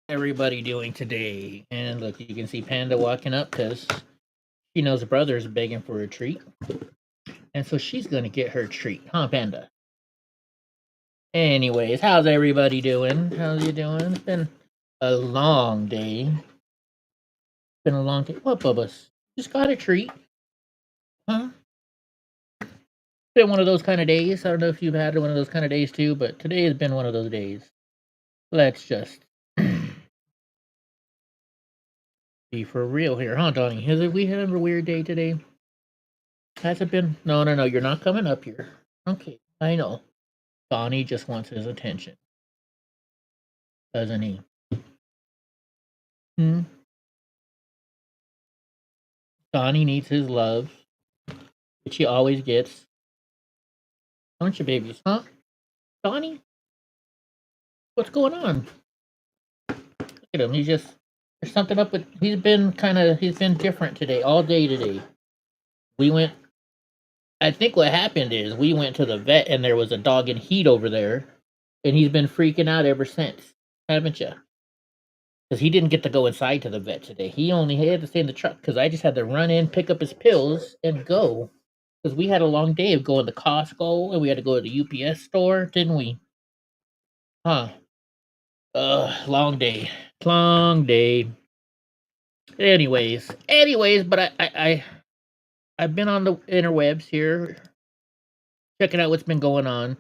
Everybody doing today? And look, you can see Panda walking up because she knows her brother's begging for a treat. And so she's going to get her treat, huh, Panda? Anyways, how's everybody doing? How's you doing? It's been a long day. Been a long day. What, Bubba's? Just got a treat. Huh? Been one of those kind of days. I don't know if you've had one of those kind of days too, but today has been one of those days. Let's just be for real here, huh, Donnie? Has we had a weird day today? Has it been? No, no, no. You're not coming up here. Okay, I know. Donnie just wants his attention, doesn't he? Hmm? Donnie needs his love, which he always gets. Don't you, babies? Huh? Donnie? What's going on? Look at him. He's just, there's something up with, he's been different today, all day today. We went, I think what happened is we went to the vet and there was a dog in heat over there, and he's been freaking out ever since, haven't you? Because he didn't get to go inside to the vet today. He had to stay in the truck because I just had to run in, pick up his pills, and go. Because we had a long day of going to Costco and we had to go to the UPS store, didn't we? Huh. Long day. Long day. Anyways, but I've been on the interwebs here, checking out what's been going on,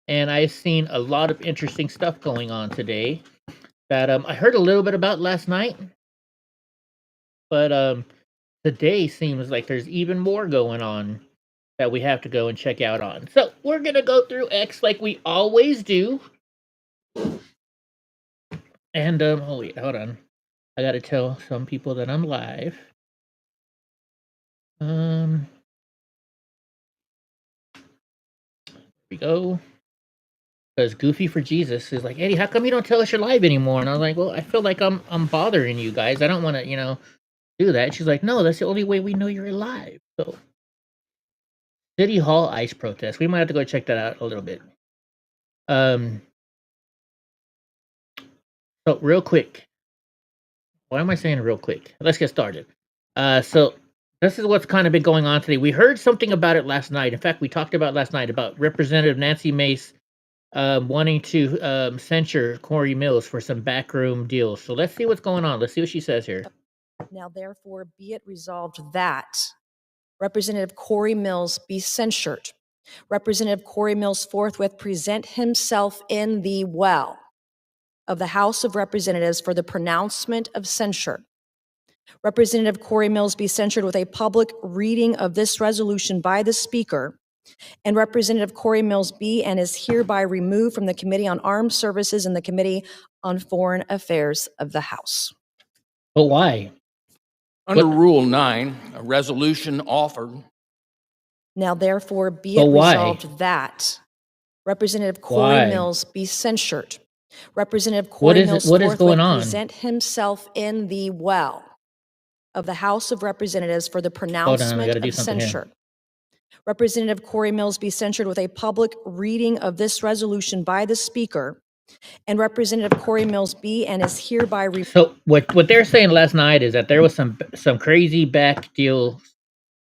and I've seen a lot of interesting stuff going on today that I heard a little bit about last night, but today seems like there's even more going on that we have to go and check out on. So we're gonna go through X like we always do. And oh wait, hold on. I gotta tell some people that I'm live. Here we go. Because Goofy for Jesus is like, Eddie, how come you don't tell us you're live anymore? And I was like, well, I feel like I'm bothering you guys. I don't want to, do that. She's like, no, that's the only way we know you're alive. So City Hall ICE protest. We might have to go check that out a little bit. So real quick. Why am I saying real quick? Let's get started. So this is what's kind of been going on today. We heard something about it last night. In fact, we talked about last night about Representative Nancy Mace wanting to censure Corey Mills for some backroom deals. So let's see what's going on. Let's see what she says here. Now, therefore, be it resolved that Representative Corey Mills be censured. Representative Corey Mills forthwith present himself in the well of the House of Representatives for the pronouncement of censure. Representative Corey Mills be censured with a public reading of this resolution by the Speaker, and Representative Corey Mills be and is hereby removed from the Committee on Armed Services and the Committee on Foreign Affairs of the House. But why? Under Rule 9, a resolution offered. Now, therefore, be it resolved that Representative Corey Mills be censured. Representative Corey Mills forthwith present himself in the well of the House of Representatives for the pronouncement of censure. Representative Corey Mills be censured with a public reading of this resolution by the Speaker, and Representative Corey Mills be and is hereby. So what they're saying last night is that there was some crazy backdoor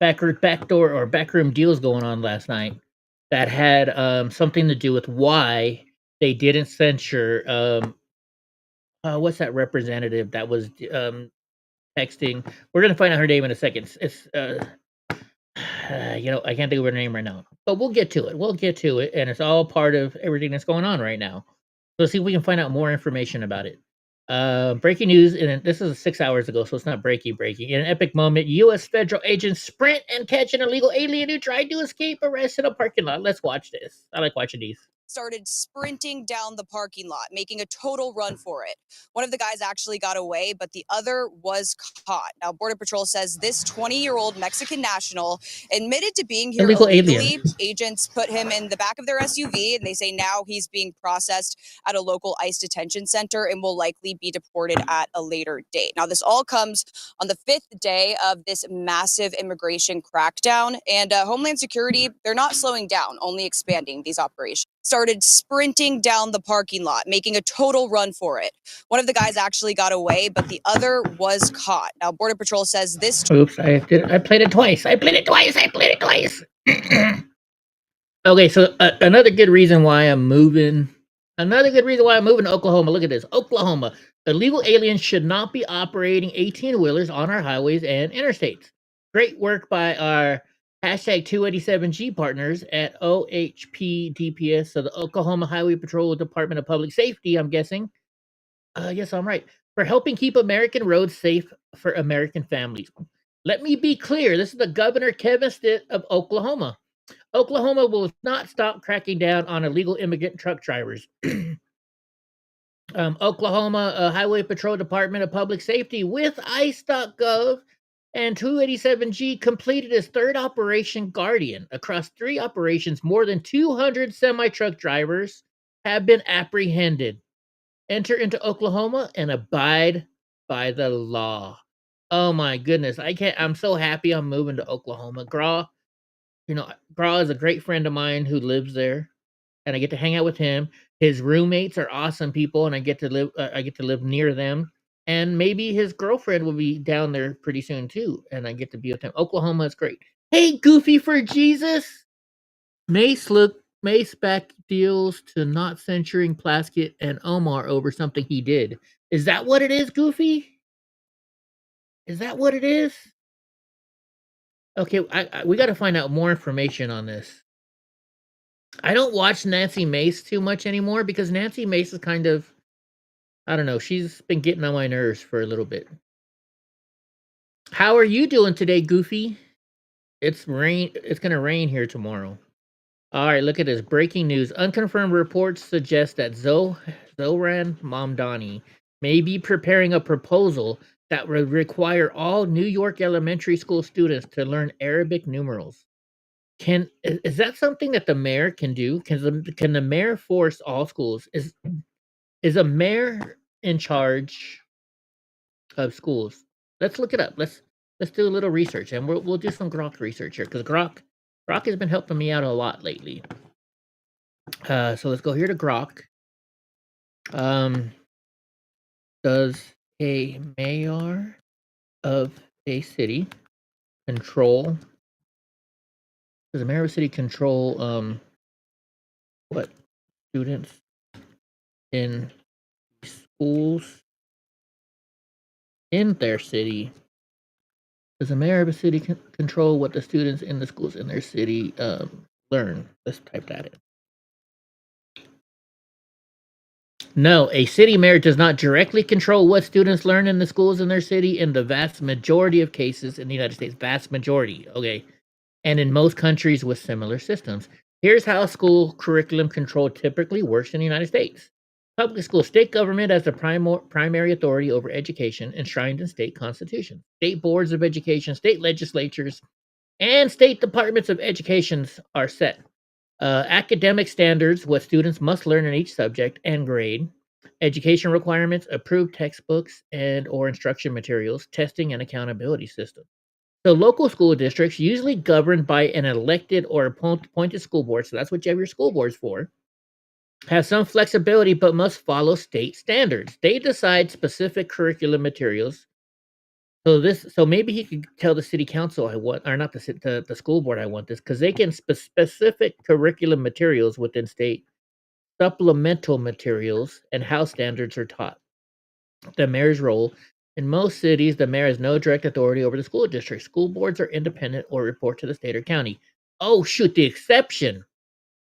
or backroom deals going on last night that had something to do with why they didn't censure what's that representative that was texting. We're gonna find out her name in a second. It's I can't think of her name right now, but we'll get to it, and it's all part of everything that's going on right now. So let's see if we can find out more information about it. Breaking news, and this is 6 hours ago, so it's not breaking. In an epic moment, U.S. federal agents sprint and catch an illegal alien who tried to escape arrest in a parking lot. Let's watch this. I like watching these. Started sprinting down the parking lot, making a total run for it. One of the guys actually got away, but the other was caught. Now, Border Patrol says this 20-year-old Mexican national admitted to being here illegally. Agents put him in the back of their SUV, and they say now he's being processed at a local ICE detention center and will likely be deported at a later date. Now, this all comes on the 5th day of this massive immigration crackdown, and Homeland Security, they're not slowing down, only expanding these operations. started sprinting down the parking lot, making a total run for it. One of the guys actually got away, but the other was caught. Now, Border Patrol says this. Oops, I played it twice. Okay, so another good reason why I'm moving. Another good reason why I'm moving to Oklahoma. Look at this. Oklahoma. Illegal aliens should not be operating 18-wheelers on our highways and interstates. Great work by our hashtag 287G partners at OHP-DPS, so the Oklahoma Highway Patrol Department of Public Safety, I'm guessing. Yes, I'm right. For helping keep American roads safe for American families. Let me be clear. This is the Governor Kevin Stitt of Oklahoma. Oklahoma will not stop cracking down on illegal immigrant truck drivers. Oklahoma Highway Patrol Department of Public Safety with ICE.gov and 287G completed its third Operation Guardian. Across 3 operations, more than 200 semi-truck drivers have been apprehended. Enter into Oklahoma and abide by the law. Oh my goodness. I'm so happy I'm moving to Oklahoma. Graw is a great friend of mine who lives there, and I get to hang out with him. His roommates are awesome people, and I get to live near them. And maybe his girlfriend will be down there pretty soon too, and I get to be with him. Oklahoma is great. Hey, Goofy for Jesus! Mace back deals to not censuring Plaskett and Omar over something he did. Is that what it is, Goofy? Is that what it is? Okay, we got to find out more information on this. I don't watch Nancy Mace too much anymore because Nancy Mace is kind of, I don't know, she's been getting on my nerves for a little bit. How are you doing today, Goofy? It's gonna rain here tomorrow. All right, look at this. Breaking news. Unconfirmed reports suggest that Zohran Mamdani may be preparing a proposal that would require all New York elementary school students to learn Arabic numerals. Is that something that the mayor can do? Can the mayor force all schools? Is a mayor in charge of schools? Let's look it up. Let's do a little research, and we'll do some Grok research here because Grok has been helping me out a lot lately. So let's go here to Grok. Does a mayor of a city control? Does a mayor of a city control what students in schools in their city? Does the mayor of a city control what the students in the schools in their city learn? Let's type that in. No, a city mayor does not directly control what students learn in the schools in their city in the vast majority of cases in the United States. Vast majority, okay. And in most countries with similar systems. Here's how school curriculum control typically works in the United States. Public school, state government as the primary authority over education enshrined in state constitutions. State boards of education, state legislatures, and state departments of education are set. Academic standards, what students must learn in each subject and grade. Education requirements, approved textbooks and or instruction materials, testing and accountability system. So local school districts, usually governed by an elected or appointed school board, so that's what you have your school boards for, have some flexibility but must follow state standards. They decide specific curriculum materials. So maybe he could tell the city council I want, or not the school board I want this, because they can specific curriculum materials within state, supplemental materials, and how standards are taught. The mayor's role. In most cities, the mayor has no direct authority over the school district. School boards are independent or report to the state or county. Oh, shoot, the exception.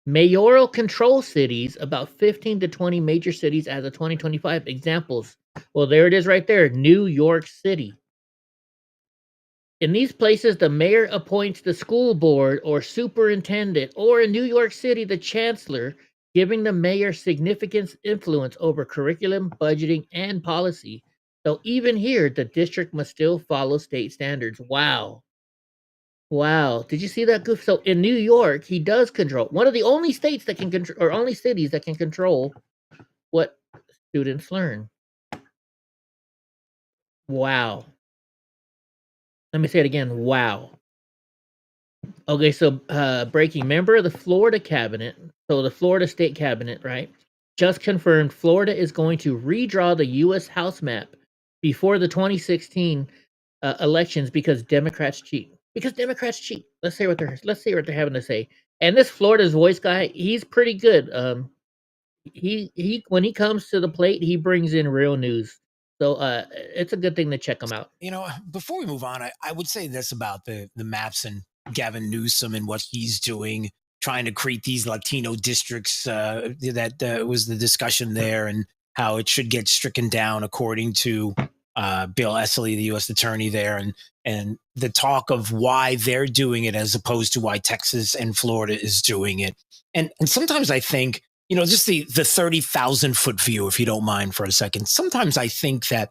Mayoral control cities, about 15 to 20 major cities as of 2025. Examples. Well, there it is right there. New York City. In these places, the mayor appoints the school board or superintendent, or in New York City, the chancellor, giving the mayor significant influence over curriculum, budgeting, and policy. So even here, the district must still follow state standards. Wow. Wow. Did you see that, Goof? So in New York, he does control, one of the only states that can control, or only cities that can control what students learn. Wow. Let me say it again. Wow. Okay, so breaking member of the Florida cabinet. So the Florida State Cabinet, right, just confirmed Florida is going to redraw the U.S. House map before the 2016 elections because Democrats cheat. Because Democrats cheat. Let's see what they're having to say. And this Florida's voice guy, he's pretty good. He when he comes to the plate, he brings in real news. So it's a good thing to check him out. Before we move on, I would say this about the maps and Gavin Newsom and what he's doing, trying to create these Latino districts. That was the discussion there, and how it should get stricken down according to Bill Esseley, the U.S. attorney there, and the talk of why they're doing it as opposed to why Texas and Florida is doing it. And sometimes I think, just the 30,000 foot view, if you don't mind for a second. Sometimes I think that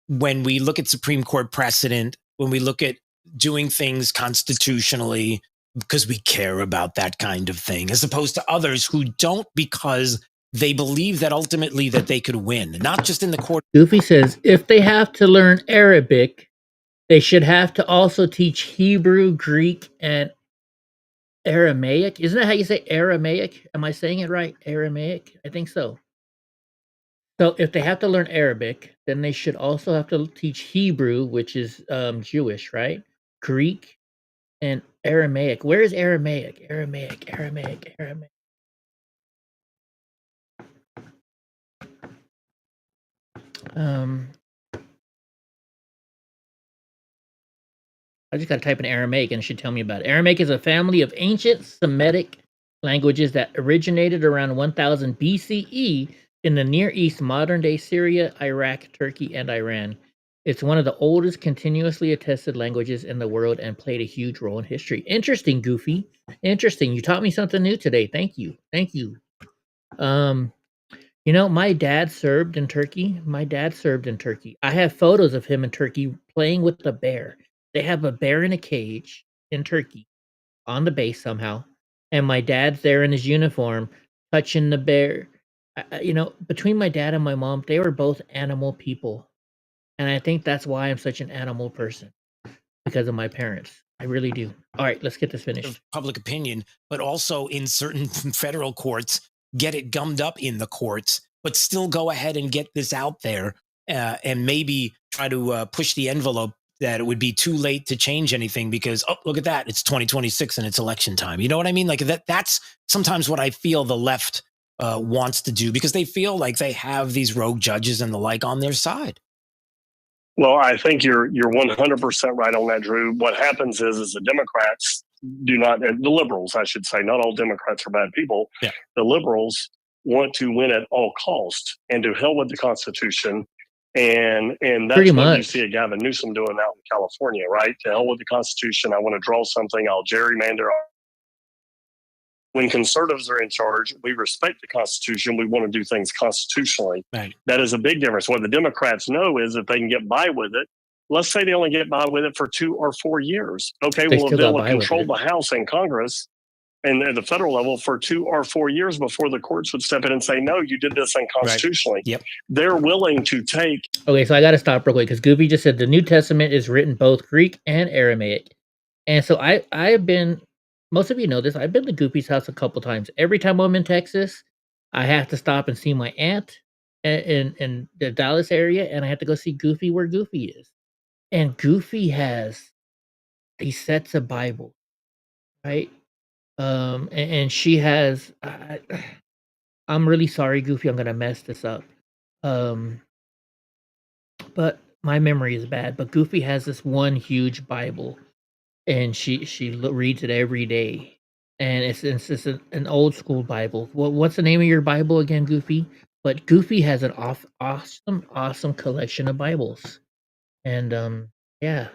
when we look at Supreme Court precedent, when we look at doing things constitutionally, because we care about that kind of thing, as opposed to others who don't because they believe that ultimately that they could win, not just in the court. Goofy says if they have to learn Arabic, they should have to also teach Hebrew, Greek, and Aramaic. Isn't that how you say Aramaic? Am I saying it right? Aramaic? I think so. So if they have to learn Arabic, then they should also have to teach Hebrew, which is Jewish, right? Greek and Aramaic. Where is Aramaic? Aramaic. I just got to type in Aramaic and it should tell me about it. Aramaic is a family of ancient Semitic languages that originated around 1000 BCE in the Near East, modern-day Syria, Iraq, Turkey, and Iran. It's one of the oldest continuously attested languages in the world and played a huge role in history. Interesting, Goofy. Interesting. You taught me something new today. Thank you. My dad served in Turkey. I have photos of him in Turkey playing with the bear. They have a bear in a cage in Turkey on the base somehow. And my dad's there in his uniform touching the bear. Between my dad and my mom, they were both animal people. And I think that's why I'm such an animal person, because of my parents. I really do. All right, let's get this finished. Public opinion, but also in certain federal courts, get it gummed up in the courts, but still go ahead and get this out there and maybe try to push the envelope that it would be too late to change anything because, oh, look at that. It's 2026 and it's election time. You know what I mean? Like that's sometimes what I feel the left wants to do because they feel like they have these rogue judges and the like on their side. Well, I think you're 100% right on that, Drew. What happens is the Democrats do not, the liberals, I should say, not all Democrats are bad people. Yeah. The liberals want to win at all costs and to hell with the Constitution. And that's Pretty what much. you see Gavin Newsom doing out in California, right? To hell with the Constitution. I want to draw something. I'll gerrymander. When conservatives are in charge, we respect the Constitution. We want to do things constitutionally. Right. That is a big difference. What the Democrats know is if they can get by with it, let's say they only get by with it for 2 or 4 years. Okay, They well, still they'll got by with control it. the House and Congress and at the federal level for 2 or 4 years before the courts would step in and say, no, you did this unconstitutionally. Yep. They're willing to take. Okay, so I got to stop real quick because Goofy just said the New Testament is written both Greek and Aramaic. And so I've been, most of you know this, I've been to Goofy's house a couple times. Every time I'm in Texas, I have to stop and see my aunt in the Dallas area, and I have to go see Goofy where Goofy is. And Goofy has these sets of Bible, right? And she has, I'm really sorry, Goofy, I'm going to mess this up. But my memory is bad. But Goofy has this one huge Bible, and she reads it every day, and it's just an old school Bible. What's the name of your Bible again, Goofy? But Goofy has an awesome collection of Bibles, and yeah.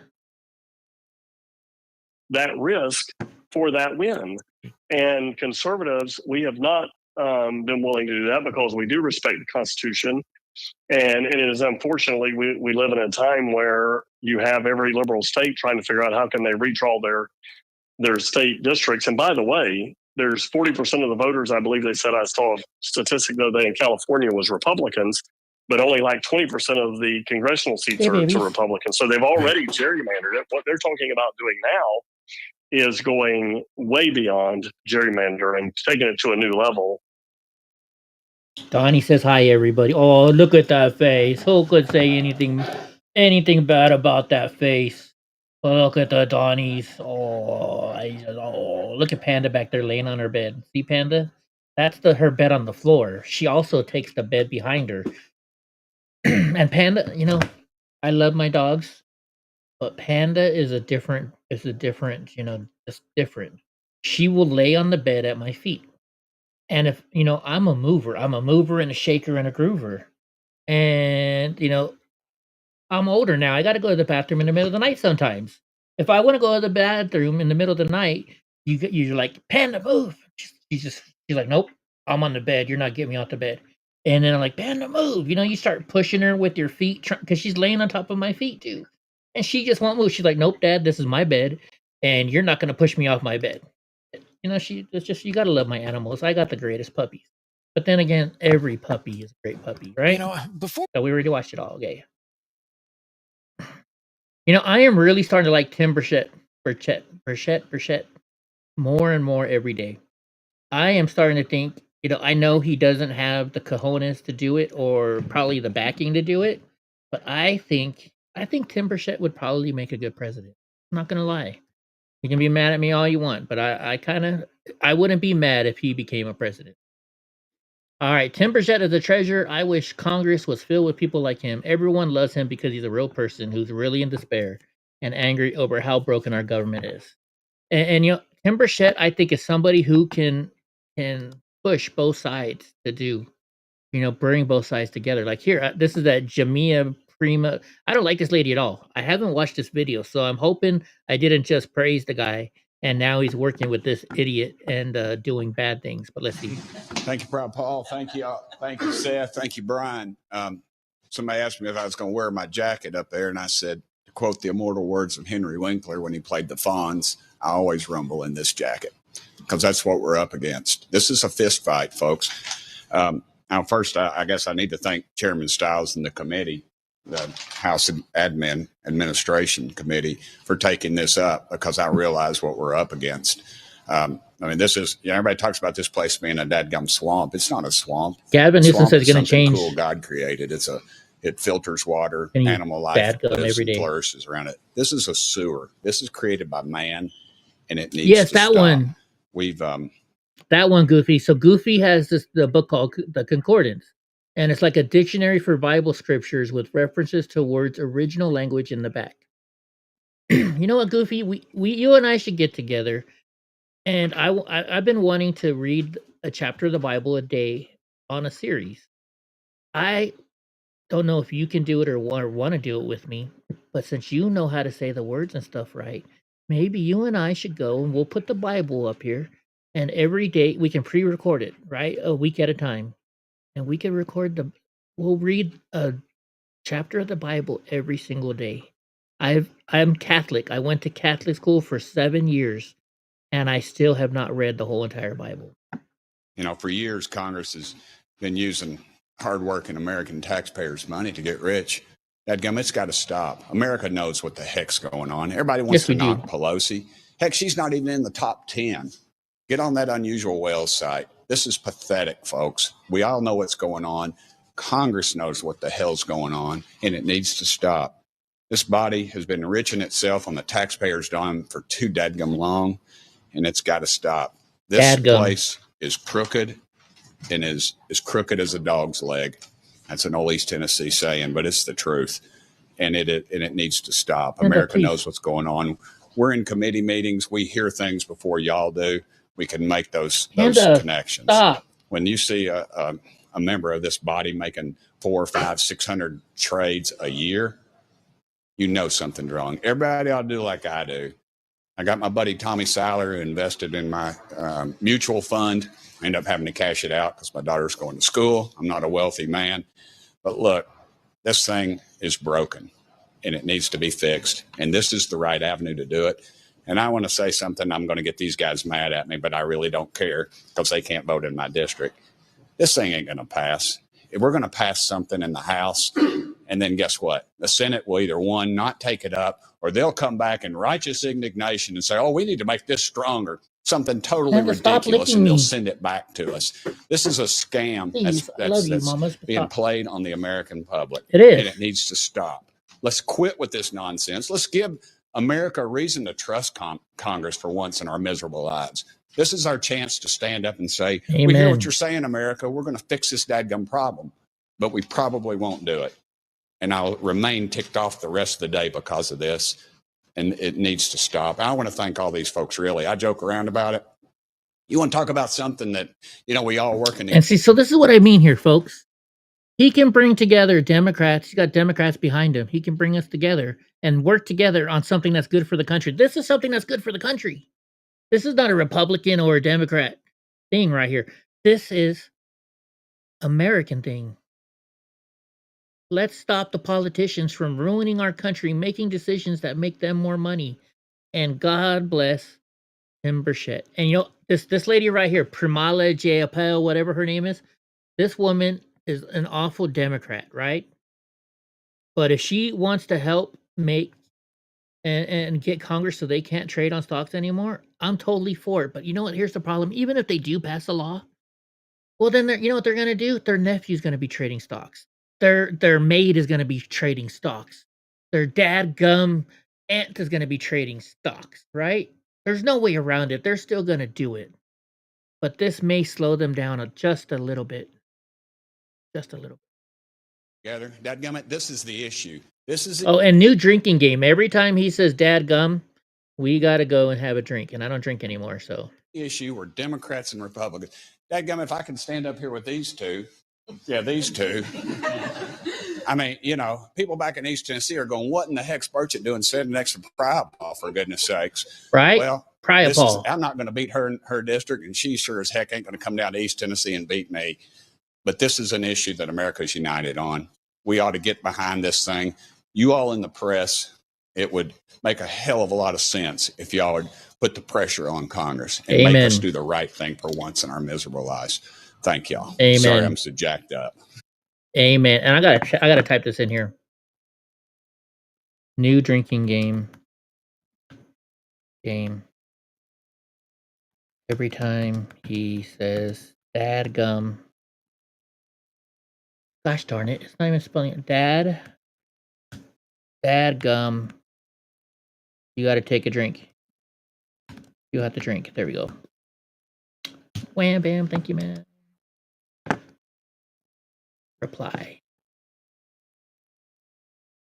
That risk for that win. And conservatives, we have not been willing to do that because we do respect the Constitution. And it is unfortunately, we live in a time where you have every liberal state trying to figure out how can they redraw their state districts. And by the way, there's 40% of the voters, I believe they said, I saw a statistic the other day in California was Republicans, but only like 20% of the congressional seats are to Republicans. So they've already gerrymandered it. What they're talking about doing now is going way beyond gerrymandering, taking it to a new level. Donnie says hi, everybody. Oh, look at that face. Who could say anything bad about that face? Look at the Donnies. Oh, look at Panda back there laying on her bed. See, Panda? That's her bed on the floor. She also takes the bed behind her. And Panda, I love my dogs, but Panda is different, just different. She will lay on the bed at my feet. And if, I'm a mover and a shaker and a groover. And, I'm older now. I got to go to the bathroom in the middle of the night sometimes. If I want to go to the bathroom in the middle of the night, you're like, Panda, move. She's like, nope, I'm on the bed. You're not getting me off the bed. And then I'm like, Panda, move. You start pushing her with your feet because she's laying on top of my feet too. And she just won't move. She's like, nope, Dad, this is my bed. And you're not going to push me off my bed. It's just, you got to love my animals. I got the greatest puppies. But then again, every puppy is a great puppy, right? Before So we already watched it all. Okay. I am really starting to like Tim Burchett more and more every day. I am starting to think, I know he doesn't have the cojones to do it or probably the backing to do it, but I think Tim Burchett would probably make a good president. I'm not going to lie. You can be mad at me all you want, but I wouldn't be mad if he became a president. All right, Tim Burchett is the treasurer. I wish Congress was filled with people like him. Everyone loves him because he's a real person who's really in despair and angry over how broken our government is. And Tim Burchett, I think, is somebody who can push both sides to do, bring both sides together. Like here, this is that Jamia Prima. I don't like this lady at all. I haven't watched this video, so I'm hoping I didn't just praise the guy and now he's working with this idiot and doing bad things. But let's see. Thank you, Proud Paul. Thank you, Seth. Thank you, Brian. Somebody asked me if I was going to wear my jacket up there, and I said, to quote the immortal words of Henry Winkler when he played the Fonz, I always rumble in this jacket, because that's what we're up against. This is a fist fight, folks. Now, first, I guess I need to thank Chairman Stiles and the committee, the House Administration Committee, for taking this up, because I realize what we're up against. This is, everybody talks about this place being a dadgum swamp. It's not a swamp. Gavin Newsom says it's going to change. Cool God created. It filters water, animal life lives and flourishes around it. This is a sewer. This is created by man, and it needs to stop. One. That one, Goofy. So Goofy has the book called The Concordance, and it's like a dictionary for Bible scriptures with references to words' original language in the back. You know what, Goofy? You and I should get together. And I've been wanting to read a chapter of the Bible a day on a series. I don't know if you can do it or want to do it with me, but since you know how to say the words and stuff right, maybe you and I should go and we'll put the Bible up here, and every day we can pre-record it, right? A week at a time. And we can we'll read a chapter of the Bible every single day. I'm Catholic. I went to Catholic school for 7 years. And I still have not read the whole entire Bible. For years, Congress has been using hardworking American taxpayers' money to get rich. Dadgum, it's got to stop. America knows what the heck's going on. Everybody wants to knock Pelosi. Heck, she's not even in the top 10. Get on that Unusual Whales site. This is pathetic, folks. We all know what's going on. Congress knows what the hell's going on, and it needs to stop. This body has been enriching itself on the taxpayers' dime for too dadgum long. And it's got to stop. This place is crooked and is crooked as a dog's leg. That's an old East Tennessee saying, but it's the truth. And it needs to stop. America knows what's going on. We're in committee meetings. We hear things before y'all do. We can make those connections. Stop. When you see a member of this body making 400, 500, 600 trades a year, you know something's wrong. Everybody ought to do like I do. I got my buddy Tommy Siler who invested in my mutual fund. I ended up having to cash it out because my daughter's going to school. I'm not a wealthy man. But look, this thing is broken and it needs to be fixed. And this is the right avenue to do it. And I want to say something. I'm going to get these guys mad at me, but I really don't care because they can't vote in my district. This thing ain't going to pass. If we're going to pass something in the House And then guess what? The Senate will either one, not take it up, or they'll come back in righteous indignation and say, oh, we need to make this stronger. Something totally ridiculous, and they'll send it back to us. This is a scam that's being played on the American public. It is. And it needs to stop. Let's quit with this nonsense. Let's give America a reason to trust Congress for once in our miserable lives. This is our chance to stand up and say, Amen. We hear what you're saying, America. We're going to fix this dadgum problem. But we probably won't do it. And I'll remain ticked off the rest of the day because of this. And it needs to stop. I want to thank all these folks, really. I joke around about it. You want to talk about something that, we all work in. And see, so this is what I mean here, folks. He can bring together Democrats. He's got Democrats behind him. He can bring us together and work together on something that's good for the country. This is something that's good for the country. This is not a Republican or a Democrat thing right here. This is American thing. Let's stop the politicians from ruining our country, making decisions that make them more money. And God bless Tim Burchett. And this lady right here, Pramila Jayapal, whatever her name is, this woman is an awful Democrat, right? But if she wants to help make and get Congress so they can't trade on stocks anymore, I'm totally for it. But you know what? Here's the problem. Even if they do pass a law, well, then you know what they're going to do? Their nephew's going to be trading stocks. Their maid is going to be trading stocks. Their dadgum aunt is going to be trading stocks, right? There's no way around it. They're still going to do it. But this may slow them down just a little bit. Just a little bit. Together. Dadgummit, this is the issue. And new drinking game. Every time he says dadgum, we got to go and have a drink. And I don't drink anymore, so. The issue where Democrats and Republicans. Dadgummit, if I can stand up here with these two. Yeah, these two. I mean, people back in East Tennessee are going, what in the heck's Burchett doing sitting next to Priapal, for goodness sakes? Right? Well, Priapal. I'm not going to beat her district, and she sure as heck ain't going to come down to East Tennessee and beat me. But this is an issue that America's united on. We ought to get behind this thing. You all in the press, it would make a hell of a lot of sense if y'all would put the pressure on Congress and make us do the right thing for once in our miserable lives. Thank y'all. Amen. Sorry I'm so jacked up. Amen. And I gotta type this in here. New drinking game. Every time he says dadgum. Gosh darn it. It's not even spelling it. Dadgum. You gotta take a drink. You have to drink. There we go. Wham bam. Thank you, man. Reply.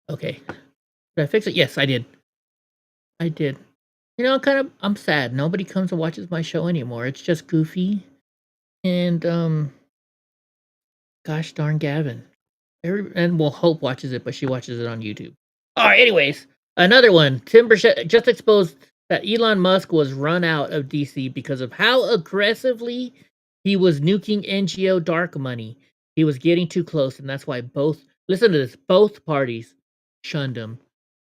Okay. Did I fix it? Yes, I did. I'm sad. Nobody comes and watches my show anymore. It's just Goofy and gosh darn Gavin. And Hope watches it, but she watches it on YouTube. All right, anyways, another one. Tim Burchett just exposed that Elon Musk was run out of DC because of how aggressively he was nuking NGO dark money. He was getting too close, and that's why both parties shunned him.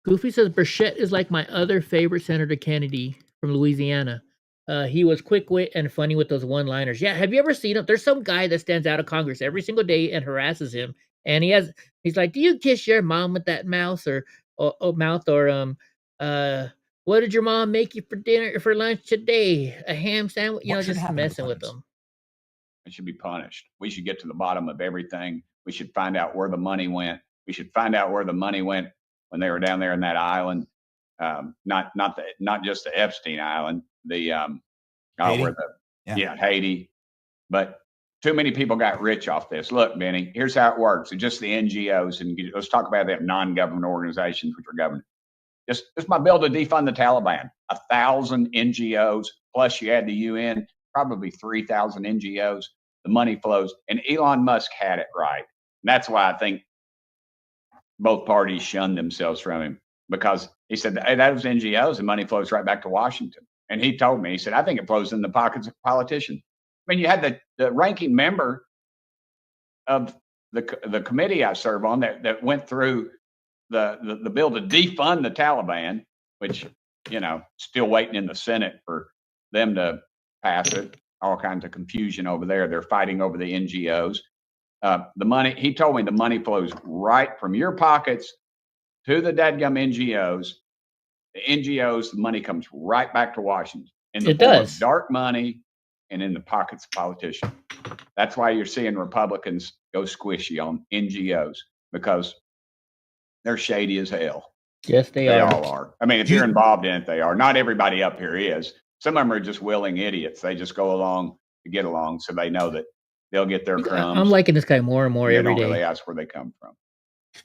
Goofy says Burchett is like my other favorite Senator Kennedy from Louisiana. He was quick-wit and funny with those one-liners. Yeah, have you ever seen him? There's some guy that stands out of Congress every single day and harasses him. And he's like, "Do you kiss your mom with that mouth or what did your mom make you for lunch today? A ham sandwich?" Just messing with them. It should be punished. We should get to the bottom of everything. We should find out where the money went. We should find out where the money went when they were down there in that island. Not just the Epstein Island, Haiti. But too many people got rich off this. Look, Benny, here's how it works. It's just the NGOs, and let's talk about them non-government organizations which are government. Just my bill to defund the Taliban. 1,000 NGOs plus you add the UN, probably 3,000 NGOs. The money flows, and Elon Musk had it right. And that's why I think both parties shunned themselves from him, because he said, "Hey, those NGOs, the money flows right back to Washington." And he told me, he said, "I think it flows in the pockets of politicians." I mean, you had the ranking member of the committee I serve on that went through the bill to defund the Taliban, which, still waiting in the Senate for them to pass it. All kinds of confusion over there. They're fighting over the NGOs. The money, he told me the money flows right from your pockets to the dadgum NGOs. The NGOs, the money comes right back to Washington in the form of dark money and in the pockets of politicians. That's why you're seeing Republicans go squishy on NGOs, because they're shady as hell. Yes, they are. All are. I mean, if you're involved in it, they are. Not everybody up here is. Some of them are just willing idiots. They just go along to get along, so they know that they'll get their crumbs. I'm liking this guy more and more every day. They don't really ask where they come from.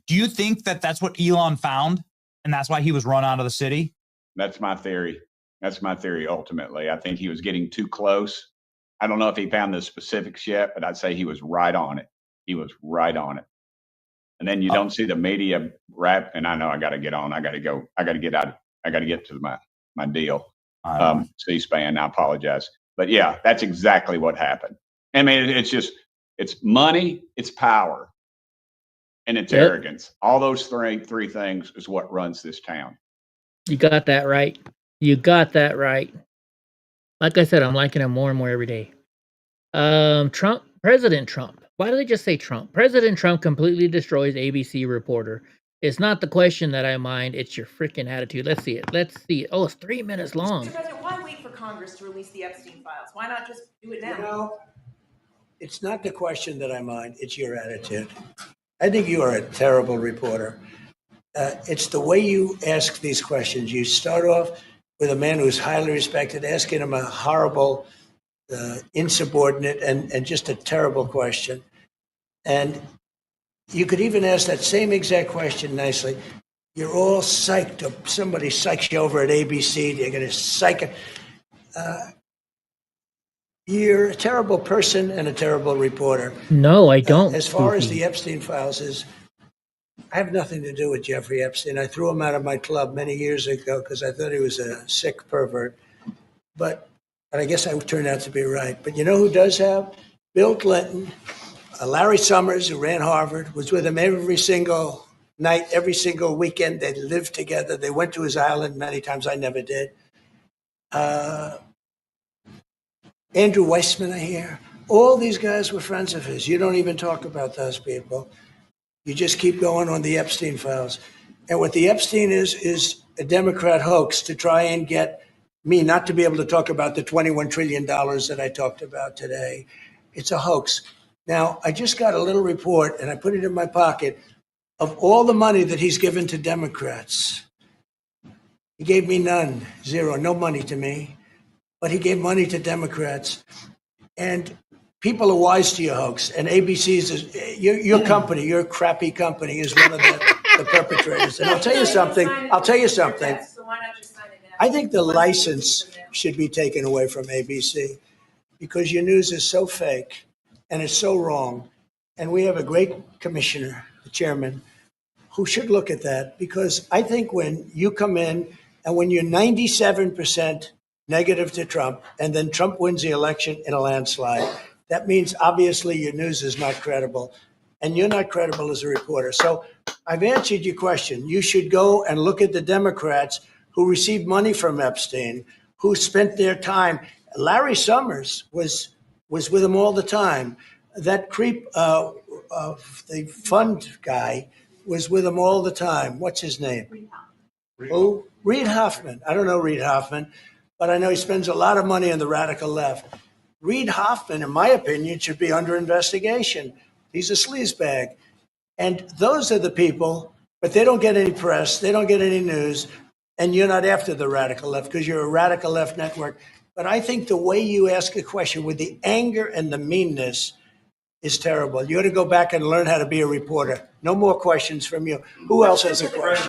Do you think that that's what Elon found, and that's why he was run out of the city? That's my theory. That's my theory. Ultimately, I think he was getting too close. I don't know if he found the specifics yet, but I'd say he was right on it. He was right on it. And then you don't see the media rap. And I know I got to get on. I got to go. I got to get out. I got to get to my deal. C-SPAN. I apologize. But yeah, that's exactly what happened. I mean, it's money, it's power, and it's arrogance. All those three things is what runs this town. You got that right. You got that right. Like I said, I'm liking him more and more every day. President Trump. Why do they just say Trump? President Trump completely destroys ABC reporter. It's not the question that I mind. It's your freaking attitude. Let's see it. Let's see it. Oh, it's 3 minutes long. Mr. President, why wait for Congress to release the Epstein files? Why not just do it now? You know, it's not the question that I mind. It's your attitude. I think you are a terrible reporter. It's the way you ask these questions. You start off with a man who's highly respected, asking him a horrible, insubordinate, and just a terrible question. And you could even ask that same exact question nicely. You're all psyched up. Somebody psychs you over at ABC. They're going to psych it. You're a terrible person and a terrible reporter. No, I don't. As far as the Epstein files is, I have nothing to do with Jeffrey Epstein. I threw him out of my club many years ago because I thought he was a sick pervert. But I guess I turned out to be right. But you know who does have? Bill Clinton, Larry Summers, who ran Harvard, was with him every single night, every single weekend. They lived together. They went to his island many times. I never did. Andrew Weissman, I hear. All these guys were friends of his. You don't even talk about those people. You just keep going on the Epstein files. And what the Epstein is a Democrat hoax to try and get me not to be able to talk about the $21 trillion that I talked about today. It's a hoax. Now, I just got a little report, and I put it in my pocket, of all the money that he's given to Democrats. He gave me none, zero, no money to me. But he gave money to Democrats. And people are wise to your hoax. And ABC's, your company, your crappy company, is one of the perpetrators. And I'll tell you something. I think the license should be taken away from ABC because your news is so fake and it's so wrong. And we have a great commissioner, the chairman, who should look at that, because I think when you come in and when you're 97% negative to Trump, and then Trump wins the election in a landslide, that means obviously your news is not credible, and you're not credible as a reporter. So I've answered your question. You should go and look at the Democrats who received money from Epstein, who spent their time. Larry Summers was with him all the time. That creep, the fund guy, was with him all the time. What's his name? Who? Reid Hoffman. I don't know Reid Hoffman, but I know he spends a lot of money on the radical left. Reid Hoffman, in my opinion, should be under investigation. He's a sleazebag. And those are the people, but they don't get any press. They don't get any news. And you're not after the radical left because you're a radical left network. But I think the way you ask a question with the anger and the meanness is terrible. You ought to go back and learn how to be a reporter. No more questions from you. Who else has a question?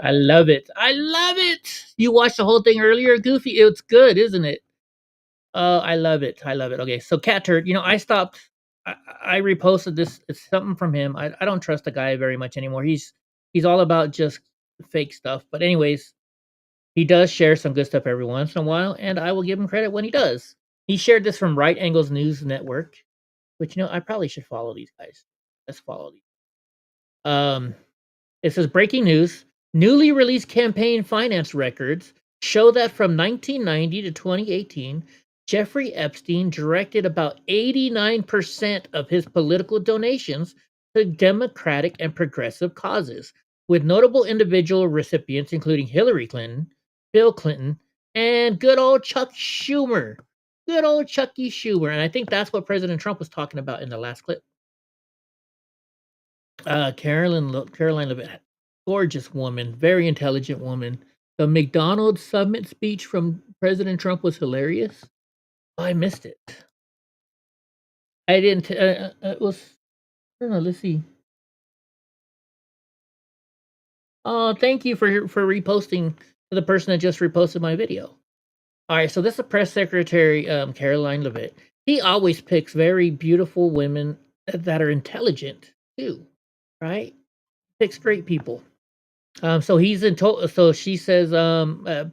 I love it. I love it. You watched the whole thing earlier, Goofy. It's good, isn't it? I love it. I love it. Okay, so Cat Turd, I stopped. I reposted this. It's something from him. I don't trust the guy very much anymore. He's all about just fake stuff. But anyways, he does share some good stuff every once in a while, and I will give him credit when he does. He shared this from Right Angles News Network, which I probably should follow these guys. Let's follow these. It says breaking news. Newly released campaign finance records show that from 1990 to 2018, Jeffrey Epstein directed about 89% of his political donations to democratic and progressive causes, with notable individual recipients including Hillary Clinton, Bill Clinton, and good old Chuck Schumer. Good old Chucky Schumer. And I think that's what President Trump was talking about in the last clip. Caroline Levitt, gorgeous woman, very intelligent woman. The McDonald's summit speech from President Trump was hilarious. Oh, I missed it. I didn't. It was. I don't know. Let's see. Oh, thank you for reposting to the person that just reposted my video. All right, so this is Press Secretary Caroline Levitt. He always picks very beautiful women that are intelligent too, right? Picks great people. So he's in. So she says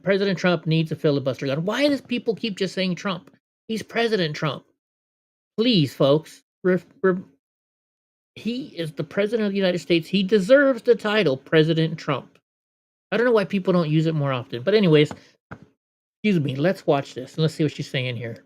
President Trump needs a filibuster gun. Why does people keep just saying Trump? He's President Trump. Please, folks. He is the president of the United States. He deserves the title President Trump. I don't know why people don't use it more often. But anyways, excuse me. Let's watch this and let's see what she's saying here.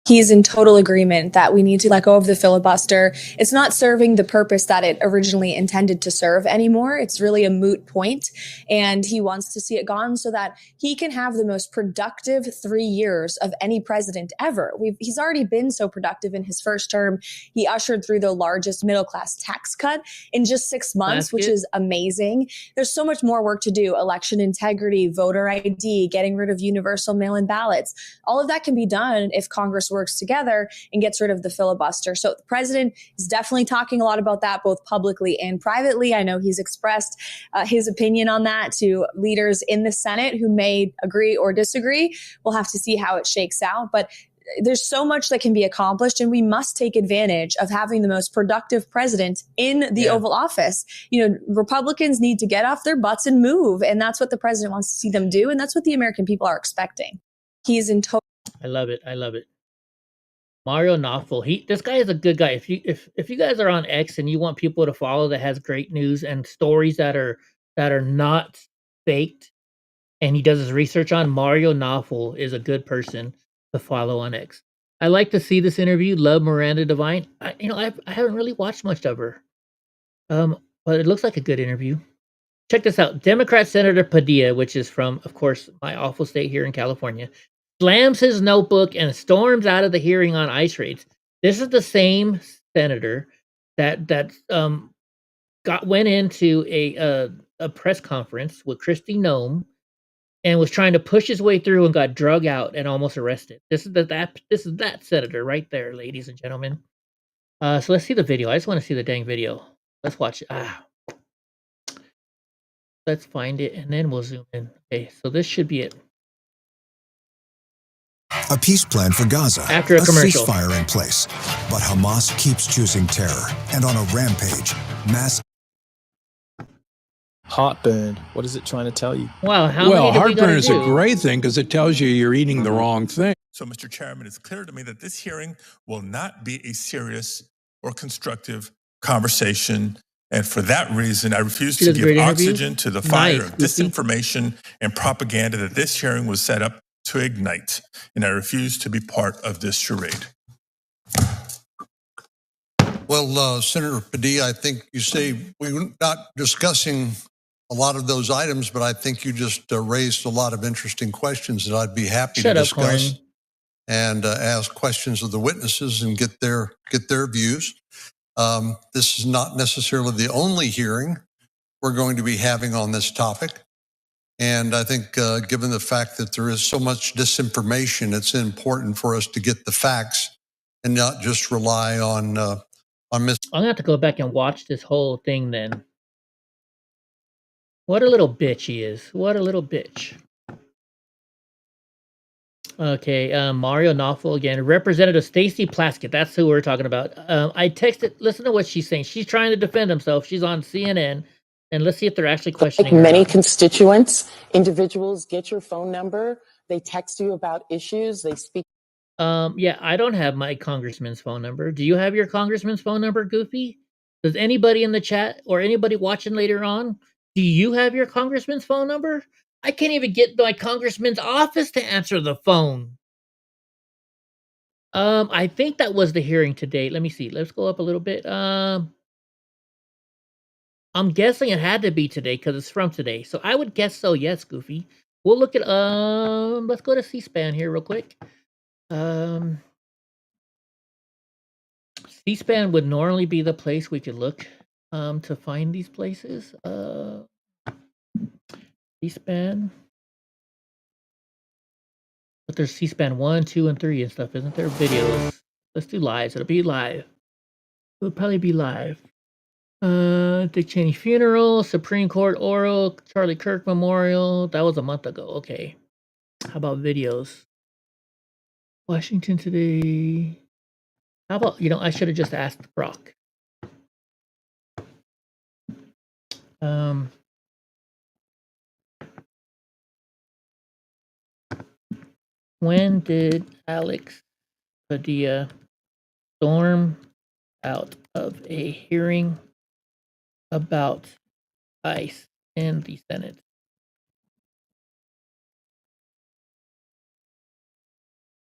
He's in total agreement that we need to let go of the filibuster. It's not serving the purpose that it originally intended to serve anymore. It's really a moot point, and he wants to see it gone so that he can have the most productive 3 years of any president ever. He's already been so productive in his first term. He ushered through the largest middle-class tax cut in just 6 months, which is amazing. There's so much more work to do. Election integrity, voter ID, getting rid of universal mail-in ballots. All of that can be done if Congress works together and gets rid of the filibuster. So the president is definitely talking a lot about that, both publicly and privately. I know he's expressed his opinion on that to leaders in the Senate who may agree or disagree. We'll have to see how it shakes out. But there's so much that can be accomplished, and we must take advantage of having the most productive president in the Oval Office. You know, Republicans need to get off their butts and move, and that's what the president wants to see them do, and that's what the American people are expecting. He's in total. I love it. I love it. Mario Nawfal. This guy is a good guy. If you guys are on X and you want people to follow that has great news and stories that are not faked, and he does his research on, Mario Nawfal is a good person to follow on X. I like to see this interview. Love Miranda Devine. I haven't really watched much of her, but it looks like a good interview. Check this out. Democrat Senator Padilla, which is from, of course, my awful state here in California, slams his notebook and storms out of the hearing on ICE raids. This is the same senator that went into a press conference with Kristi Noem and was trying to push his way through and got drug out and almost arrested. This is that senator right there, ladies and gentlemen. So let's see the video. I just want to see the dang video. Let's watch it. Let's find it and then we'll zoom in. Okay, so this should be it. A peace plan for Gaza, after a commercial. Ceasefire in place, but Hamas keeps choosing terror, and on a rampage, mass heartburn. What is it trying to tell you? Wow, heartburn is a great thing because it tells you you're eating the wrong thing. So, Mr. Chairman, it's clear to me that this hearing will not be a serious or constructive conversation. And for that reason, I refuse to give oxygen to the fire of disinformation and propaganda that this hearing was set up to ignite, and I refuse to be part of this charade. Well, Senator Padilla, I think you say we're not discussing a lot of those items, but I think you just raised a lot of interesting questions that I'd be happy to discuss and ask questions of the witnesses and get their views. This is not necessarily the only hearing we're going to be having on this topic. And I think given the fact that there is so much disinformation, it's important for us to get the facts and not just rely on I'm gonna have to go back and watch this whole thing then. What a little bitch he is. What a little bitch. Okay, Mario Nawfal again. Representative Stacey Plaskett. That's who we're talking about. I texted. Listen to what she's saying. She's trying to defend himself. She's on CNN. And let's see if they're actually questioning her. Many constituents, individuals get your phone number. They text you about issues. They speak. Yeah, I don't have my congressman's phone number. Do you have your congressman's phone number, Goofy? Does anybody in the chat or anybody watching later on, do you have your congressman's phone number? I can't even get my congressman's office to answer the phone. I think that was the hearing today. Let me see. Let's go up a little bit. I'm guessing it had to be today because it's from today. So I would guess so. Yes, Goofy. We'll look at let's go to C-SPAN here real quick. C-SPAN would normally be the place we could look to find these places. C-SPAN. But there's C-SPAN 1, 2, and 3 and stuff, isn't there? Videos. Let's do lives. It'll be live. It'll probably be live. Dick Cheney funeral, Supreme Court oral, Charlie Kirk memorial. That was a month ago. Okay. How about videos? Washington today. How about, I should have just asked Brock. When did Alex Padilla storm out of a hearing about ICE in the Senate?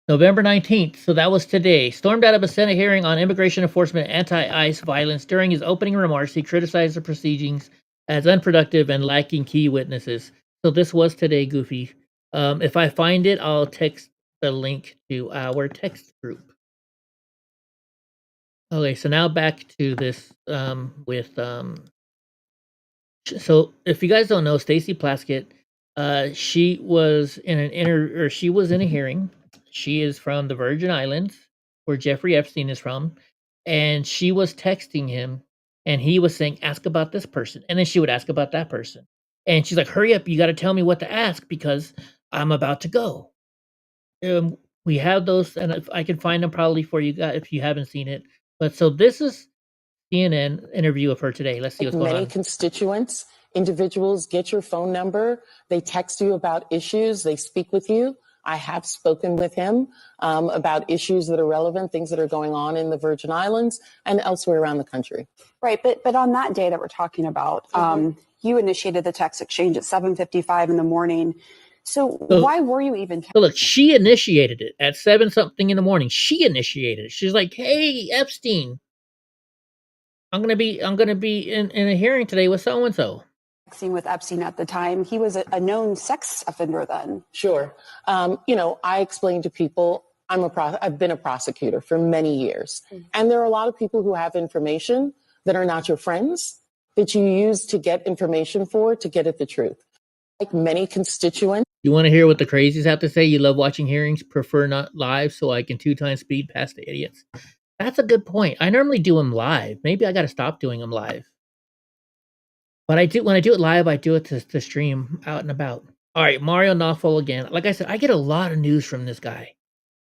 November 19th, so that was today. Stormed out of a Senate hearing on immigration enforcement and anti-ICE violence. During his opening remarks, he criticized the proceedings as unproductive and lacking key witnesses. So this was today, Goofy. If I find it, I'll text the link to our text group. Okay, so now back to this so if you guys don't know, Stacey Plaskett, she was in a hearing. She is from the Virgin Islands, where Jeffrey Epstein is from, and she was texting him, and he was saying, "Ask about this person," and then she would ask about that person, and she's like, "Hurry up, you got to tell me what to ask because I'm about to go." We have those, and if I can find them probably for you guys if you haven't seen it. But so this is CNN interview of her today. Let's see what's going on. Many constituents, individuals get your phone number. They text you about issues. They speak with you. I have spoken with him about issues that are relevant, things that are going on in the Virgin Islands and elsewhere around the country. Right, but on that day that we're talking about, you initiated the text exchange at 7:55 in the morning. So why were you even? So look, she initiated it at 7-something in the morning. She initiated it. She's like, "Hey, Epstein, I'm gonna be in a hearing today with so and so." With Epstein at the time, he was a known sex offender then. Sure. I explain to people I've been a prosecutor for many years, and there are a lot of people who have information that are not your friends that you use to get information to get at the truth. Like many constituents. You want to hear what the crazies have to say? You love watching hearings, prefer not live, so I can 2 times speed past the idiots. That's a good point. I normally do them live. Maybe I got to stop doing them live. But when I do it live, I do it to stream out and about. All right, Mario Nawfal again. Like I said, I get a lot of news from this guy.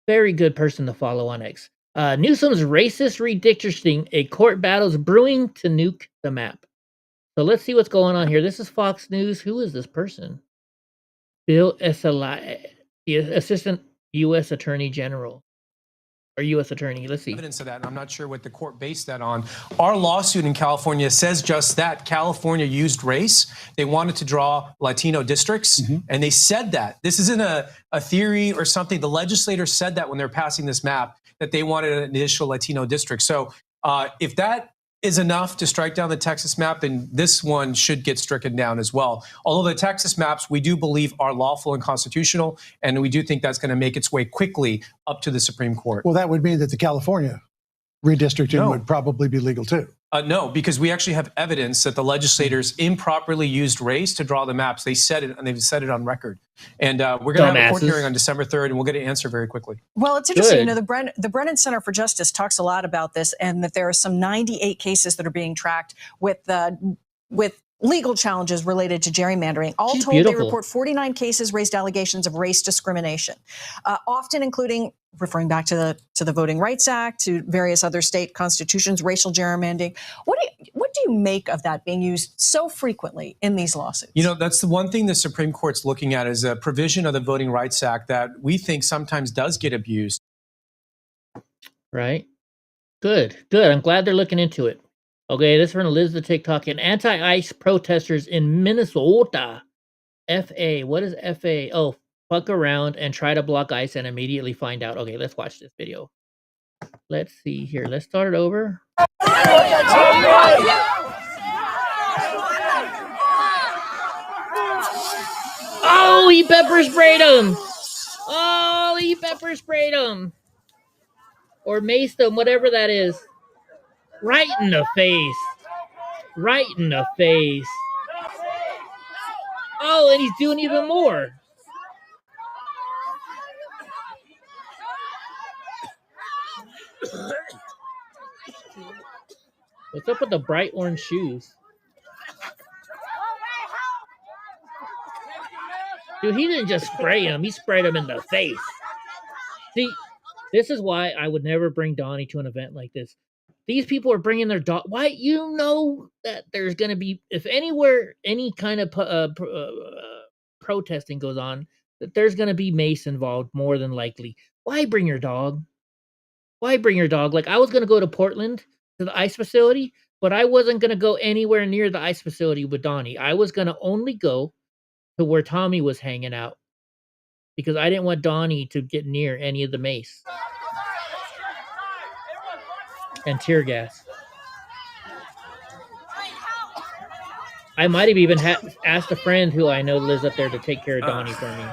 Very good person to follow on X. Newsom's racist redistricting, a court battle's brewing to nuke the map. So let's see what's going on here. This is Fox News. Who is this person? Bill Esali, the Assistant U.S. Attorney General. Or U.S. Attorney. Let's see. Evidence of that, and I'm not sure what the court based that on. Our lawsuit in California says just that. California used race. They wanted to draw Latino districts, and they said that. This isn't a theory or something. The legislators said that when they're passing this map, that they wanted an additional Latino district. So if that is enough to strike down the Texas map, then this one should get stricken down as well. Although the Texas maps, we do believe are lawful and constitutional, and we do think that's going to make its way quickly up to the Supreme Court. Well, that would mean that the California redistricting would probably be legal too. No, because we actually have evidence that the legislators improperly used race to draw the maps. They said it, and they've said it on record. And we're going to have a court hearing on December 3rd, and we'll get an answer very quickly. Well, it's interesting. The Brennan Center for Justice talks a lot about this, and that there are some 98 cases that are being tracked with legal challenges related to gerrymandering. All told, they report 49 cases raised allegations of race discrimination, often including, referring back to the Voting Rights Act, to various other state constitutions, racial gerrymandering. What do you make of that being used so frequently in these lawsuits? That's the one thing the Supreme Court's looking at is a provision of the Voting Rights Act that we think sometimes does get abused. Right. Good. I'm glad they're looking into it. Okay, this is from Elizabeth TikTok. And anti-ICE protesters in Minnesota. FA. What is FA? Oh, fuck around and try to block ICE and immediately find out. Okay, let's watch this video. Let's see here. Let's start it over. Oh, he pepper sprayed him. Oh, he pepper sprayed him. Or maced him, whatever that is. Right in the face. Right in the face. Oh, and he's doing even more. What's up with the bright orange shoes? Dude, he didn't just spray him. He sprayed him in the face. See, this is why I would never bring Donnie to an event like this. These people are bringing their dog. Why? You know that there's going to be, if anywhere, any kind of protesting goes on, that there's going to be mace involved more than likely. Why bring your dog? Why bring your dog? Like, I was going to go to Portland to the ice facility, but I wasn't going to go anywhere near the ice facility with Donnie. I was going to only go to where Tommy was hanging out because I didn't want Donnie to get near any of the mace and tear gas. I might have even asked a friend who I know lives up there to take care of Donnie for me.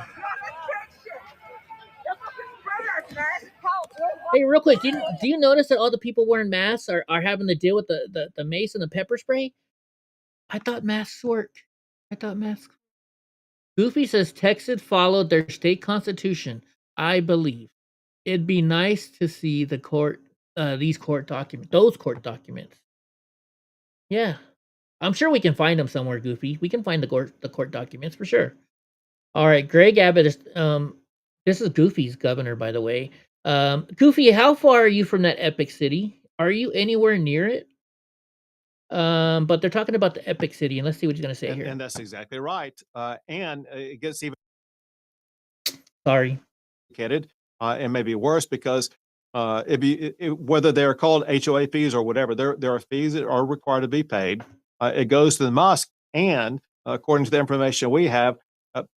Hey, real quick, do you notice that all the people wearing masks are having to deal with the mace and the pepper spray? I thought masks work. Goofy says Texas followed their state constitution. I believe. It'd be nice to see the court, those court documents. Yeah. I'm sure we can find them somewhere, Goofy. We can find the court documents for sure. All right, Greg Abbott is, this is Goofy's governor, by the way. Goofy, how far are you from that epic city? Are you anywhere near it? But they're talking about the epic city, and let's see what he's going to say here. And that's exactly right. And it gets even sorry, and maybe worse because whether they're called HOA fees or whatever, there are fees that are required to be paid. It goes to the mosque, and according to the information we have,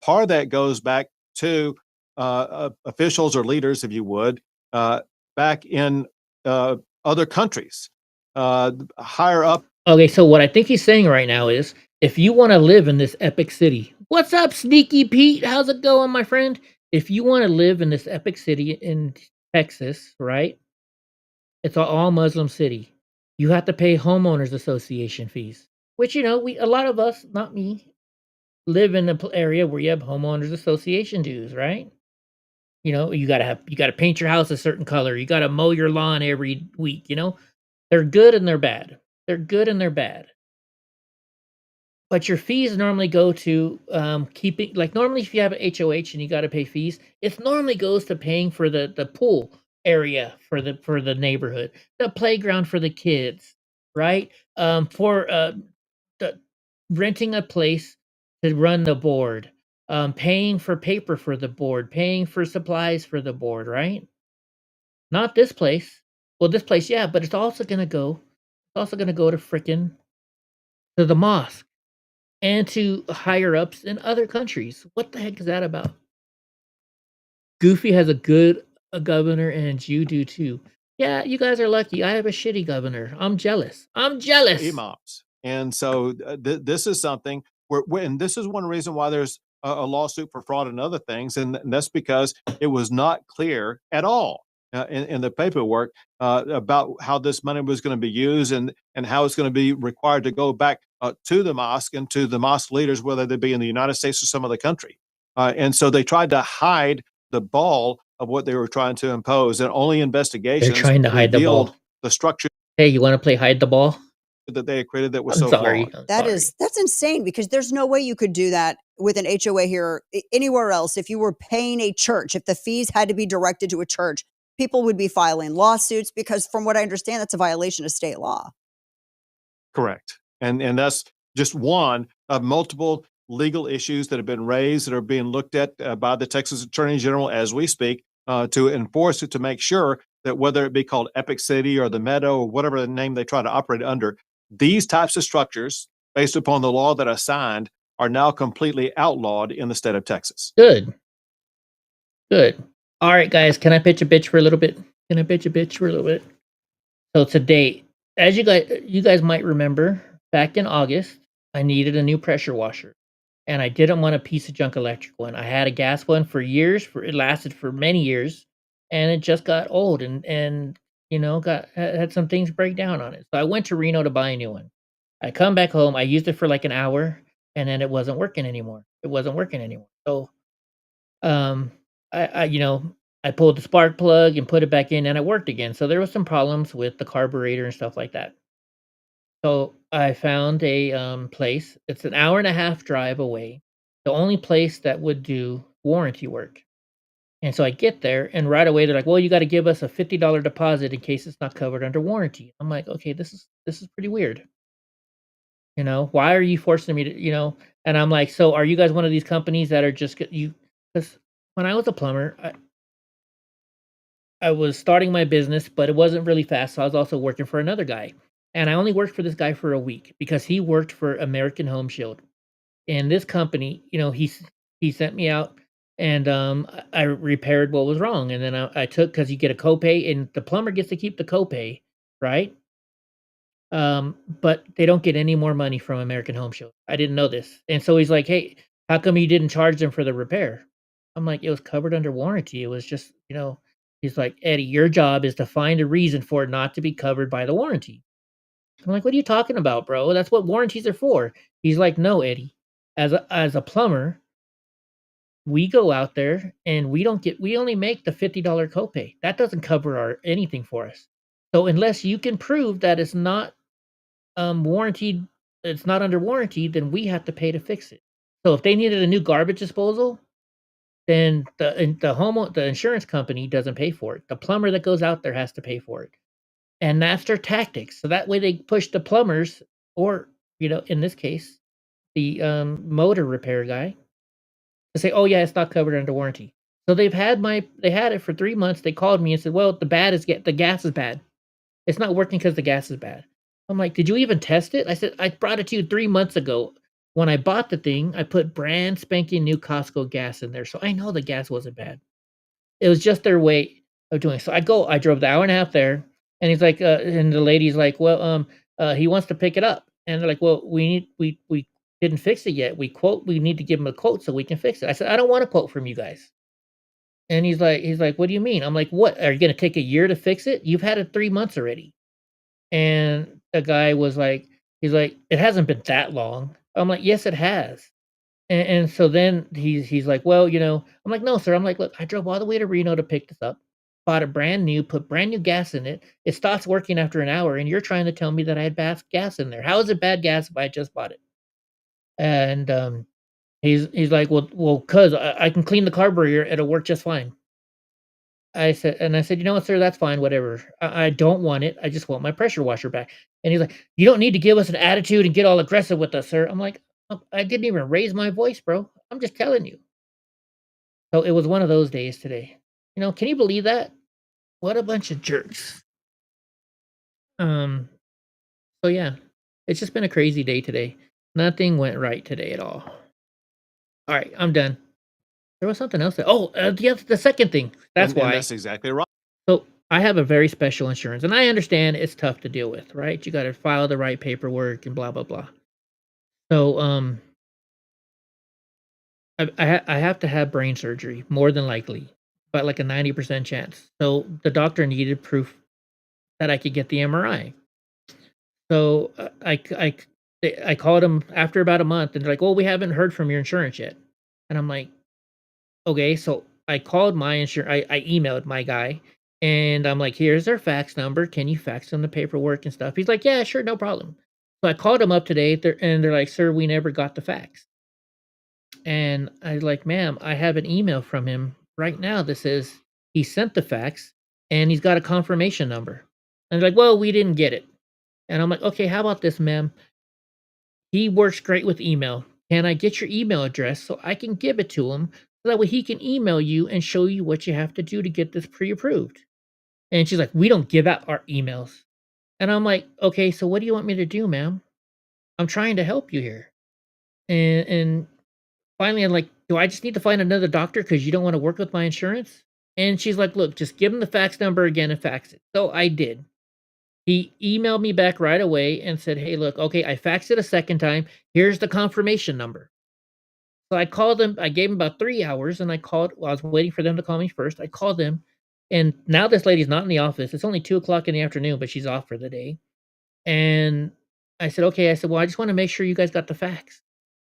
part of that goes back to officials or leaders, if you would, back in other countries, higher up. Okay, so what I think he's saying right now is, if you want to live in this epic city, what's up, Sneaky Pete? How's it going, my friend? If you want to live in this epic city in Texas, right? It's an all Muslim city. You have to pay homeowners association fees, which, you know, a lot of us, not me, live in an area where you have homeowners association dues, right? You know, you gotta paint your house a certain color. You gotta mow your lawn every week. You know, they're good and they're bad. But your fees normally go to keeping, like, normally if you have an HOH and you got to pay fees, it normally goes to paying for the pool area for the neighborhood, the playground for the kids, right? For renting a place to run the board, paying for paper for the board, paying for supplies for the board, right? Not this place. Well, this place, yeah, but it's also gonna go to frickin' to the mosque and to higher ups in other countries. What the heck is that about? Goofy has a governor, and you do too. Yeah, you guys are lucky. I have a shitty governor. I'm jealous. Imams. And so this is something and this is one reason why there's a lawsuit for fraud and other things. And that's because it was not clear at all in the paperwork about how this money was going to be used and how it's going to be required to go back to the mosque and to the mosque leaders, whether they be in the United States or some other country. And so they tried to hide the ball of what they were trying to impose, and only investigations They're trying to hide the ball. The structure. Hey, you want to play hide the ball? That they had created that was I'm so sorry. flawed. That's insane, because there's no way you could do that with an HOA here anywhere else. If you were paying a church, if the fees had to be directed to a church, people would be filing lawsuits, because from what I understand, that's a violation of state law. Correct. And that's just one of multiple legal issues that have been raised that are being looked at by the Texas Attorney General as we speak to enforce it, to make sure that whether it be called Epic City or the Meadow or whatever the name they try to operate under, these types of structures, based upon the law that are signed, are now completely outlawed in the state of Texas. Good. All right, guys, can I pitch a bitch for a little bit? Can I bitch for a little bit? So today, as you guys might remember, back in August, I needed a new pressure washer, and I didn't want a piece of junk electrical one. I had a gas one for years. It lasted for many years, and it just got old and had some things break down on it. So I went to Reno to buy a new one. I come back home. I used it for like an hour, and then it wasn't working anymore. So, I pulled the spark plug and put it back in, and it worked again. So there was some problems with the carburetor and stuff like that. So I found a place. It's an hour and a half drive away. The only place that would do warranty work. And so I get there, and right away they're like, "Well, you got to give us a $50 deposit in case it's not covered under warranty." I'm like, "Okay, this is pretty weird. Why are you forcing me to?" And I'm like, "So are you guys one of these companies that are just you?" Because when I was a plumber, I was starting my business, but it wasn't really fast. So I was also working for another guy, and I only worked for this guy for a week because he worked for American Home Shield. And this company, he sent me out. And I repaired what was wrong, and then I took because you get a copay, and the plumber gets to keep the copay, right? But they don't get any more money from American Home Shield. I didn't know this, and so he's like, "Hey, how come you didn't charge them for the repair?" I'm like, "It was covered under warranty. It was just, He's like, "Eddie, your job is to find a reason for it not to be covered by the warranty." I'm like, "What are you talking about, bro? That's what warranties are for." He's like, "No, Eddie, as a plumber, we go out there and we only make the $50 copay. That doesn't cover anything for us. So unless you can prove that it's not warranted, it's not under warranty, then we have to pay to fix it." So if they needed a new garbage disposal, then the insurance company doesn't pay for it. The plumber that goes out there has to pay for it. And that's their tactics. So that way they push the plumbers, or in this case, the motor repair guy, to say, "Oh yeah, it's not covered under warranty." So they had it for 3 months. They called me and said, "Well, the gas is bad. It's not working because the gas is bad." I'm like, "Did you even test it?" I said, "I brought it to you 3 months ago. When I bought the thing, I put brand spanking new Costco gas in there, so I know the gas wasn't bad. It was just their way of doing it." So I drove the hour and a half there, and he's like, and the lady's like, "Well, he wants to pick it up," and they're like, "Well, we didn't fix it yet. We need to give him a quote so we can fix it." I said, "I don't want a quote from you guys." And he's like, "What do you mean?" I'm like, "What? Are you going to take a year to fix it? You've had it 3 months already." And the guy was like, he's like, "It hasn't been that long." I'm like, "Yes, it has." And so then he's like, "Well, I'm like, "No, sir." I'm like, "Look, I drove all the way to Reno to pick this up, bought it brand new, put brand new gas in it. It stops working after an hour, and you're trying to tell me that I had bad gas in there. How is it bad gas if I just bought it?" And he's like, "Well, cuz I can clean the carburetor, it'll work just fine." I said, "You know what, sir, that's fine, whatever. I don't want it. I just want my pressure washer back." And he's like, "You don't need to give us an attitude and get all aggressive with us, sir." I'm like, I didn't even raise my voice, bro. I'm just telling you." So it was one of those days today. Can you believe that? What a bunch of jerks. So yeah, it's just been a crazy day today. Nothing went right today at all. All right, I'm done. There was something else. The second thing. That's why. That's exactly right. So I have a very special insurance, and I understand it's tough to deal with, right? You got to file the right paperwork and blah blah blah. So I have to have brain surgery, more than likely, but like a 90% chance. So the doctor needed proof that I could get the MRI. So I called him after about a month, and they're like, "Well, we haven't heard from your insurance yet." And I'm like, "Okay." So I called my insurance. I emailed my guy, and I'm like, "Here's their fax number. Can you fax them the paperwork and stuff?" He's like, "Yeah, sure, no problem." So I called him up today, and they're like, "Sir, we never got the fax." And I was like, "Ma'am, I have an email from him right now that says he sent the fax, and he's got a confirmation number." And they're like, "Well, we didn't get it." And I'm like, "Okay, how about this, ma'am? He works great with email. Can I get your email address so I can give it to him, so that way he can email you and show you what you have to do to get this pre-approved?" And she's like, "We don't give out our emails." And I'm like, "Okay, so what do you want me to do, ma'am? I'm trying to help you here." And finally, I'm like, "Do I just need to find another doctor because you don't want to work with my insurance?" And she's like, look, just give him the fax number again and fax it. So I did. He emailed me back right away and said, hey, look, okay, I faxed it a second time. Here's the confirmation number. So I called them. I gave them about 3 hours, and I called. Well, I was waiting for them to call me first. I called them, and now this lady's not in the office. It's only 2:00 in the afternoon, but she's off for the day. And I said, okay. I said, well, I just want to make sure you guys got the fax.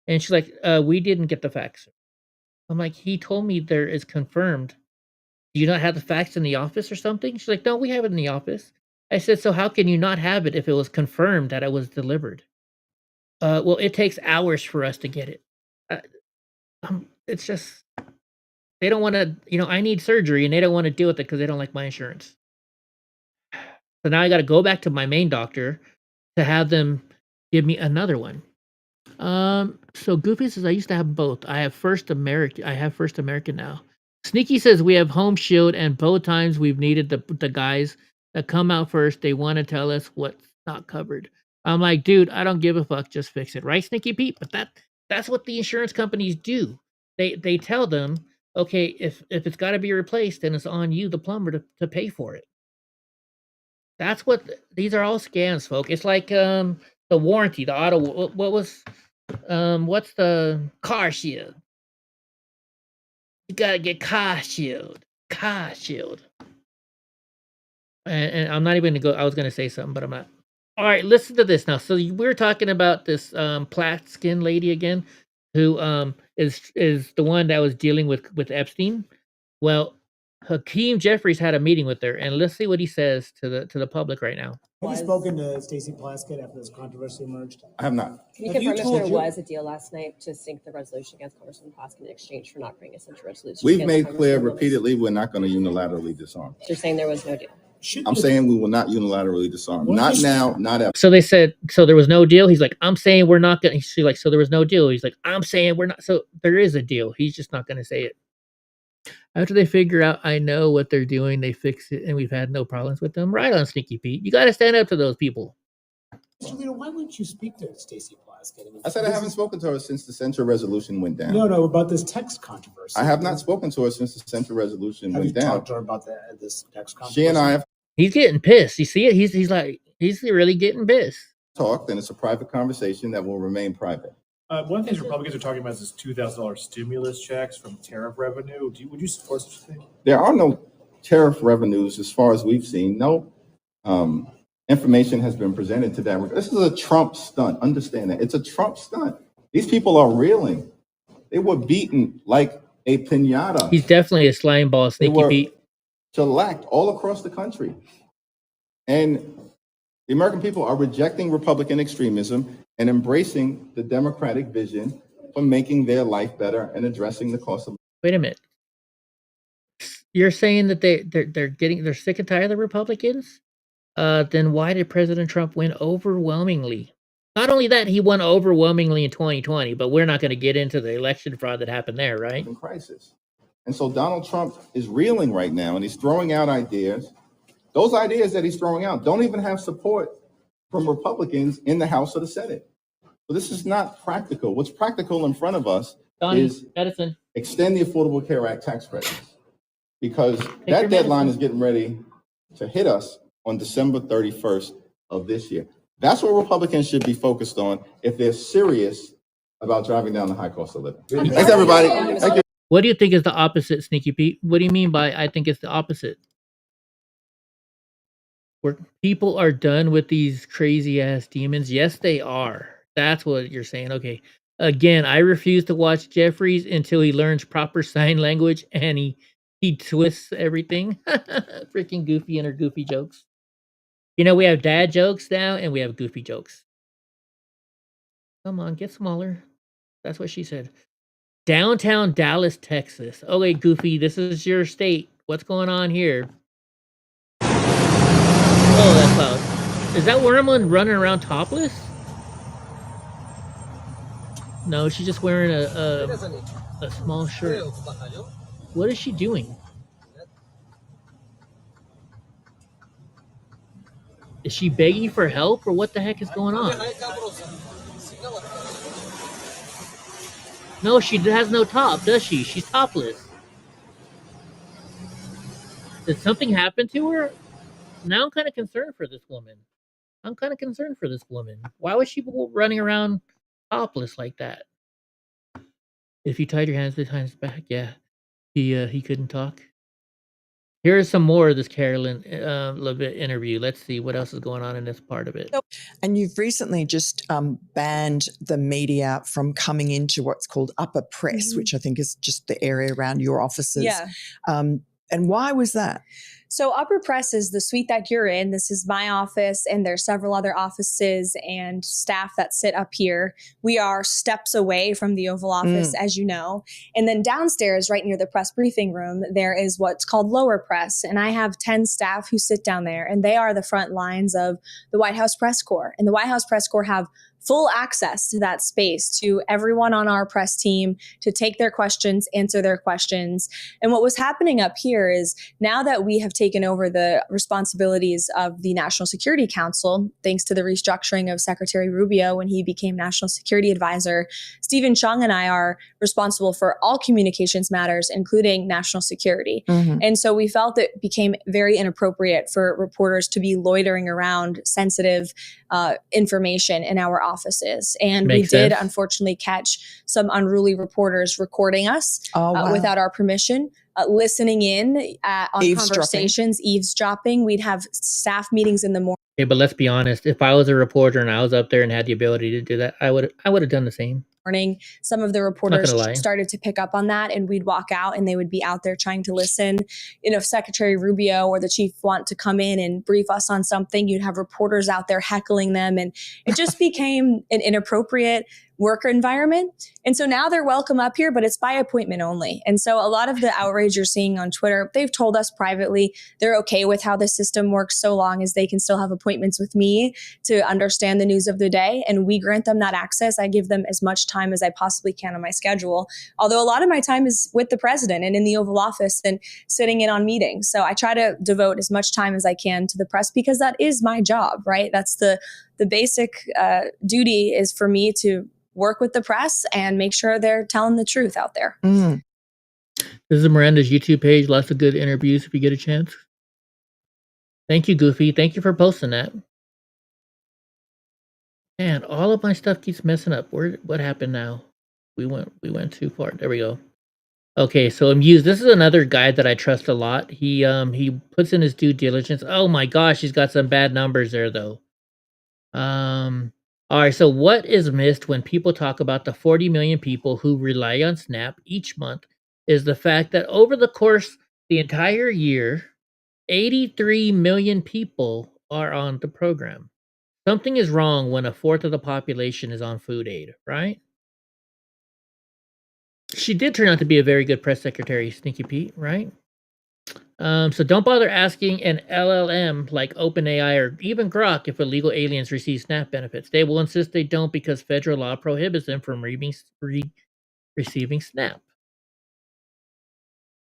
And she's like, we didn't get the fax. I'm like, he told me there is confirmed. Do you not have the fax in the office or something? She's like, no, we have it in the office. I said, so how can you not have it if it was confirmed that it was delivered? Well, it takes hours for us to get it. It's just, they don't want to, I need surgery and they don't want to deal with it because they don't like my insurance. So now I got to go back to my main doctor to have them give me another one. So Goofy says, I used to have both. I have First American now. Sneaky says, we have Home Shield, and both times we've needed the guys that come out first. They want to tell us what's not covered. I'm like, dude, I don't give a fuck. Just fix it. Right, Sneaky Pete? But that's what the insurance companies do. They tell them, okay, if it's got to be replaced, then it's on you, the plumber, to pay for it. That's what these are all scams, folks. It's like the warranty, the auto. What's the car shield? You gotta get car shield. And I'm not even gonna go. I was gonna say something, but I'm not. All right, listen to this now. So we're talking about this plaid skin lady again, who is the one that was dealing with Epstein. Well, Hakeem Jeffries had a meeting with her, and let's see what he says to the public right now. Have you spoken to Stacey Plaskett after this controversy emerged? I have not. Can you confirm if there was a deal last night to sink the resolution against Congressman Plaskett in exchange for not bringing a censure resolution? We've made clear repeatedly we're not going to unilaterally disarm. You're saying there was no deal? I'm saying we will not unilaterally disarm. Not now, not ever. So they said, so there was no deal. He's like, I'm saying we're not going to. She's like, so there was no deal. He's like, I'm saying we're not. So there is a deal. He's just not going to say it. After they figure out, I know what they're doing, they fix it, and we've had no problems with them. Right on, Sneaky Pete. You got to stand up to those people. Mr. Leader, why wouldn't you speak to Stacey Plaskett? I said I haven't spoken to her since the censure resolution went down. No, about this text controversy. I have not spoken to her since the censure resolution went down. Have you talked to her about this text controversy? She and I have He's getting pissed. You see it? He's like, he's really getting pissed. talked, and it's a private conversation that will remain private. One of the things Republicans are talking about is this $2,000 stimulus checks from tariff revenue. Would you support such a thing? There are no tariff revenues as far as we've seen. No information has been presented to that. This is a Trump stunt. Understand that. It's a Trump stunt. These people are reeling. They were beaten like a piñata. He's definitely a slime ball, Sneaky Pete. Shellacked all across the country. And the American people are rejecting Republican extremism and embracing the Democratic vision for making their life better and addressing the cost of. Wait a minute. You're saying that they're sick and tired of the Republicans? Then why did President Trump win overwhelmingly? Not only that, he won overwhelmingly in 2020, but we're not going to get into the election fraud that happened there, right? Crisis. And so Donald Trump is reeling right now, and he's throwing out ideas. Those ideas that he's throwing out don't even have support from Republicans in the House or the Senate. So this is not practical. What's practical in front of us is extend the Affordable Care Act tax credits, because that deadline is getting ready to hit us on December 31st of this year. That's what Republicans should be focused on if they're serious about driving down the high cost of living. Thanks, everybody. Thank you. What do you think is the opposite, Sneaky Pete? What do you mean by I think it's the opposite? Where people are done with these crazy ass demons? Yes, they are. That's what you're saying. Okay. Again, I refuse to watch Jeffries until he learns proper sign language and he twists everything. Freaking Goofy and her goofy jokes. You know, we have dad jokes now and we have goofy jokes. Come on, get smaller. That's what she said. Downtown Dallas, Texas. Okay, Goofy, this is your state. What's going on here? Oh, that's loud. Is that Wormland running around topless? No, she's just wearing a small shirt. What is she doing? Is she begging for help, or what the heck is going on? No, she has no top, does she? She's topless. Did something happen to her? Now I'm kind of concerned for this woman. Why was she running around topless like that? If you tied your hands behind his back, yeah, he couldn't talk. Here's some more of this Carolyn Levitt interview. Let's see what else is going on in this part of it. And you've recently just banned the media from coming into what's called upper press, which I think is just the area around your offices. Yeah. And why was that? So upper press is the suite that you're in. This is my office, and there's several other offices and staff that sit up here. We are steps away from the Oval Office, as you know. And then downstairs, right near the press briefing room, there is what's called lower press. And I have 10 staff who sit down there, and they are the front lines of the White House Press Corps. And the White House Press Corps have full access to that space, to everyone on our press team, to take their questions, answer their questions. And what was happening up here is, now that we have taken over the responsibilities of the National Security Council, thanks to the restructuring of Secretary Rubio when he became National Security Advisor, Stephen Chung and I are responsible for all communications matters, including national security. And so we felt it became very inappropriate for reporters to be loitering around sensitive information in our offices. And Makes we did, sense. unfortunately, catch some unruly reporters recording us without our permission, listening in on Eavesdropping. conversations, eavesdropping. We'd have staff meetings in the morning. Okay, but let's be honest. If I was a reporter and I was up there and had the ability to do that, I would have done the same. Some of the reporters lie. started to pick up on that, and we'd walk out and they would be out there trying to listen. You know, if Secretary Rubio or the chief want to come in and brief us on something, you'd have reporters out there heckling them. And it just became an inappropriate worker environment. And so now they're welcome up here, but it's by appointment only. And so a lot of the outrage you're seeing on Twitter, they've told us privately they're okay with how the system works so long as they can still have appointments with me to understand the news of the day. And we grant them that access. I give them as much time as I possibly can on my schedule. Although a lot of my time is with the president and in the Oval Office and sitting in on meetings. So I try to devote as much time as I can to the press because that is my job, right? That's the basic duty is for me to work with the press and make sure they're telling the truth out there. This is Miranda's YouTube page. Lots of good interviews if you get a chance. Thank you, Goofy. Thank you for posting that. Man, all of my stuff keeps messing up. What happened now? We went too far. There we go. Okay, so Amuse. This is another guy that I trust a lot. He puts in his due diligence. Oh my gosh, he's got some bad numbers there though. All right, so what is missed when people talk about the 40 million people who rely on SNAP each month is the fact that over the course the entire year, 83 million people are on the program. Something is wrong when a fourth of the population is on food aid, right? She did turn out to be a very good press secretary, Stinky Pete, right? So don't bother asking an LLM like OpenAI or even Grok if illegal aliens receive SNAP benefits. They will insist they don't because federal law prohibits them from receiving SNAP.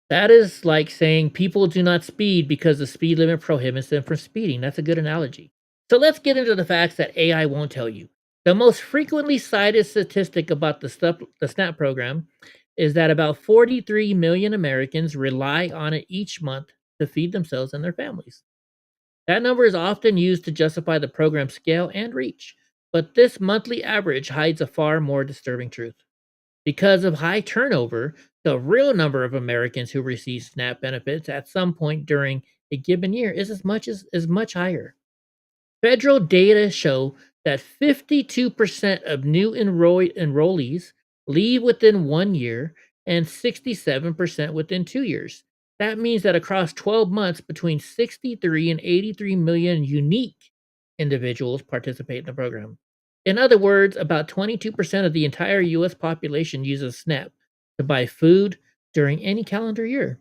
That is like saying people do not speed because the speed limit prohibits them from speeding. That's a good analogy. So let's get into the facts that AI won't tell you. The most frequently cited statistic about the SNAP program is that about 43 million Americans rely on it each month to feed themselves and their families. That number is often used to justify the program's scale and reach, but this monthly average hides a far more disturbing truth. Because of high turnover, the real number of Americans who receive SNAP benefits at some point during a given year is much higher. Federal data show that 52% of new enrollees leave within 1 year and 67% within 2 years. That means that across 12 months, between 63 and 83 million unique individuals participate in the program. In other words, about 22% of the entire U.S. population uses SNAP to buy food during any calendar year.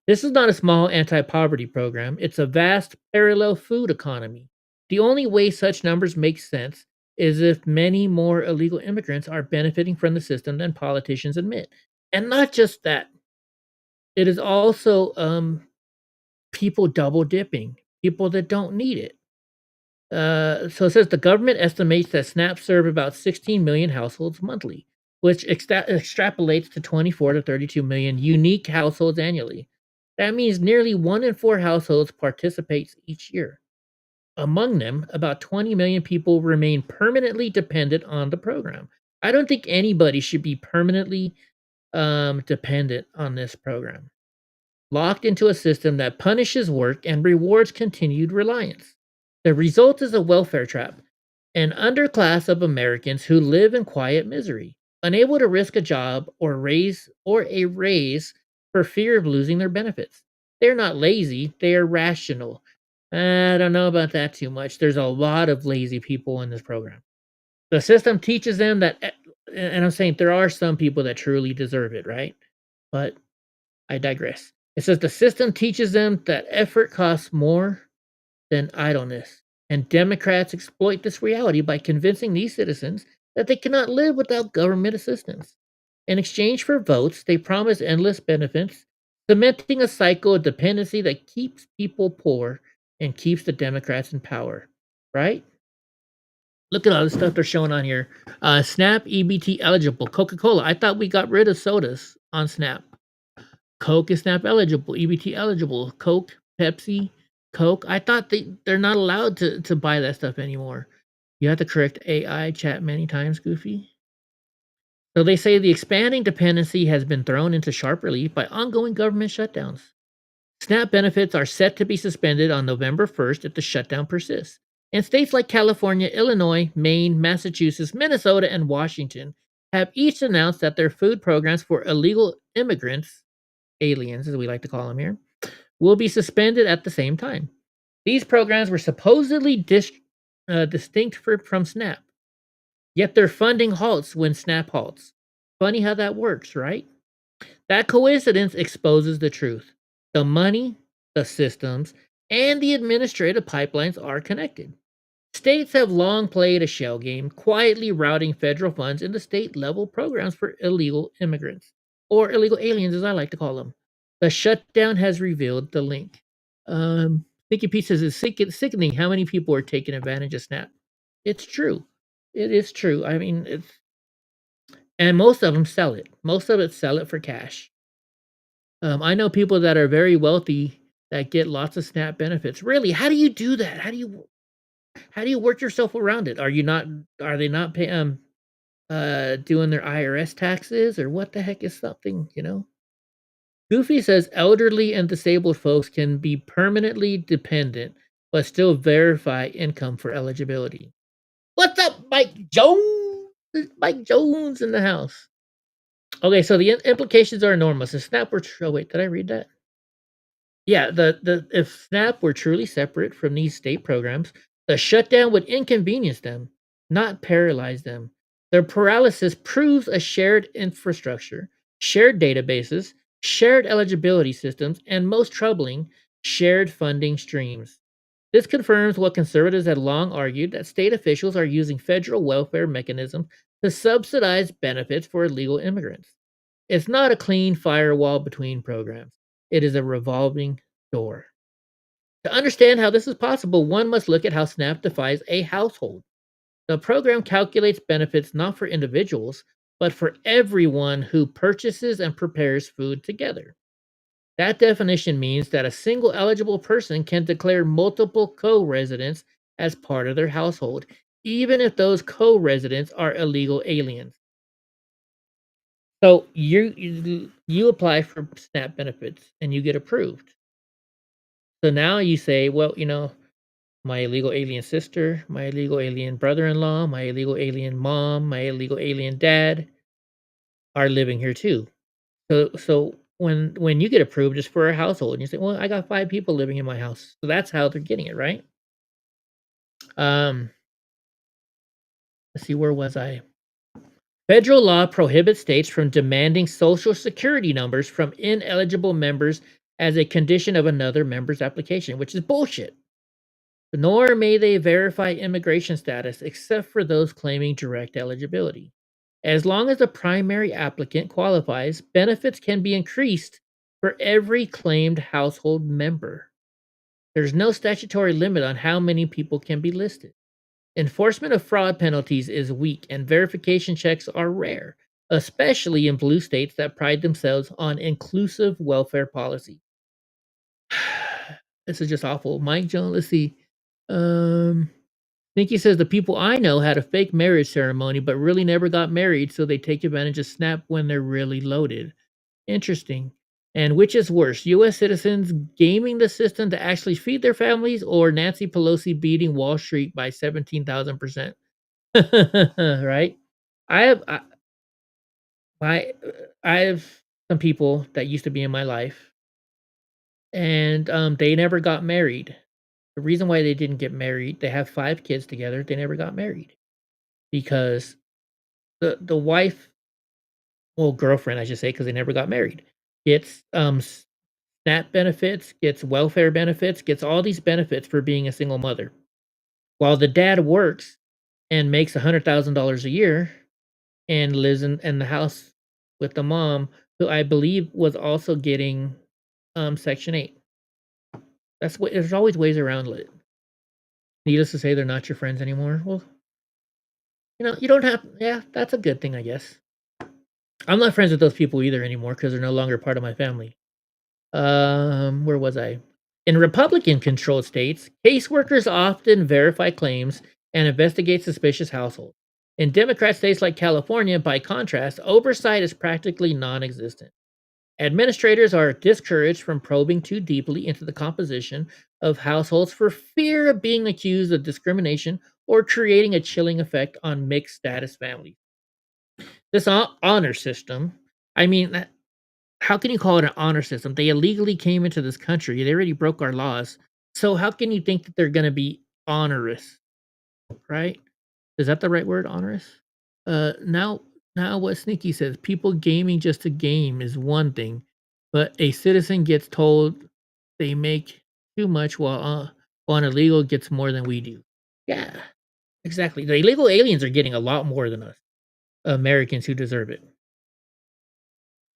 This is not a small anti-poverty program. It's a vast parallel food economy. The only way such numbers make sense is if many more illegal immigrants are benefiting from the system than politicians admit. And not just that. It is also people double dipping, people that don't need it. So it says the government estimates that SNAP serve about 16 million households monthly, which extrapolates to 24 to 32 million unique households annually. That means nearly 1 in 4 households participates each year. Among them, about 20 million people remain permanently dependent on the program. I don't think anybody should be permanently dependent on this program, locked into a system that punishes work and rewards continued reliance. The result is a welfare trap, an underclass of Americans who live in quiet misery, unable to risk a job or a raise for fear of losing their benefits. They're not lazy, they are rational. I don't know about that too much. There's a lot of lazy people in this program. The system teaches them that, and I'm saying there are some people that truly deserve it, right? But I digress. It says the system teaches them that effort costs more than idleness. And Democrats exploit this reality by convincing these citizens that they cannot live without government assistance. In exchange for votes, they promise endless benefits, cementing a cycle of dependency that keeps people poor and keeps the Democrats in power, right? Look at all the stuff they're showing on here. SNAP EBT eligible. Coca-Cola. I thought we got rid of sodas on SNAP. Coke is SNAP eligible. EBT eligible. Coke, Pepsi, Coke. I thought they're not allowed to buy that stuff anymore. You have to correct AI chat many times, Goofy. So they say the expanding dependency has been thrown into sharp relief by ongoing government shutdowns. SNAP benefits are set to be suspended on November 1st if the shutdown persists. And states like California, Illinois, Maine, Massachusetts, Minnesota, and Washington have each announced that their food programs for illegal immigrants, aliens as we like to call them here, will be suspended at the same time. These programs were supposedly distinct from SNAP, yet their funding halts when SNAP halts. Funny how that works, right? That coincidence exposes the truth. The money, the systems, and the administrative pipelines are connected. States have long played a shell game, quietly routing federal funds into state-level programs for illegal immigrants, or illegal aliens as I like to call them. The shutdown has revealed the link. Thinking Pete says it's sickening how many people are taking advantage of SNAP. It's true. It is true. I mean, and most of them sell it. Most of it sell it for cash. I know people that are very wealthy that get lots of SNAP benefits. Really, how do you do that? How do you work yourself around it? Are they not doing their IRS taxes, or what the heck is something, Goofy says elderly and disabled folks can be permanently dependent but still verify income for eligibility. What's up, Mike Jones? Mike Jones in the house. Okay, so the implications are enormous. If SNAP were wait, did I read that? Yeah, if SNAP were truly separate from these state programs, the shutdown would inconvenience them, not paralyze them. Their paralysis proves a shared infrastructure, shared databases, shared eligibility systems, and most troubling, shared funding streams. This confirms what conservatives had long argued, that state officials are using federal welfare mechanisms to subsidize benefits for illegal immigrants. It's not a clean firewall between programs. It is a revolving door. To understand how this is possible, one must look at how SNAP defines a household. The program calculates benefits not for individuals, but for everyone who purchases and prepares food together. That definition means that a single eligible person can declare multiple co-residents as part of their household, even if those co-residents are illegal aliens. So you apply for SNAP benefits and you get approved. So now you say, well, my illegal alien sister, my illegal alien brother-in-law, my illegal alien mom, my illegal alien dad are living here too. So when you get approved, it's for a household, and you say, well, I got 5 people living in my house. So that's how they're getting it, right? Let's see, where was I? Federal law prohibits states from demanding social security numbers from ineligible members as a condition of another member's application, which is bullshit. Nor may they verify immigration status except for those claiming direct eligibility. As long as the primary applicant qualifies, benefits can be increased for every claimed household member. There's no statutory limit on how many people can be listed. Enforcement of fraud penalties is weak, and verification checks are rare, especially in blue states that pride themselves on inclusive welfare policy. This is just awful. Mike Jones, let's see. Nikki says the people I know had a fake marriage ceremony, but really never got married, so they take advantage of SNAP when they're really loaded. Interesting. And which is worse, U.S. citizens gaming the system to actually feed their families, or Nancy Pelosi beating Wall Street by 17,000%? Right? I have some people that used to be in my life, and they never got married. The reason why they didn't get married, they have 5 kids together, they never got married because the wife, well, girlfriend, I should say, because they never got married, gets SNAP benefits, gets welfare benefits, gets all these benefits for being a single mother, while the dad works and makes $100,000 a year and lives in the house with the mom, who I believe was also getting Section 8. That's what. There's always ways around it. Needless to say, they're not your friends anymore. Well, you don't have. Yeah, that's a good thing, I guess. I'm not friends with those people either anymore because they're no longer part of my family. Where was I? In Republican-controlled states, caseworkers often verify claims and investigate suspicious households. In Democrat states like California, by contrast, oversight is practically non-existent. Administrators are discouraged from probing too deeply into the composition of households for fear of being accused of discrimination or creating a chilling effect on mixed status families. This honor system, I mean, how can you call it an honor system? They illegally came into this country. They already broke our laws. So how can you think that they're going to be onerous, right? Is that the right word, onerous? Now what Sneaky says, people gaming just to game is one thing, but a citizen gets told they make too much while an illegal gets more than we do. Yeah, exactly. The illegal aliens are getting a lot more than us Americans who deserve it.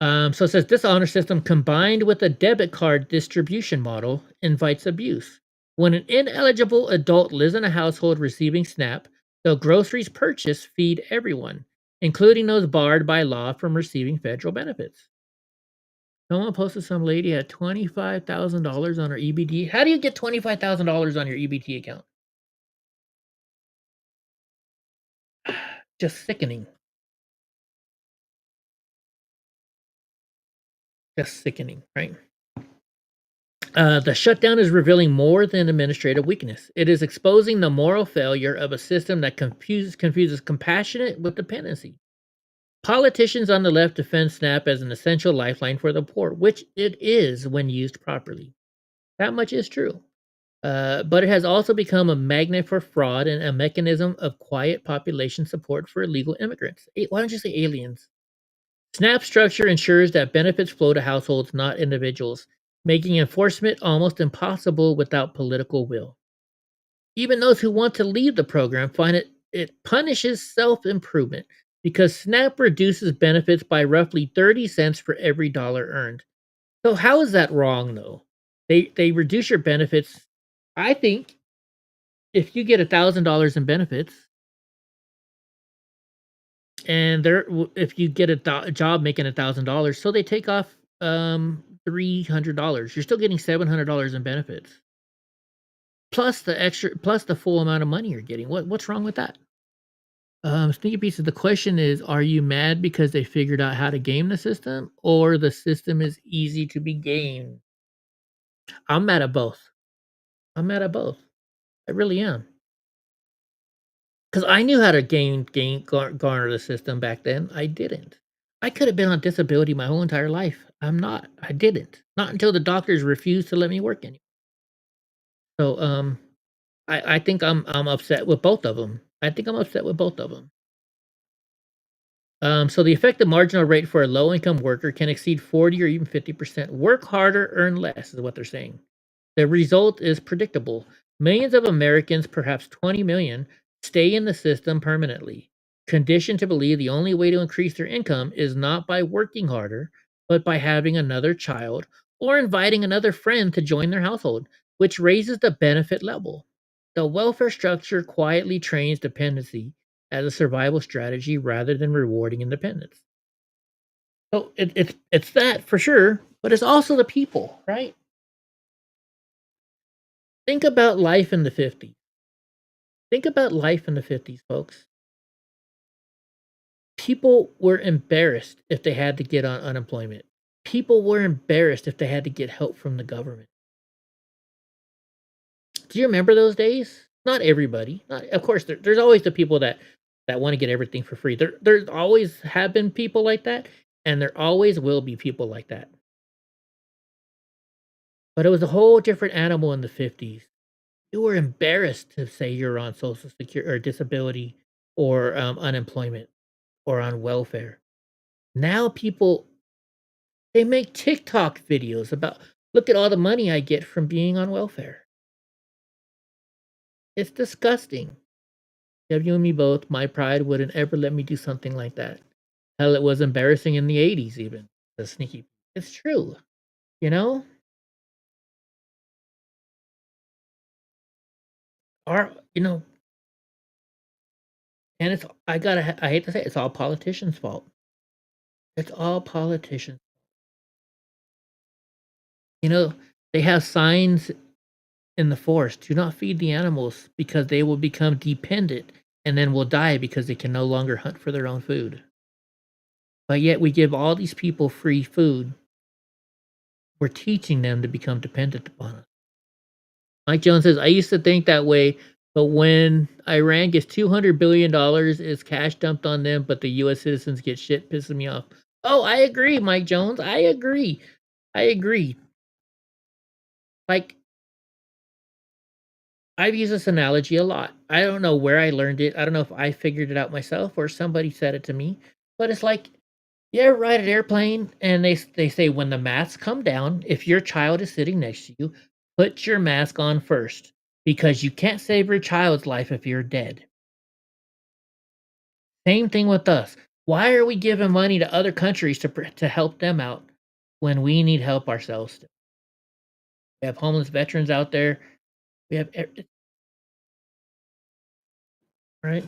So it says this honor system combined with a debit card distribution model invites abuse. When an ineligible adult lives in a household receiving SNAP, the groceries purchased feed everyone, including those barred by law from receiving federal benefits. Someone posted some lady had $25,000 on her EBT. How do you get $25,000 on your EBT account? Just sickening. Just sickening, right? The shutdown is revealing more than administrative weakness. It is exposing the moral failure of a system that confuses compassionate with dependency. Politicians on the left defend SNAP as an essential lifeline for the poor, which it is when used properly. That much is true. But it has also become a magnet for fraud and a mechanism of quiet population support for illegal immigrants. Why don't you say aliens? SNAP structure ensures that benefits flow to households, not individuals, making enforcement almost impossible without political will. Even those who want to leave the program find it punishes self-improvement because SNAP reduces benefits by roughly 30 cents for every dollar earned. So how is that wrong, though? They reduce your benefits. I think if you get $1,000 in benefits, and if you get a job making $1,000, so they take off $300. You're still getting $700 in benefits, plus the full amount of money you're getting. What's wrong with that? Sneaky pieces. The question is: are you mad because they figured out how to game the system, or the system is easy to be gamed? I'm mad at both. I really am. Because I knew how to garner the system back then. I didn't. I could have been on disability my whole entire life. I'm not. I didn't. Not until the doctors refused to let me work anymore. So I think I'm upset with both of them. So the effective marginal rate for a low-income worker can exceed 40 or even 50%. Work harder, earn less, is what they're saying. The result is predictable. Millions of Americans, perhaps 20 million, stay in the system permanently, conditioned to believe the only way to increase their income is not by working harder, but by having another child or inviting another friend to join their household, which raises the benefit level. The welfare structure quietly trains dependency as a survival strategy rather than rewarding independence. So it's that for sure, but it's also the people, right? Think about life in the 50s. Think about life in the 50s, folks. People were embarrassed if they had to get on unemployment. People were embarrassed if they had to get help from the government. Do you remember those days? Not everybody. Of course, there's always the people that want to get everything for free. There's always have been people like that, and there always will be people like that. But it was a whole different animal in the 50s. You were embarrassed to say you're on Social Security or disability or unemployment or on welfare. Now people, they make TikTok videos about, look at all the money I get from being on welfare. It's disgusting. Have you and me both. My pride wouldn't ever let me do something like that. Hell, it was embarrassing in the 80s even. The sneaky. It's true. You know? And it's, I hate to say it, it's all politicians' fault. It's all politicians. They have signs in the forest, do not feed the animals because they will become dependent and then will die because they can no longer hunt for their own food. But yet we give all these people free food. We're teaching them to become dependent upon us. Mike Jones says, I used to think that way, but when Iran gets $200 billion, it's cash dumped on them, but the U.S. citizens get shit, pissing me off. Oh, I agree, Mike Jones. I agree. Like, I've used this analogy a lot. I don't know where I learned it. I don't know if I figured it out myself or somebody said it to me. But it's like, you ever ride an airplane and they say when the masks come down, if your child is sitting next to you, put your mask on first because you can't save your child's life if you're dead. Same thing with us. Why are we giving money to other countries to help them out when we need help ourselves? We have homeless veterans out there. We have, right?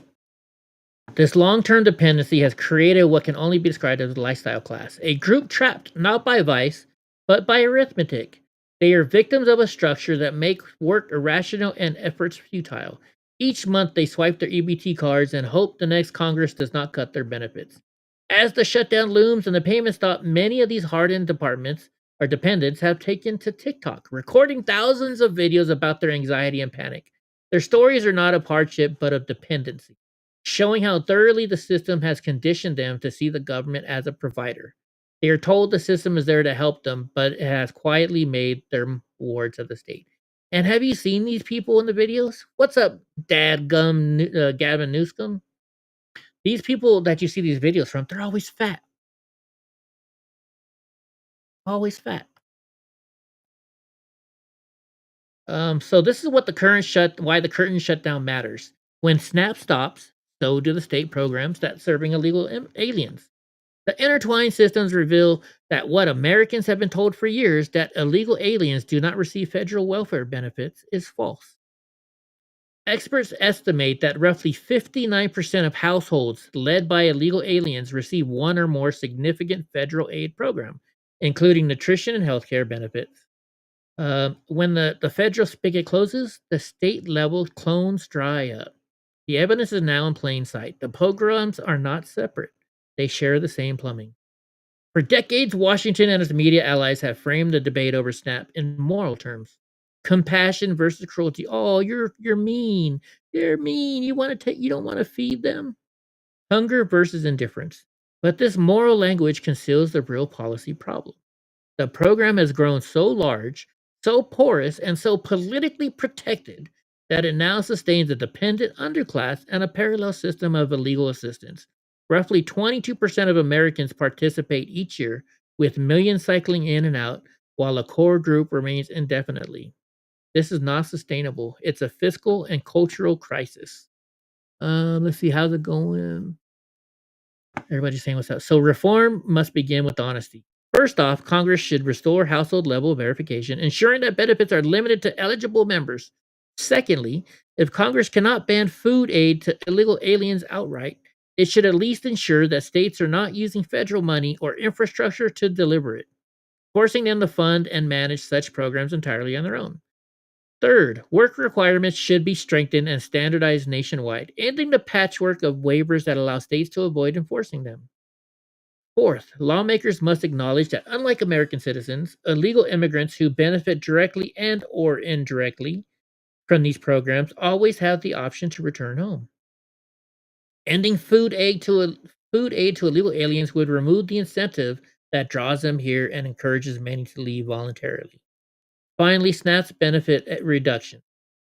This long-term dependency has created what can only be described as a lifestyle class, a group trapped not by vice, but by arithmetic. They are victims of a structure that makes work irrational and efforts futile. Each month, they swipe their EBT cards and hope the next Congress does not cut their benefits. As the shutdown looms and the payments stop, many of these hardened departments or dependents have taken to TikTok, recording thousands of videos about their anxiety and panic. Their stories are not of hardship, but of dependency, showing how thoroughly the system has conditioned them to see the government as a provider. They are told the system is there to help them, but it has quietly made them wards of the state. And have you seen these people in the videos? What's up, dadgum Gavin Newsom? These people that you see these videos from, they're always fat. Always fat. So this is what why the current shutdown matters. When SNAP stops, so do the state programs that serving illegal aliens. The intertwined systems reveal that what Americans have been told for years, that illegal aliens do not receive federal welfare benefits, is false. Experts estimate that roughly 59% of households led by illegal aliens receive one or more significant federal aid program, including nutrition and healthcare benefits. When the federal spigot closes, the state level clones dry up. The evidence is now in plain sight. The programs are not separate. They share the same plumbing. For decades, Washington and its media allies have framed the debate over SNAP in moral terms. Compassion versus cruelty. Oh, you're mean. You're mean. You don't want to feed them. Hunger versus indifference. But this moral language conceals the real policy problem. The program has grown so large, so porous, and so politically protected that it now sustains a dependent underclass and a parallel system of illegal assistance. Roughly 22% of Americans participate each year, with millions cycling in and out, while a core group remains indefinitely. This is not sustainable. It's a fiscal and cultural crisis. Let's see, how's it going? Everybody's saying what's up. So reform must begin with honesty. First off, Congress should restore household level verification, ensuring that benefits are limited to eligible members. Secondly, if Congress cannot ban food aid to illegal aliens outright, it should at least ensure that states are not using federal money or infrastructure to deliver it, forcing them to fund and manage such programs entirely on their own. Third, work requirements should be strengthened and standardized nationwide, ending the patchwork of waivers that allow states to avoid enforcing them. Fourth, lawmakers must acknowledge that unlike American citizens, illegal immigrants who benefit directly and or indirectly from these programs always have the option to return home. Ending food aid to illegal aliens would remove the incentive that draws them here and encourages many to leave voluntarily. Finally, SNAP's benefit reduction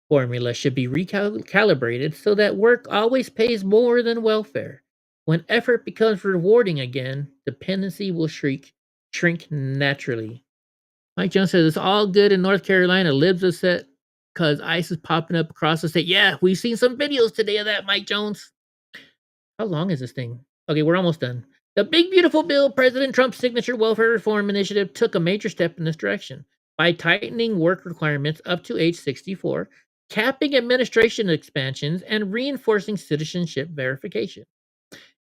formula should be recalibrated so that work always pays more than welfare. When effort becomes rewarding again, dependency will shrink naturally. Mike Jones says it's all good in North Carolina. Libs upset because ICE is popping up across the state. Yeah, we've seen some videos today of that, Mike Jones. How long is this thing? Okay, we're almost done. The big, beautiful bill, President Trump's signature welfare reform initiative, took a major step in this direction by tightening work requirements up to age 64, capping administration expansions, and reinforcing citizenship verification.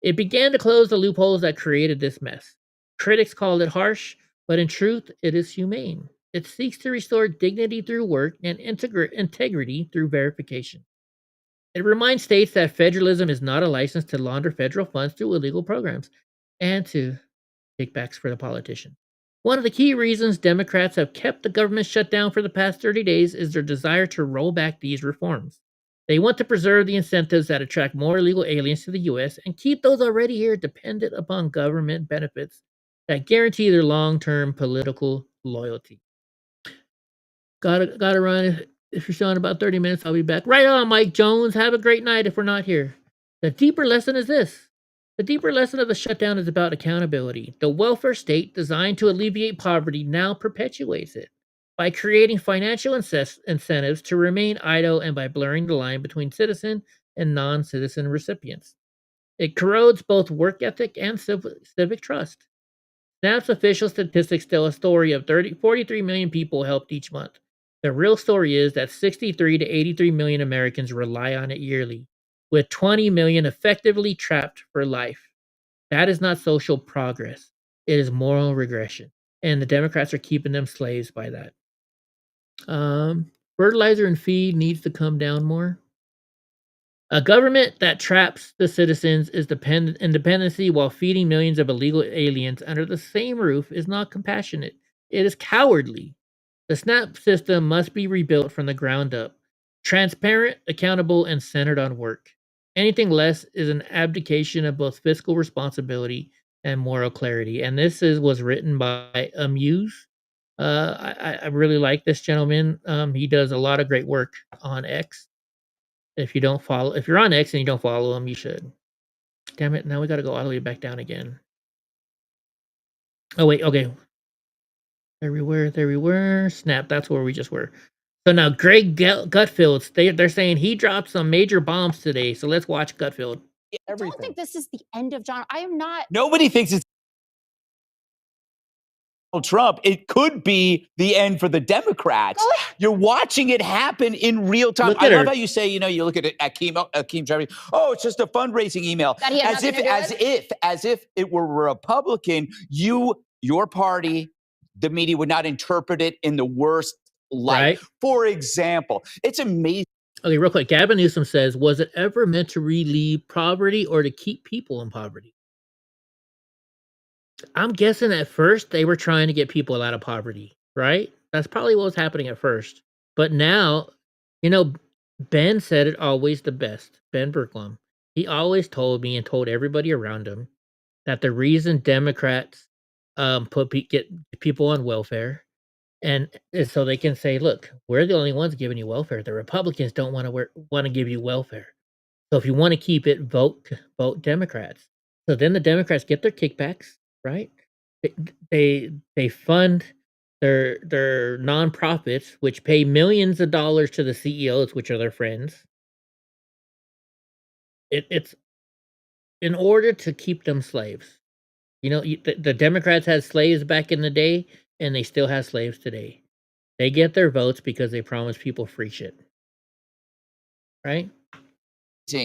It began to close the loopholes that created this mess. Critics called it harsh, but in truth, it is humane. It seeks to restore dignity through work and integrity through verification. It reminds states that federalism is not a license to launder federal funds through illegal programs and to kickbacks for the politician. One of the key reasons Democrats have kept the government shut down for the past 30 days is their desire to roll back these reforms. They want to preserve the incentives that attract more illegal aliens to the U.S. and keep those already here dependent upon government benefits that guarantee their long-term political loyalty. Gotta run. If you're still in about 30 minutes, I'll be back. Right on, Mike Jones. Have a great night if we're not here. The deeper lesson is this. The deeper lesson of the shutdown is about accountability. The welfare state designed to alleviate poverty now perpetuates it by creating financial incentives to remain idle and by blurring the line between citizen and non-citizen recipients. It corrodes both work ethic and civic trust. SNAP's official statistics tell a story of 43 million people helped each month. The real story is that 63 to 83 million Americans rely on it yearly, with 20 million effectively trapped for life. That is not social progress. It is moral regression. And the Democrats are keeping them slaves by that. Fertilizer and feed needs to come down more. A government that traps the citizens is in dependency while feeding millions of illegal aliens under the same roof is not compassionate. It is cowardly. The SNAP system must be rebuilt from the ground up, transparent, accountable, and centered on work. Anything less is an abdication of both fiscal responsibility and moral clarity. And this was written by Amuse. I really like this gentleman. He does a lot of great work on X. If you're on X and you don't follow him, you should. Damn it! Now we got to go all the way back down again. Oh wait, okay. There we were. Snap. That's where we just were. So now Greg Gutfeld, they're saying he dropped some major bombs today. So let's watch Gutfeld. I don't think this is the end of John. I am not. Nobody thinks it's Trump. It could be the end for the Democrats. You're watching it happen in real time. I love how you say, you look at it, Akeem Jeffrey. Oh, it's just a fundraising email. As if it were a Republican, your party, the media would not interpret it in the worst light. Right. For example, it's amazing. Okay, real quick. Gavin Newsom says, was it ever meant to relieve poverty or to keep people in poverty? I'm guessing at first they were trying to get people out of poverty, right? That's probably what was happening at first. But now, Ben said it always the best. Ben Bergblum. He always told me and told everybody around him that the reason Democrats get people on welfare and so they can say, look, we're the only ones giving you welfare. The Republicans don't want to give you welfare. So if you want to keep it, vote Democrats. So then the Democrats get their kickbacks. Right? They fund their nonprofits, which pay millions of dollars to the CEOs, which are their friends. It's in order to keep them slaves. The Democrats had slaves back in the day, and they still have slaves today. They get their votes because they promise people free shit. Right?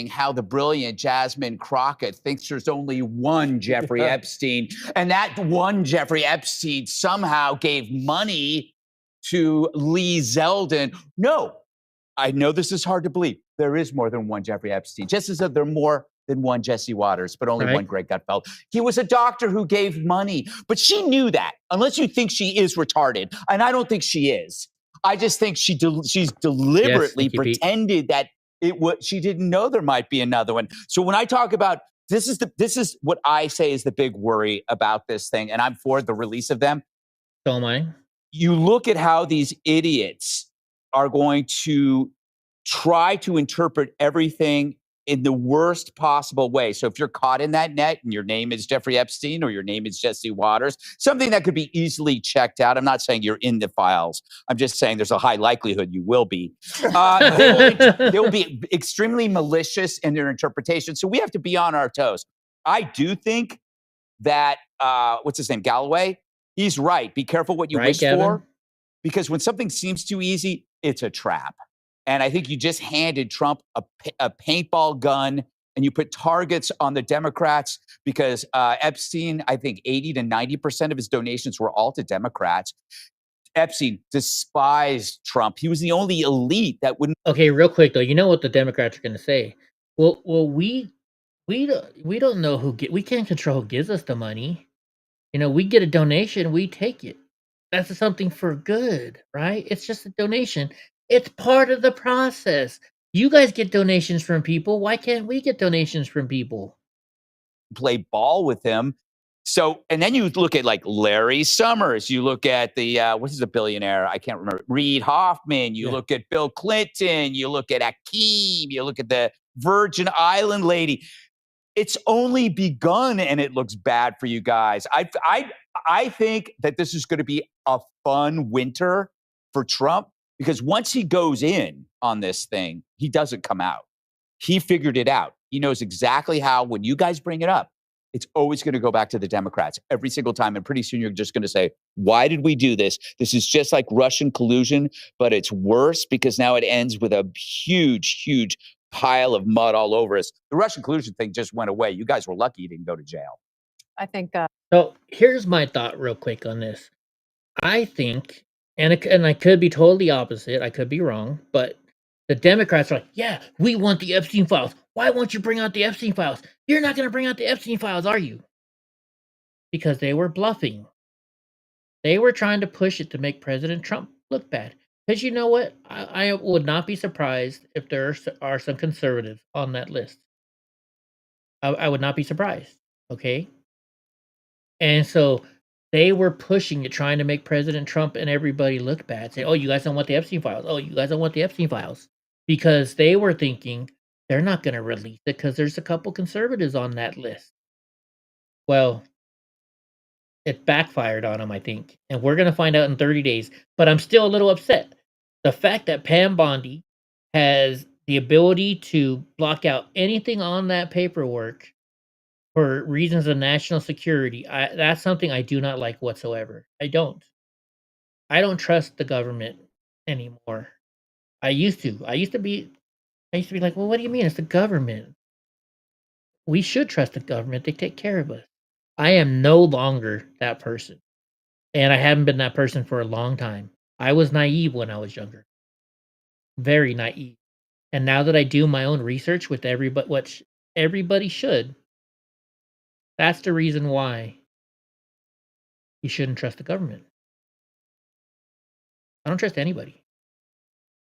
How the brilliant Jasmine Crockett thinks there's only one Jeffrey Epstein, and that one Jeffrey Epstein somehow gave money to Lee Zeldin. No, I know this is hard to believe. There is more than one Jeffrey Epstein, just as if there are more than one Jesse Waters, but only one Greg Gutfeld. He was a doctor who gave money, but she knew that, unless you think she is retarded. And I don't think she is. I just think she's deliberately pretended that she didn't know there might be another one. So when I talk about this is what I say is the big worry about this thing, and I'm for the release of them. So am I. You look at how these idiots are going to try to interpret everything in the worst possible way. So if you're caught in that net and your name is Jeffrey Epstein or your name is Jesse Waters, something that could be easily checked out. I'm not saying you're in the files. I'm just saying there's a high likelihood you will be. They will be extremely malicious in their interpretation. So we have to be on our toes. I do think that, what's his name, Galloway? He's right. Be careful what you wish for. Because when something seems too easy, it's a trap. And I think you just handed Trump a paintball gun and you put targets on the Democrats because Epstein, I think 80 to 90% of his donations were all to Democrats. Epstein despised Trump. He was the only elite that wouldn't. Okay, real quick though, you know what the Democrats are going to say? Well, we don't know we can't control who gives us the money. You know, we get a donation, we take it. That's something for good, right? It's just a donation. It's part of the process. You guys get donations from people. Why can't we get donations from people? Play ball with him. So, and then you look at like Larry Summers. You look at the, what's the billionaire? I can't remember. Reid Hoffman. You look at Bill Clinton. You look at Akeem. You look at the Virgin Island lady. It's only begun and it looks bad for you guys. I think that this is going to be a fun winter for Trump. Because once he goes in on this thing, he doesn't come out. He figured it out. He knows exactly how, when you guys bring it up, it's always going to go back to the Democrats every single time. And pretty soon you're just going to say, why did we do this? This is just like Russian collusion, but it's worse because now it ends with a huge, huge pile of mud all over us. The Russian collusion thing just went away. You guys were lucky you didn't go to jail. I think. So here's my thought real quick on this. I think, and I could be totally opposite. I could be wrong, but the Democrats are like, yeah, we want the Epstein files. Why won't you bring out the Epstein files? You're not going to bring out the Epstein files, are you? Because they were bluffing. They were trying to push it to make President Trump look bad. Because you know what? I would not be surprised if there are some conservatives on that list. I would not be surprised. Okay? And so they were pushing it, trying to make President Trump and everybody look bad. Say, oh, you guys don't want the Epstein files. Oh, you guys don't want the Epstein files. Because they were thinking they're not going to release it because there's a couple conservatives on that list. Well, it backfired on them, I think. And we're going to find out in 30 days. But I'm still a little upset. The fact that Pam Bondi has the ability to block out anything on that paperwork for reasons of national security, that's something I do not like whatsoever. I don't trust the government anymore. I used to be like, well, what do you mean? It's the government. We should trust the government. They take care of us. I am no longer that person. And I haven't been that person for a long time. I was naive when I was younger. Very naive. And now that I do my own research with what everybody should, that's the reason why you shouldn't trust the government. I don't trust anybody.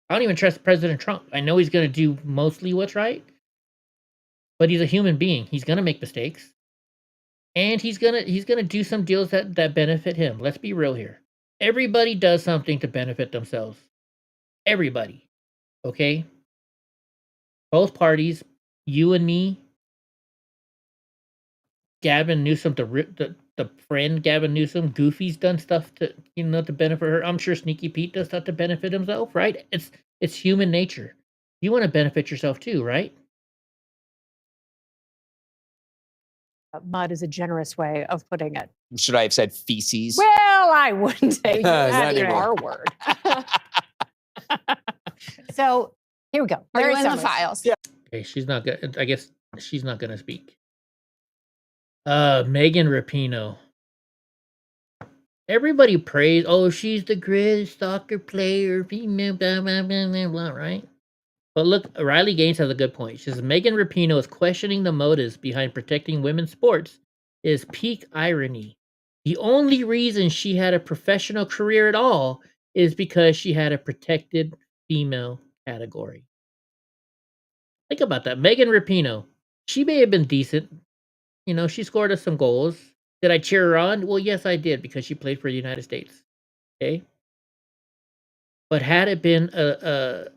I don't even trust President Trump. I know he's going to do mostly what's right, but he's a human being. He's going to make mistakes. And he's going to do some deals that benefit him. Let's be real here. Everybody does something to benefit themselves. Everybody. Okay? Both parties, you and me, Gavin Newsom, the friend Gavin Newsom, Goofy's done stuff to benefit her. I'm sure Sneaky Pete does stuff to benefit himself, right? It's human nature. You want to benefit yourself too, right? Mud is a generous way of putting it. Should I have said feces? Well, I wouldn't say that Not in our word. So here we go. Are you in the files? Yeah. Okay, she's not good. I guess she's not going to speak. Megan Rapinoe. Everybody prays, oh, she's the greatest soccer player, female, blah, blah, blah, blah, blah, right? But look, Riley Gaines has a good point. She says Megan Rapinoe is questioning the motives behind protecting women's sports is peak irony. The only reason she had a professional career at all is because she had a protected female category. Think about that. Megan Rapinoe, she may have been decent. You know, she scored us some goals. Did I cheer her on? Well, yes, I did because she played for the United States. Okay. But had it been a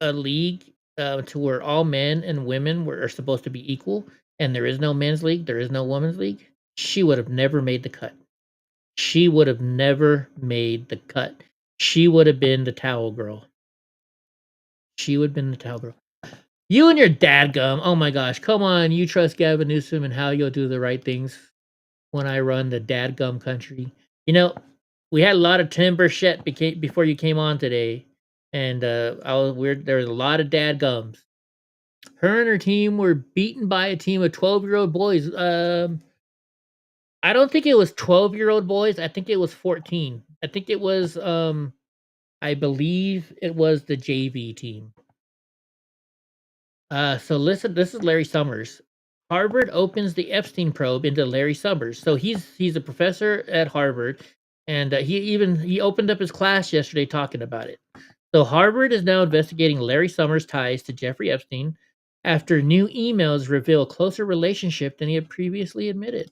league to where all men and women are supposed to be equal, and there is no men's league, there is no women's league, she would have never made the cut. She would have never made the cut. She would have been the towel girl. She would have been the towel girl. You and your dadgum. Oh my gosh. Come on. You trust Gavin Newsom and how you'll do the right things when I run the dadgum country. You know, we had a lot of Tim Burchett before you came on today. And there was a lot of dadgums. Her and her team were beaten by a team of 12-year-old boys. I don't think it was 12-year-old boys. I think it was 14. I think it was, I believe it was the JV team. So listen, this is Larry Summers. Harvard opens the Epstein probe into Larry Summers. So he's a professor at Harvard, and he opened up his class yesterday talking about it. So Harvard is now investigating Larry Summers' ties to Jeffrey Epstein after new emails reveal a closer relationship than he had previously admitted.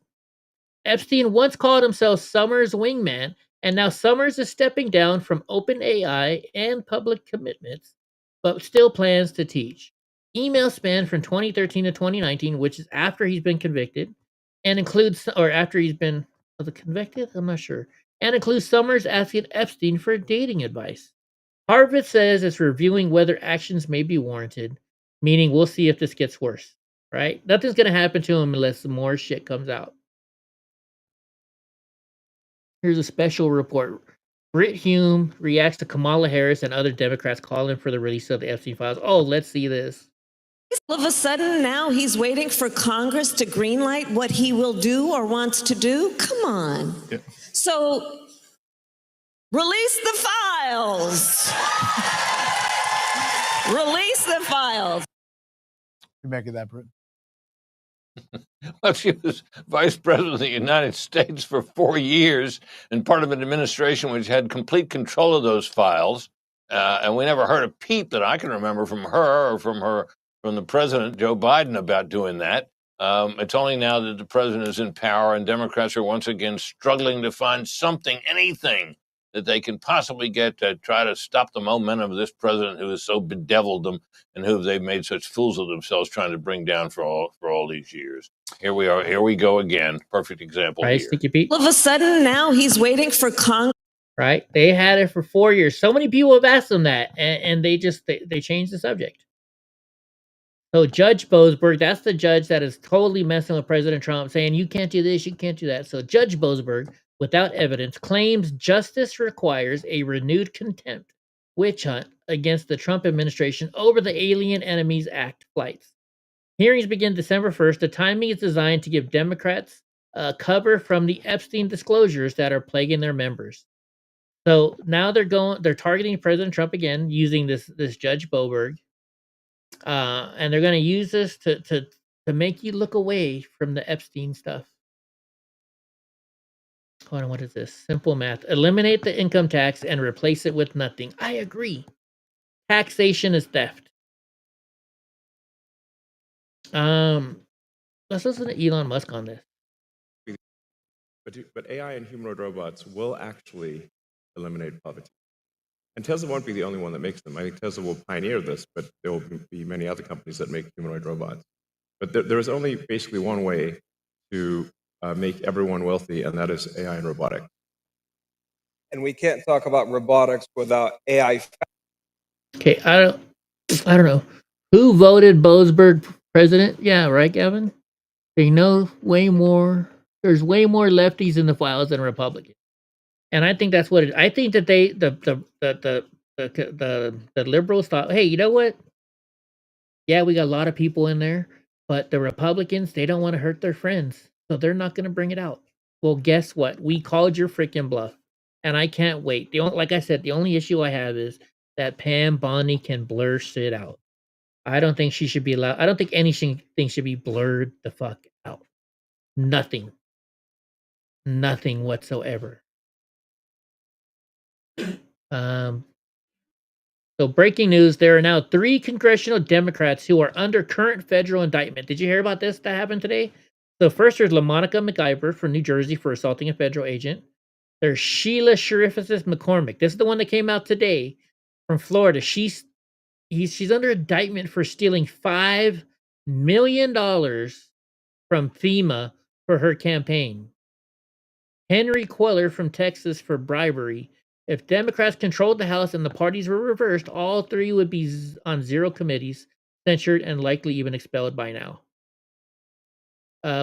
Epstein once called himself Summers' wingman, and now Summers is stepping down from OpenAI and public commitments, but still plans to teach. Emails span from 2013 to 2019, which is after he's been convicted, and includes, or after he's been, was it convicted? I'm not sure. And includes Summers asking Epstein for dating advice. Harvard says it's reviewing whether actions may be warranted, meaning we'll see if this gets worse, right? Nothing's going to happen to him unless some more shit comes out. Here's a special report. Brit Hume reacts to Kamala Harris and other Democrats calling for the release of the Epstein files. Oh, let's see this. All of a sudden, now he's waiting for Congress to greenlight what he will do or wants to do? Come on. Yeah. So, release the files. Release the files. You make it that, Britt. Well, she was vice president of the United States for 4 years and part of an administration which had complete control of those files. And we never heard a peep that I can remember from her or from the president, Joe Biden, about doing that. It's only now that the president is in power and Democrats are once again struggling to find something, anything that they can possibly get to try to stop the momentum of this president who has so bedeviled them and who they've made such fools of themselves trying to bring down for all these years. Here we are. Here we go again. Perfect example Right, here. Sticky Pete? All of a sudden, now he's waiting for Congress. Right? They had it for 4 years. So many people have asked them that, and they changed the subject. So Judge Boasberg, that's the judge that is totally messing with President Trump, saying you can't do this, you can't do that. So Judge Boasberg, without evidence, claims justice requires a renewed contempt witch hunt against the Trump administration over the Alien Enemies Act flights. Hearings begin December 1st. The timing is designed to give Democrats cover from the Epstein disclosures that are plaguing their members. So now they're targeting President Trump again using this Judge Boasberg. And they're going to use this to make you look away from the Epstein stuff. Hold on, what is this? Simple math. Eliminate the income tax and replace it with nothing. I agree. Taxation is theft. Let's listen to Elon Musk on this. But AI and humanoid robots will actually eliminate poverty. And Tesla won't be the only one that makes them. I think Tesla will pioneer this, but there will be many other companies that make humanoid robots. But there is only basically one way to make everyone wealthy, and that is AI and robotics. And we can't talk about robotics without AI. Okay, I don't know. Who voted Boasberg president? Yeah, right, Gavin? They know way more. There's way more lefties in the files than Republicans. And I think that's what it. I think that the liberals thought, hey, you know what? Yeah, we got a lot of people in there, but the Republicans, they don't want to hurt their friends, so they're not going to bring it out. Well, guess what? We called your freaking bluff. and I can't wait. Like I said, the only issue I have is that Pam Bondi can blur shit out. I don't think she should be allowed. I don't think anything should be blurred the fuck out. Nothing whatsoever. So breaking news, there are now 3 congressional Democrats who are under current federal indictment. Did you hear about this that happened today? So first there's LaMonica McIver from New Jersey for assaulting a federal agent. There's Sheila Sheriffis McCormick. This is the one that came out today from Florida. She's under indictment for stealing $5 million from FEMA for her campaign. Henry Queller from Texas for bribery. If Democrats controlled the House and the parties were reversed, all 3 would be on 0 committees, censured, and likely even expelled by now.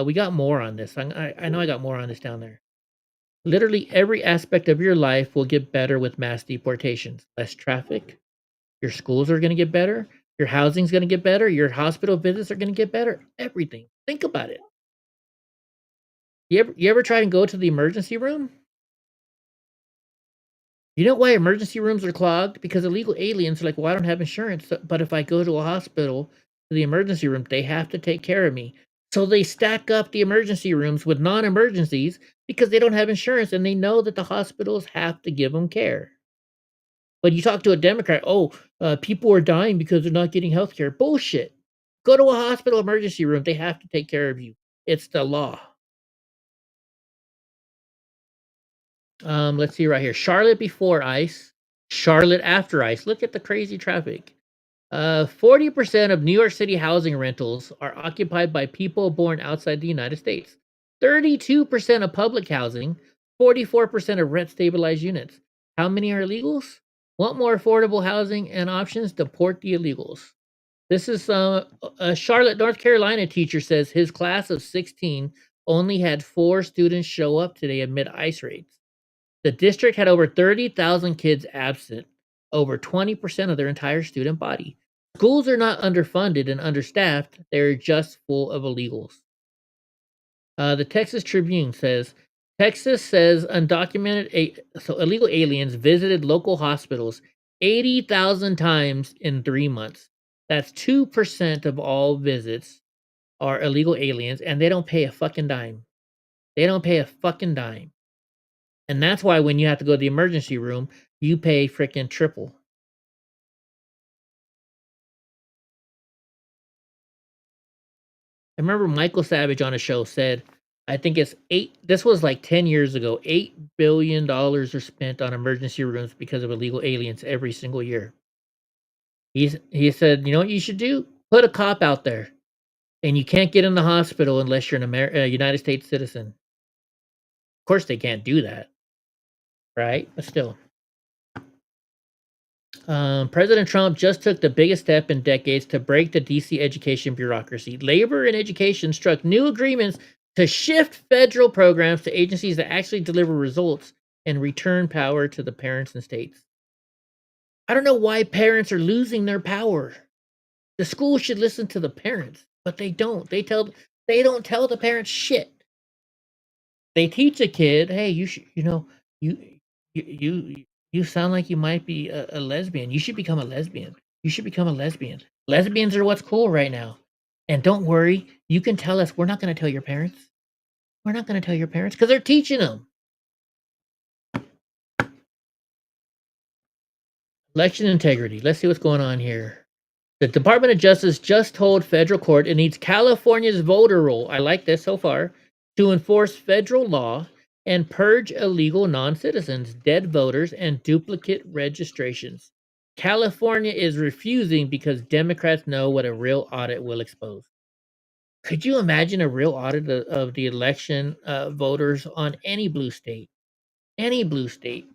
We got more on this. I know I got more on this down there. Literally every aspect of your life will get better with mass deportations. Less traffic. Your schools are going to get better. Your housing's going to get better. Your hospital visits are going to get better. Everything. Think about it. You ever try and go to the emergency room? You know why emergency rooms are clogged? Because illegal aliens are like, well, I don't have insurance, but if I go to a hospital, to the emergency room, they have to take care of me. So they stack up the emergency rooms with non-emergencies because they don't have insurance and they know that the hospitals have to give them care. But you talk to a Democrat, people are dying because they're not getting health care. Bullshit. Go to a hospital emergency room. They have to take care of you. It's the law. Let's see right here. Charlotte before ICE, Charlotte after ICE. Look at the crazy traffic. 40% of New York City housing rentals are occupied by people born outside the United States. 32% of public housing, 44% of rent-stabilized units. How many are illegals? Want more affordable housing and options? Deport the illegals. This is a Charlotte, North Carolina teacher says his class of 16 only had 4 students show up today amid ICE raids. The district had over 30,000 kids absent, over 20% of their entire student body. Schools are not underfunded and understaffed, they're just full of illegals. The Texas Tribune says, Texas says illegal aliens visited local hospitals 80,000 times in 3 months. That's 2% of all visits are illegal aliens, and they don't pay a fucking dime. They don't pay a fucking dime. And that's why when you have to go to the emergency room, you pay freaking triple. I remember Michael Savage on a show said, I think it's this was like 10 years ago, $8 billion are spent on emergency rooms because of illegal aliens every single year. He said, you know what you should do? Put a cop out there. And you can't get in the hospital unless you're an United States citizen. Of course they can't do that. Right? But still. President Trump just took the biggest step in decades to break the DC education bureaucracy. Labor and education struck new agreements to shift federal programs to agencies that actually deliver results and return power to the parents and states. I don't know why parents are losing their power. The school should listen to the parents, but they don't. They don't tell the parents shit. They teach a kid, hey, you sound like you might be a lesbian. You should become a lesbian. You should become a lesbian. Lesbians are what's cool right now. And don't worry, you can tell us. We're not going to tell your parents. We're not going to tell your parents because they're teaching them. Election integrity. Let's see what's going on here. The Department of Justice just told federal court it needs California's voter roll. I like this so far. To enforce federal law and purge illegal non-citizens, dead voters, and duplicate registrations. California is refusing because Democrats know what a real audit will expose. Could you imagine a real audit of the election voters on any blue state? Any blue state.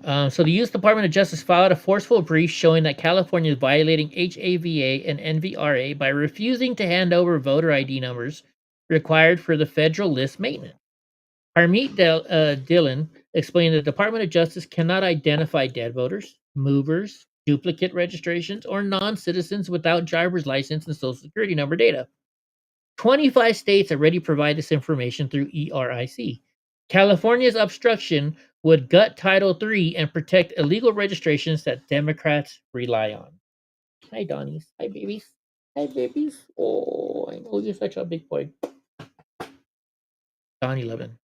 So the U.S. Department of Justice filed a forceful brief showing that California is violating HAVA and NVRA by refusing to hand over voter ID numbers required for the federal list maintenance. Harmeet Dillon explained that the Department of Justice cannot identify dead voters, movers, duplicate registrations, or non-citizens without driver's license and social security number data. 25 states already provide this information through ERIC. California's obstruction would gut Title III and protect illegal registrations that Democrats rely on. Hi, Donnies. Hi, babies. Hi, babies. Oh, I know you're such a big boy. Donnie Levin.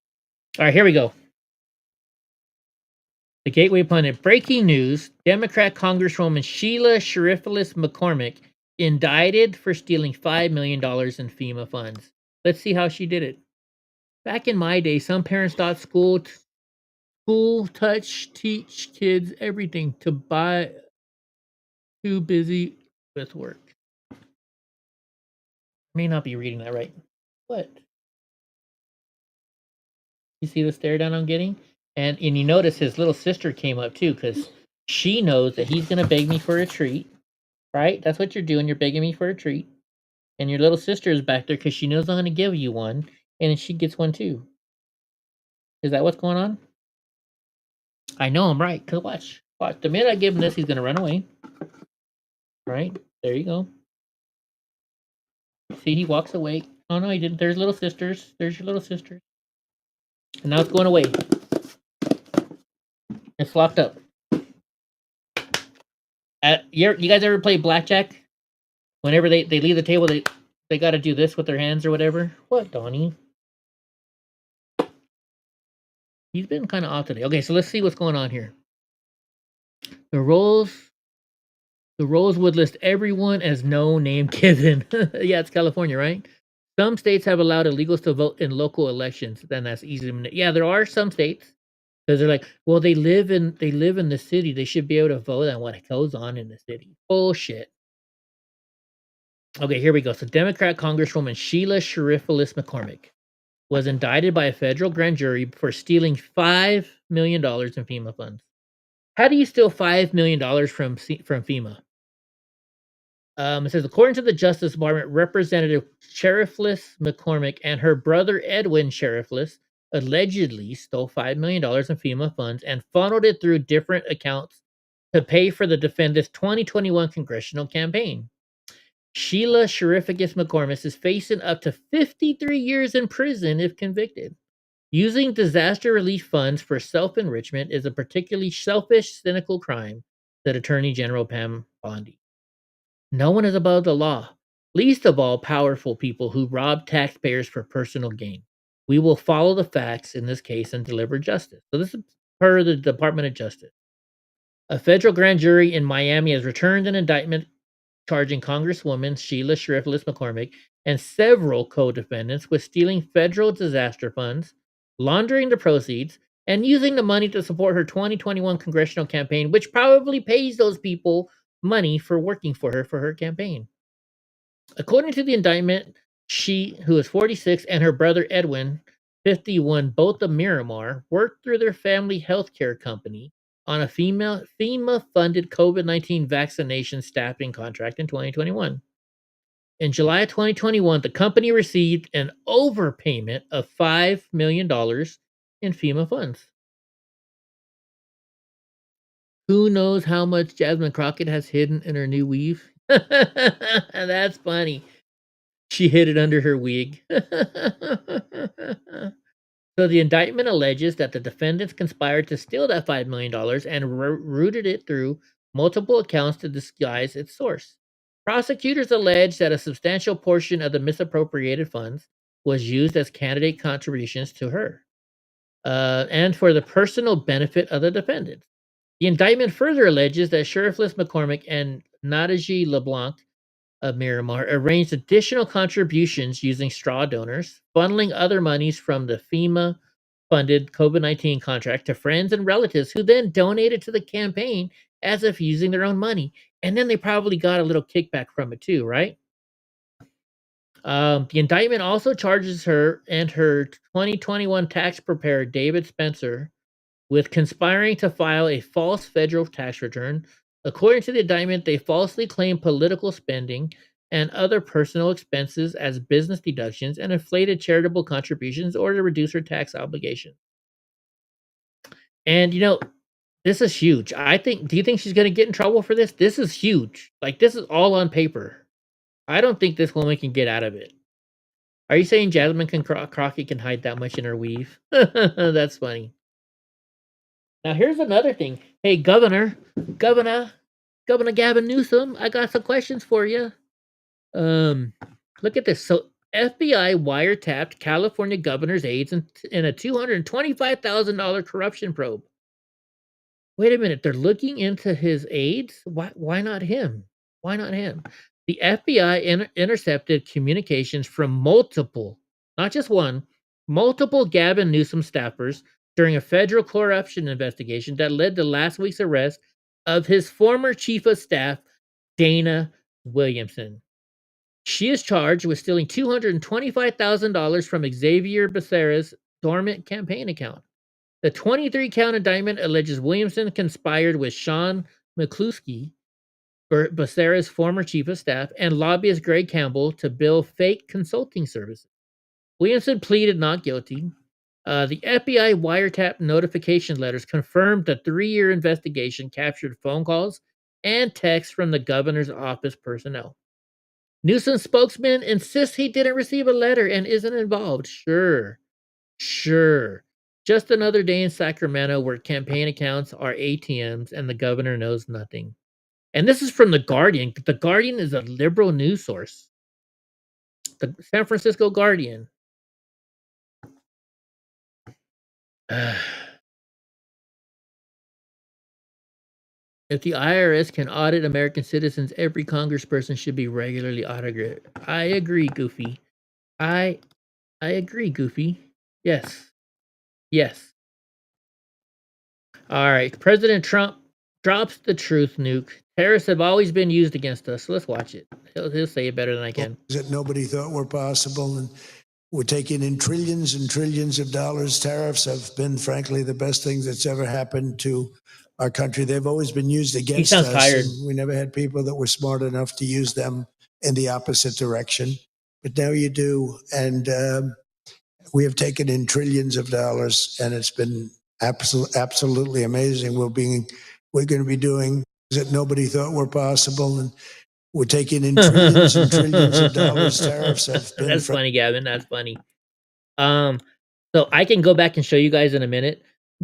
All right, here we go. The Gateway Pundit. Breaking news. Democrat Congresswoman Sheila Sheriffless McCormick indicted for stealing $5 million in FEMA funds. Let's see how she did it. Back in my day, some parents thought school teach kids everything to buy. Too busy with work. May not be reading that right. What? You see the stare down I'm getting? And you notice his little sister came up too, because she knows that he's gonna beg me for a treat. Right? That's what you're doing. You're begging me for a treat. And your little sister is back there because she knows I'm gonna give you one, and she gets one too. Is that what's going on? I know I'm right. Cause watch. Watch. The minute I give him this, he's gonna run away. Right? There you go. See, he walks away. Oh no, he didn't. There's little sisters. There's your little sisters. And now it's going away. It's locked up. You guys ever play blackjack? Whenever they leave the table, they got to do this with their hands or whatever. What, Donnie? He's been kind of off today. Okay, so let's see what's going on here. The roles would list everyone as no name given. Yeah, it's California, right? Some states have allowed illegals to vote in local elections. Then that's easy to. Yeah, there are some states because they're like, well, they live in the city. They should be able to vote on what goes on in the city. Bullshit. Okay, here we go. So Democrat Congresswoman Sheila Sheriffless McCormick was indicted by a federal grand jury for stealing $5 million in FEMA funds. How do you steal $5 million from FEMA? It says, according to the Justice Department, Representative Sheriffless McCormick and her brother Edwin Sheriffless allegedly stole $5 million in FEMA funds and funneled it through different accounts to pay for the defendant's 2021 congressional campaign. Sheila Sheriffless McCormick is facing up to 53 years in prison if convicted. Using disaster relief funds for self-enrichment is a particularly selfish, cynical crime, said Attorney General Pam Bondi. No one is above the law, least of all powerful people who rob taxpayers for personal gain. We will follow the facts in this case and deliver justice. So this is per the Department of Justice. A federal grand jury in Miami has returned an indictment charging Congresswoman Sheila Sheriffless McCormick and several co-defendants with stealing federal disaster funds, laundering the proceeds, and using the money to support her 2021 congressional campaign, which probably pays those people money for working for her campaign. According to the indictment, she, who is 46, and her brother Edwin, 51, both of Miramar, worked through their family health care company on a FEMA-funded COVID-19 vaccination staffing contract in 2021. In July of 2021, the company received an overpayment of $5 million in FEMA funds. Who knows how much Jasmine Crockett has hidden in her new weave? That's funny. She hid it under her wig. So the indictment alleges that the defendants conspired to steal that $5 million and routed it through multiple accounts to disguise its source. Prosecutors allege that a substantial portion of the misappropriated funds was used as candidate contributions to her and for the personal benefit of the defendants. The indictment further alleges that Sheriffless McCormick and Nadege LeBlanc of Miramar arranged additional contributions using straw donors, funneling other monies from the FEMA-funded COVID-19 contract to friends and relatives who then donated to the campaign as if using their own money. And then they probably got a little kickback from it too, right? The indictment also charges her and her 2021 tax preparer, David Spencer, with conspiring to file a false federal tax return. According to the indictment, they falsely claimed political spending and other personal expenses as business deductions and inflated charitable contributions in order to reduce her tax obligation. And, this is huge. Do you think she's going to get in trouble for this? This is huge. Like, this is all on paper. I don't think this woman can get out of it. Are you saying Jasmine Crockett can hide that much in her weave? That's funny. Now here's another thing. Hey, Governor Gavin Newsom, I got some questions for you. Look at this. So FBI wiretapped California governor's aides in a $225,000 corruption probe. Wait a minute, they're looking into his aides? Why not him? Why not him? The FBI intercepted communications from multiple, not just one, multiple Gavin Newsom staffers during a federal corruption investigation that led to last week's arrest of his former chief of staff, Dana Williamson. She is charged with stealing $225,000 from Xavier Becerra's dormant campaign account. The 23-count indictment alleges Williamson conspired with Sean McCluskey, Becerra's former chief of staff, and lobbyist Greg Campbell to bill fake consulting services. Williamson pleaded not guilty. The FBI wiretap notification letters confirmed the 3-year investigation captured phone calls and texts from the governor's office personnel. Newsom's spokesman insists he didn't receive a letter and isn't involved. Sure. Just another day in Sacramento where campaign accounts are ATMs and the governor knows nothing. And this is from The Guardian. The Guardian is a liberal news source. The San Francisco Guardian. If the IRS can audit American citizens, every congressperson should be regularly audited. I agree, Goofy. I agree, Goofy. Yes. All right. President Trump drops the truth nuke. Tariffs have always been used against us. Let's watch it. He'll say it better than I can. That nobody thought were possible, and we're taking in trillions and trillions of dollars. Tariffs have been, frankly, the best thing that's ever happened to our country. They've always been used against us. Tired. We never had people that were smart enough to use them in the opposite direction. But now you do. And we have taken in trillions of dollars, and it's been absolutely amazing. We're going to be doing things that nobody thought were possible. And we're taking in trillions and trillions of dollars. Tariffs have been. That's funny, Gavin. That's funny. So I can go back and show you guys in a minute.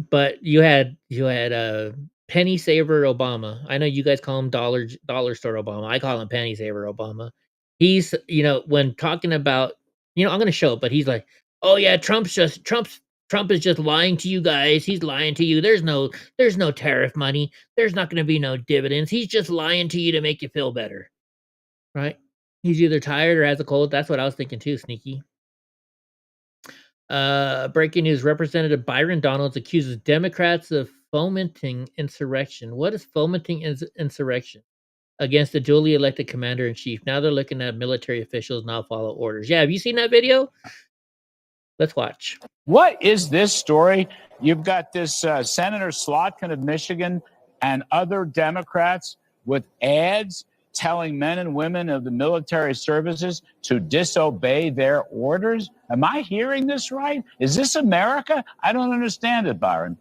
But you had penny saver Obama. I know you guys call him dollar store Obama. I call him penny saver Obama. He's, when talking about, I'm going to show it, but he's like, oh yeah, Trump is just lying to you guys. He's lying to you. There's no tariff money. There's not going to be no dividends. He's just lying to you to make you feel better. Right? He's either tired or has a cold. That's what I was thinking too, Sneaky. Breaking news. Representative Byron Donalds accuses Democrats of fomenting insurrection. What is fomenting insurrection? Against the duly elected commander-in-chief. Now they're looking at military officials not follow orders. Yeah, have you seen that video? Let's watch. What is this story? You've got this Senator Slotkin of Michigan and other Democrats with ads telling men and women of the military services to disobey their orders? Am I hearing this right? Is this America? I don't understand it, Byron.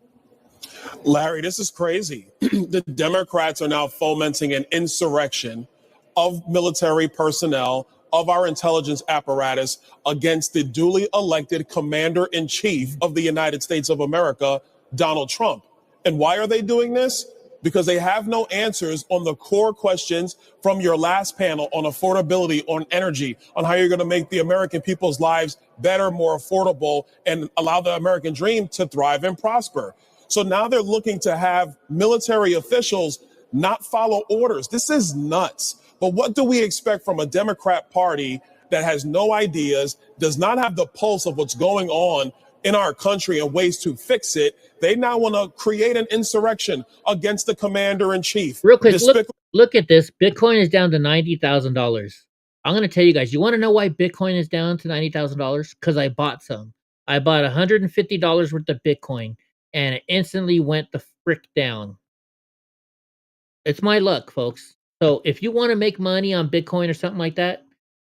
Larry, this is crazy. The Democrats are now fomenting an insurrection of military personnel, of our intelligence apparatus against the duly elected commander-in-chief of the United States of America, Donald Trump. And why are they doing this? Because they have no answers on the core questions from your last panel on affordability, on energy, on how you're going to make the American people's lives better, more affordable, and allow the American dream to thrive and prosper. So now they're looking to have military officials not follow orders. This is nuts. But what do we expect from a Democrat Party that has no ideas, does not have the pulse of what's going on in our country and ways to fix it? They now want to create an insurrection against the commander-in-chief. Real quick, look at this. Bitcoin is down to $90,000. I'm going to tell you guys, you want to know why Bitcoin is down to $90,000? Because I bought some. I bought $150 worth of Bitcoin, and it instantly went the frick down. It's my luck, folks. So if you want to make money on Bitcoin or something like that,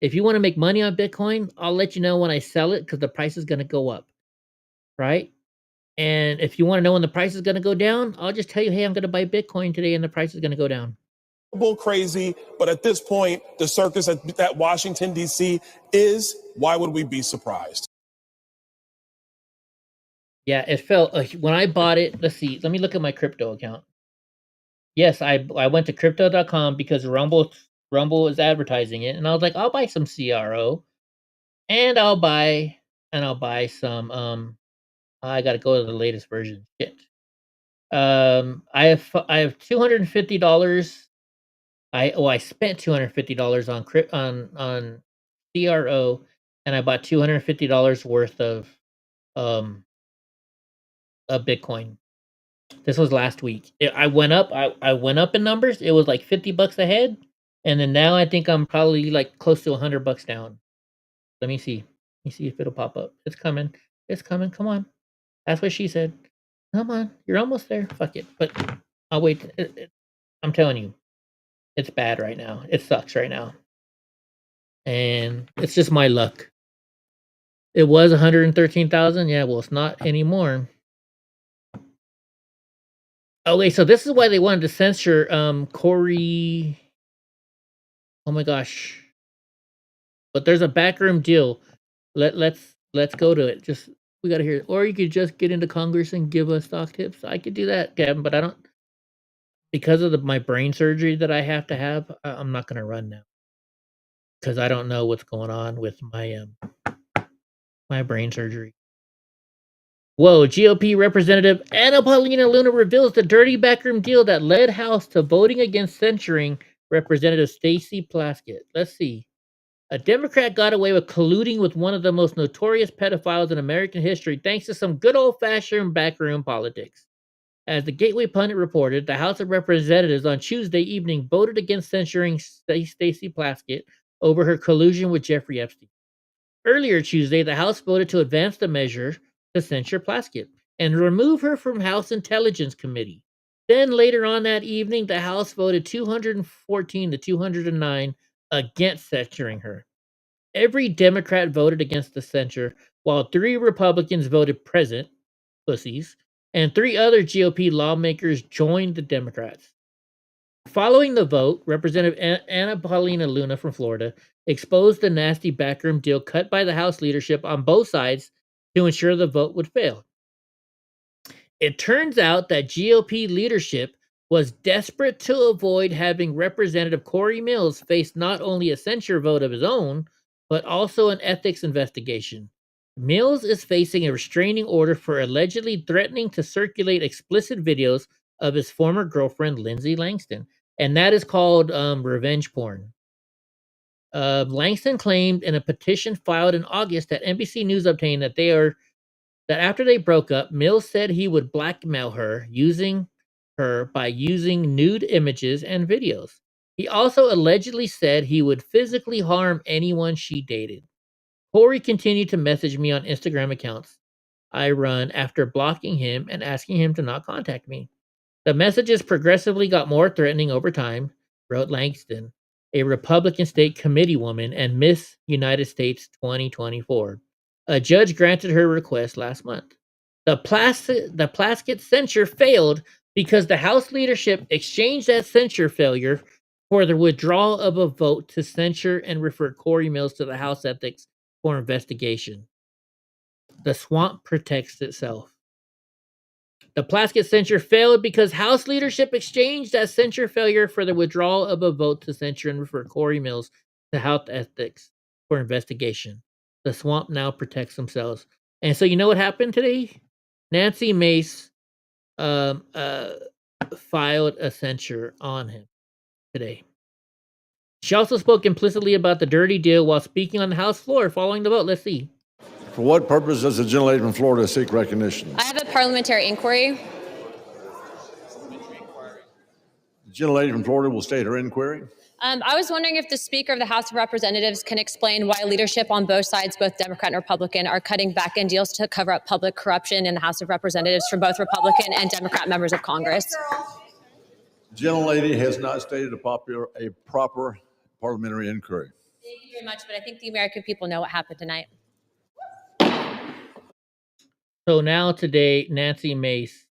if you want to make money on Bitcoin, I'll let you know when I sell it because the price is going to go up, right? And if you want to know when the price is going to go down, I'll just tell you, hey, I'm going to buy Bitcoin today and the price is going to go down. crazy, but at this point, the circus at Washington, D.C. is, why would we be surprised? Yeah, it felt when I bought it. Let's see. Let me look at my crypto account. Yes, I went to crypto.com because Rumble is advertising it, and I was like, I'll buy some CRO, and I'll buy some. I got to go to the latest version. Shit. I have $250. I spent $250 on CRO, and I bought $250 worth of Bitcoin. This was last week. I went up. I went up in numbers. It was like $50 ahead, and then now I think I'm probably like close to $100 down. Let me see. Let me see if it'll pop up. It's coming. It's coming. Come on. That's what she said. Come on. You're almost there. Fuck it. But I'll wait. I'm telling you, it's bad right now. It sucks right now, and it's just my luck. It was 113,000. Yeah. Well, it's not anymore. Okay, so this is why they wanted to censure Corey. Oh my gosh! But there's a backroom deal. Let's go to it. Just we gotta hear it. Or you could just get into Congress and give us stock tips. I could do that, Gavin, but I don't because of my brain surgery that I have to have. I'm not gonna run now because I don't know what's going on with my brain surgery. Whoa, GOP Representative Anna Paulina Luna reveals the dirty backroom deal that led House to voting against censuring Representative Stacey Plaskett. Let's see. A Democrat got away with colluding with one of the most notorious pedophiles in American history thanks to some good old-fashioned backroom politics. As the Gateway Pundit reported, the House of Representatives on Tuesday evening voted against censuring Stacey Plaskett over her collusion with Jeffrey Epstein. Earlier Tuesday, the House voted to advance the measure to censure Plaskett and remove her from House Intelligence Committee. Then later on that evening, the House voted 214 to 209 against censuring her. Every Democrat voted against the censure, while 3 Republicans voted present, pussies, and 3 other GOP lawmakers joined the Democrats. Following the vote, Representative Anna Paulina Luna from Florida exposed the nasty backroom deal cut by the House leadership on both sides to ensure the vote would fail. It turns out that GOP leadership was desperate to avoid having Representative Corey Mills face not only a censure vote of his own, but also an ethics investigation. Mills is facing a restraining order for allegedly threatening to circulate explicit videos of his former girlfriend, Lindsay Langston, and that is called revenge porn. Langston claimed in a petition filed in August that NBC News obtained that after they broke up, Mills said he would blackmail her by using nude images and videos. He also allegedly said he would physically harm anyone she dated. Corey continued to message me on Instagram accounts I run after blocking him and asking him to not contact me. The messages progressively got more threatening over time, wrote Langston, a Republican state committee woman and Miss United States 2024. A judge granted her request last month. The Plaskett censure failed because the House leadership exchanged that censure failure for the withdrawal of a vote to censure and refer Corey Mills to the House Ethics for investigation. The swamp protects itself. The Plaskett censure failed because House leadership exchanged that censure failure for the withdrawal of a vote to censure and refer Corey Mills to House Ethics for investigation. The swamp now protects themselves. And so you know what happened today? Nancy Mace filed a censure on him today. She also spoke implicitly about the dirty deal while speaking on the House floor following the vote. Let's see. For what purpose does the gentlelady from Florida seek recognition? I have a parliamentary inquiry. The gentlelady from Florida will state her inquiry. I was wondering if the Speaker of the House of Representatives can explain why leadership on both sides, both Democrat and Republican, are cutting back-end deals to cover up public corruption in the House of Representatives from both Republican and Democrat members of Congress. The gentlelady has not stated a proper parliamentary inquiry. Thank you very much, but I think the American people know what happened tonight. So now today, Nancy Mace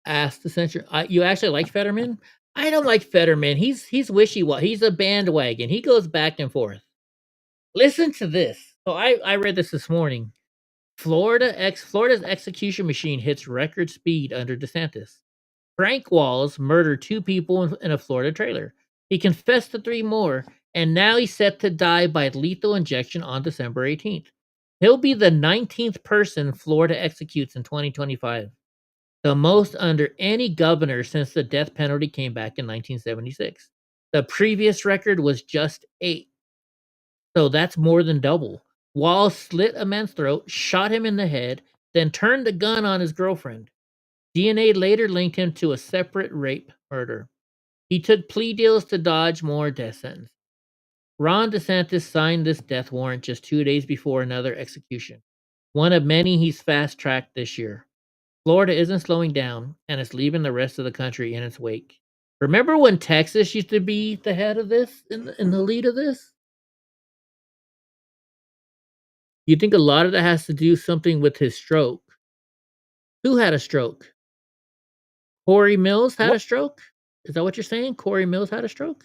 asked the censure. You actually like Fetterman? I don't like Fetterman. He's wishy-washy. He's a bandwagon. He goes back and forth. Listen to this. So I read this morning. Florida's execution machine hits record speed under DeSantis. Frank Walls murdered 2 people in a Florida trailer. He confessed to 3 more, and now he's set to die by lethal injection on December 18th. He'll be the 19th person Florida executes in 2025, the most under any governor since the death penalty came back in 1976. The previous record was just 8. So that's more than double. Walls slit a man's throat, shot him in the head, then turned the gun on his girlfriend. DNA later linked him to a separate rape murder. He took plea deals to dodge more death sentences. Ron DeSantis signed this death warrant just 2 days before another execution, one of many he's fast-tracked this year. Florida isn't slowing down, and it's leaving the rest of the country in its wake. Remember when Texas used to be the head of this, in the lead of this? You think a lot of that has to do something with his stroke? Who had a stroke? Corey Mills had a stroke? Is that what you're saying? Corey Mills had a stroke?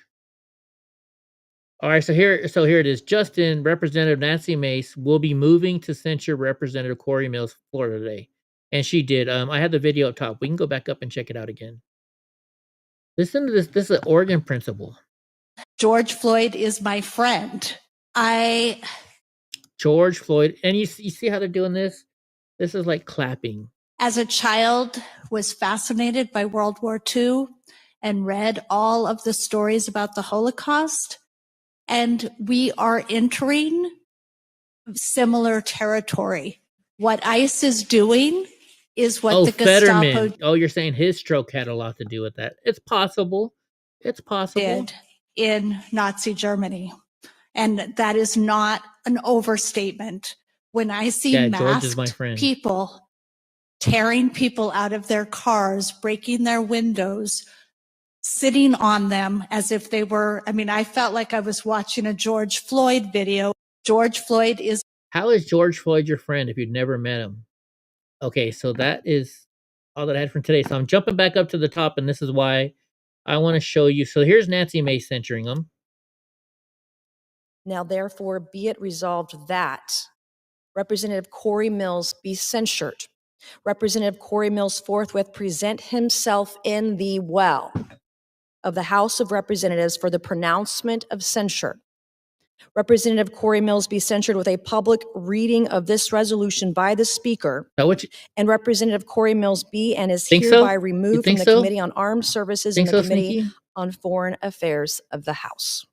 All right, so here it is. Justin, Representative Nancy Mace will be moving to censure Representative Corey Mills, Florida today. And she did. I had the video up top. We can go back up and check it out again. Listen to this. This is an Oregon principal. George Floyd is my friend. George Floyd. And you see how they're doing this? This is like clapping. As a child, was fascinated by World War II and read all of the stories about the Holocaust. And we are entering similar territory. What ICE is doing is what the Fetterman. Gestapo Oh, you're saying his stroke had a lot to do with that. It's possible. It's possible. did in Nazi Germany. And that is not an overstatement. When I see Yeah, George is my masked friend. people tearing people out of their cars, breaking their windows, sitting on them as if they were, I felt like I was watching a George Floyd video. George Floyd is How is George Floyd your friend if you'd never met him? Okay, so that is all that I had for today. So I'm jumping back up to the top, and this is why I want to show you. So here's Nancy Mace censuring him. Now, therefore, be it resolved that Representative Corey Mills be censured. Representative Corey Mills forthwith present himself in the well of the House of Representatives for the pronouncement of censure. Representative Corey Mills be censured with a public reading of this resolution by the Speaker. And Representative Corey Mills be and is Think so? hereby You removed from think the so? Committee on Armed Services Think and the so, Committee Sneaky? on Foreign Affairs of the House.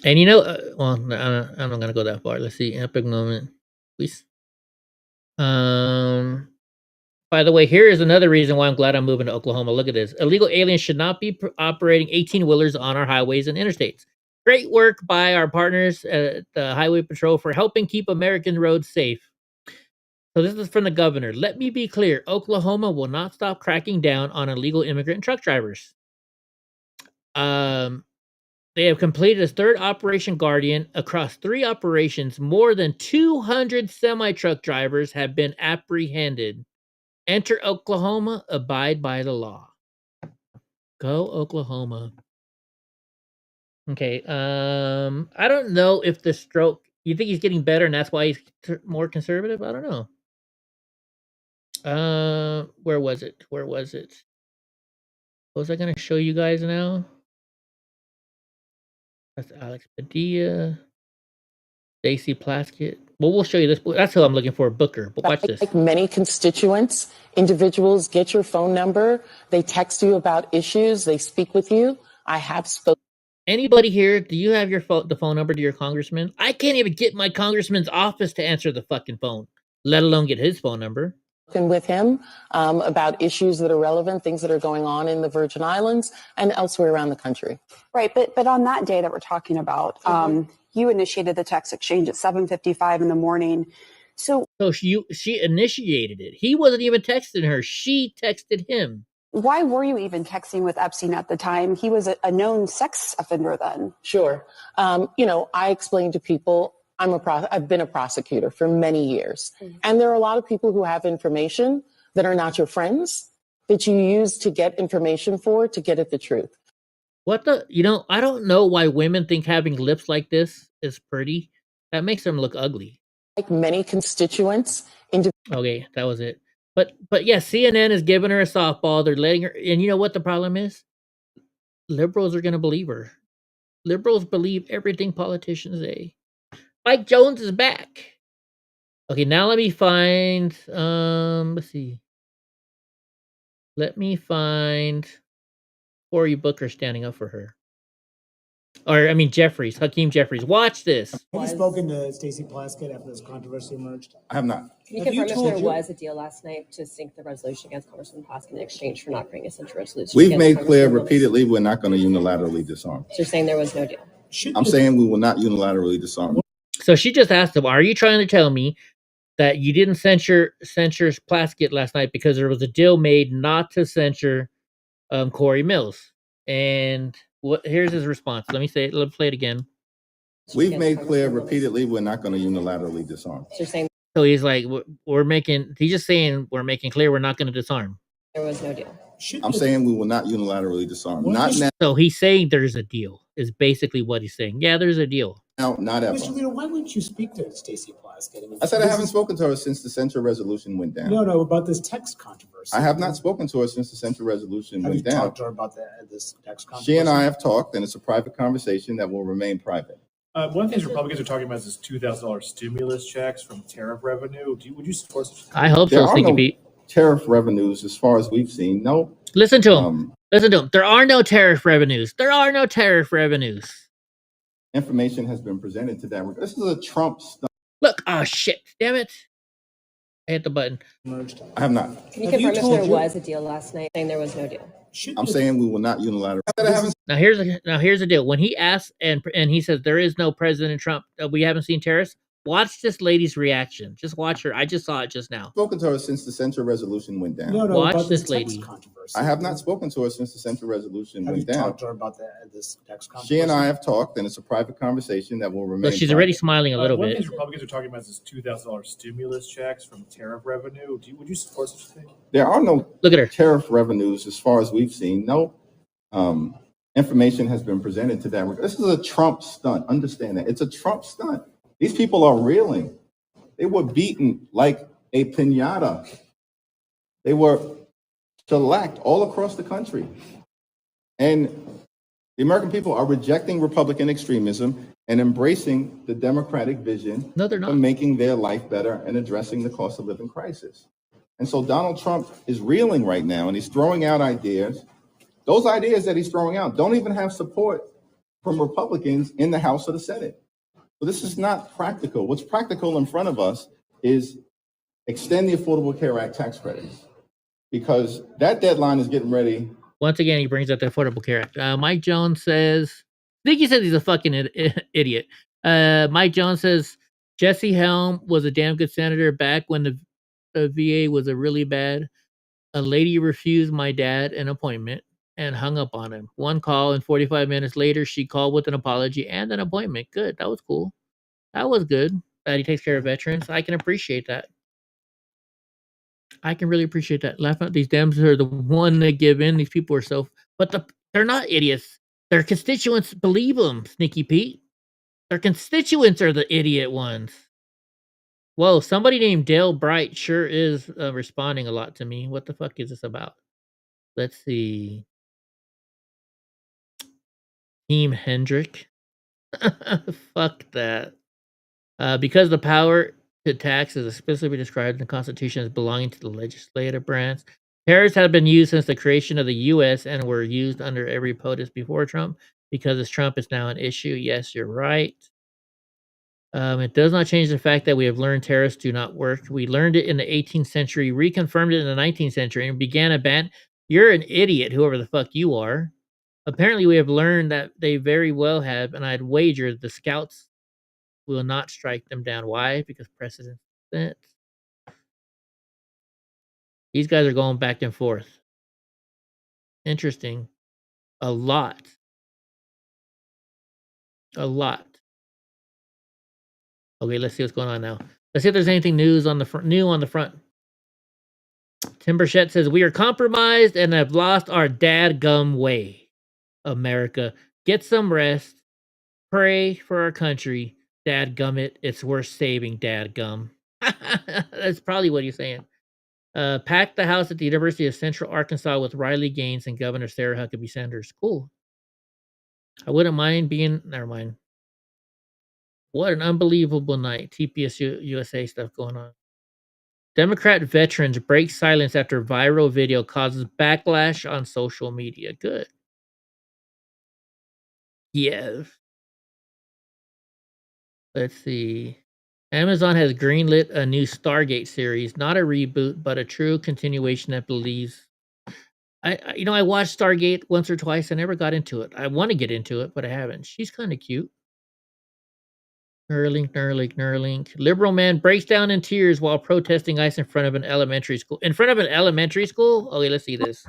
And you know, I'm not going to go that far. Let's see. Epic moment. Please. By the way, here is another reason why I'm glad I'm moving to Oklahoma. Look at this. Illegal aliens should not be operating 18-wheelers on our highways and interstates. Great work by our partners at the Highway Patrol for helping keep American roads safe. So this is from the governor. Let me be clear. Oklahoma will not stop cracking down on illegal immigrant truck drivers. They have completed a third Operation Guardian. Across 3 operations, more than 200 semi-truck drivers have been apprehended. Enter Oklahoma, abide by the law. Go Oklahoma. Okay, I don't know if the stroke, you think he's getting better and that's why he's more conservative? I don't know. Where was it? What was I going to show you guys now? That's Alex Padilla, Stacey Plaskett. Well, we'll show you this. That's who I'm looking for, Booker. But watch this. Like many constituents, individuals get your phone number. They text you about issues. They speak with you. I have spoken. Anybody here, do you have the phone number to your congressman? I can't even get my congressman's office to answer the fucking phone, let alone get his phone number. With him about issues that are relevant, things that are going on in the Virgin Islands and elsewhere around the country. Right, but on that day that we're talking about, you initiated the text exchange at 7:55 in the morning. So she initiated it. He wasn't even texting her. She texted him. Why were you even texting with Epstein at the time? He was a known sex offender then. Sure. I explained to people, I've been a prosecutor for many years. And there are a lot of people who have information that are not your friends, that you use to get information for to get at the truth. What the? I don't know why women think having lips like this is pretty. That makes them look ugly. Like many constituents. Okay, that was it. But yeah, CNN is giving her a softball. They're letting her, and you know what the problem is? Liberals are gonna believe her. Liberals believe everything politicians say. Mike Jones is back. Okay, now let me find. Let's see. Let me find Cory Booker standing up for her. Or, I mean, Hakeem Jeffries. Watch this. Have you spoken to Stacey Plaskett after this controversy emerged? I have not. Can you confirm if there was a deal last night to sink the resolution against Congressman Plaskett in exchange for not bringing a censure resolution? We've made clear repeatedly we're not going to unilaterally disarm. So you're saying there was no deal? I'm saying we will not unilaterally disarm. So she just asked him, are you trying to tell me that you didn't censure Plaskett last night because there was a deal made not to censure Cory Mills? And here's his response. Let's play it again. We've made clear repeatedly we're not going to unilaterally disarm. So you're saying So he's like, he's just saying we're making clear we're not going to disarm. there was no deal? I'm saying we will not unilaterally disarm. Not now. So he's saying there's a deal, is basically what he's saying. Yeah, there's a deal. No, not ever. Mr. Leno, why wouldn't you speak to Stacey Plaskett? I said I haven't spoken to her since the censure resolution went down. No, about this text controversy. I have not spoken to her since the censure resolution Have you went down. talked to her about this text controversy? She and I have talked, and it's a private conversation that will remain private. One of the things Republicans are talking about is this $2,000 stimulus checks from tariff revenue. Would you support such a thing? I hope There so, are Stinky no Pete. tariff revenues as far as we've seen. No. Listen to him. Listen to him. There are no tariff revenues. There are no tariff revenues. Information has been presented to that. This is a Trump stunt. Look, oh shit, damn it. I hit the button. I have not. Can you confirm if there was a deal last night? Saying there was no deal? I'm saying we will not unilaterally. Now here's the deal. When he asks and he says there is no President Trump, we haven't seen tariffs. Watch this lady's reaction. Just watch her. I just saw it just now. Spoken to her since the censure resolution went down. Watch this lady. I have not spoken to her since the censure resolution Have went you down. talked to her about this text controversy? She and I have talked, and it's a private conversation that will remain. Look, she's already smiling a little One of the bit. things Republicans are talking about is this $2,000 stimulus checks from tariff revenue. Would you support such a thing? There are no Look at her. tariff revenues as far as we've seen. No information has been presented to that. This is a Trump stunt. Understand that. It's a Trump stunt. These people are reeling. They were beaten like a piñata. They were shellacked all across the country. And the American people are rejecting Republican extremism and embracing the Democratic vision of making their life better and addressing the cost of living crisis. And so Donald Trump is reeling right now, and he's throwing out ideas. Those ideas that he's throwing out don't even have support from Republicans in the House or the Senate. So this is not practical. What's practical in front of us is extend the Affordable Care Act tax credits, because that deadline is getting ready. Once again, he brings up the Affordable Care Act. Mike Jones says, I think he says he's a fucking idiot. Mike Jones says, Jesse Helm was a damn good senator back when the VA was a really bad. A lady refused my dad an appointment and hung up on him. One call, and 45 minutes later, she called with an apology and an appointment. Good. That was cool. That was good that he takes care of veterans. I can appreciate that. I can really appreciate that. Laugh at these Dems are the one that give in. These people are but they're not idiots. Their constituents believe them, Sneaky Pete. Their constituents are the idiot ones. Whoa, somebody named Dale Bright sure is responding a lot to me. What the fuck is this about? Let's see. Team Hendrick. Fuck that. Because the power to tax is explicitly described in the Constitution as belonging to the legislative branch. Tariffs have been used since the creation of the U.S. and were used under every POTUS before Trump. Because it's Trump, it's now an issue. Yes, you're right. It does not change the fact that we have learned tariffs do not work. We learned it in the 18th century, reconfirmed it in the 19th century, and began a ban. You're an idiot, whoever the fuck you are. Apparently, we have learned that they very well have, and I'd wager the scouts will not strike them down. Why? Because precedent. These guys are going back and forth. Interesting. A lot. Okay, let's see what's going on now. Let's see if there's anything new on the front. Tim Burchett says, we are compromised and have lost our dadgum way. America, get some rest. Pray for our country. Dadgum it. It's worth saving, dadgum. That's probably what he's saying. Packed the house at the University of Central Arkansas with Riley Gaines and Governor Sarah Huckabee Sanders. Cool. I wouldn't mind being... Never mind. What an unbelievable night. TPS USA stuff going on. Democrat veterans break silence after viral video causes backlash on social media. Good. Yeah. Let's see. Amazon has greenlit a new Stargate series, not a reboot, but a true continuation that believes. I watched Stargate once or twice. I never got into it. I want to get into it, but I haven't. She's kind of cute. Neuralink. Liberal man breaks down in tears while protesting ICE in front of an elementary school. In front of an elementary school? Okay, let's see this.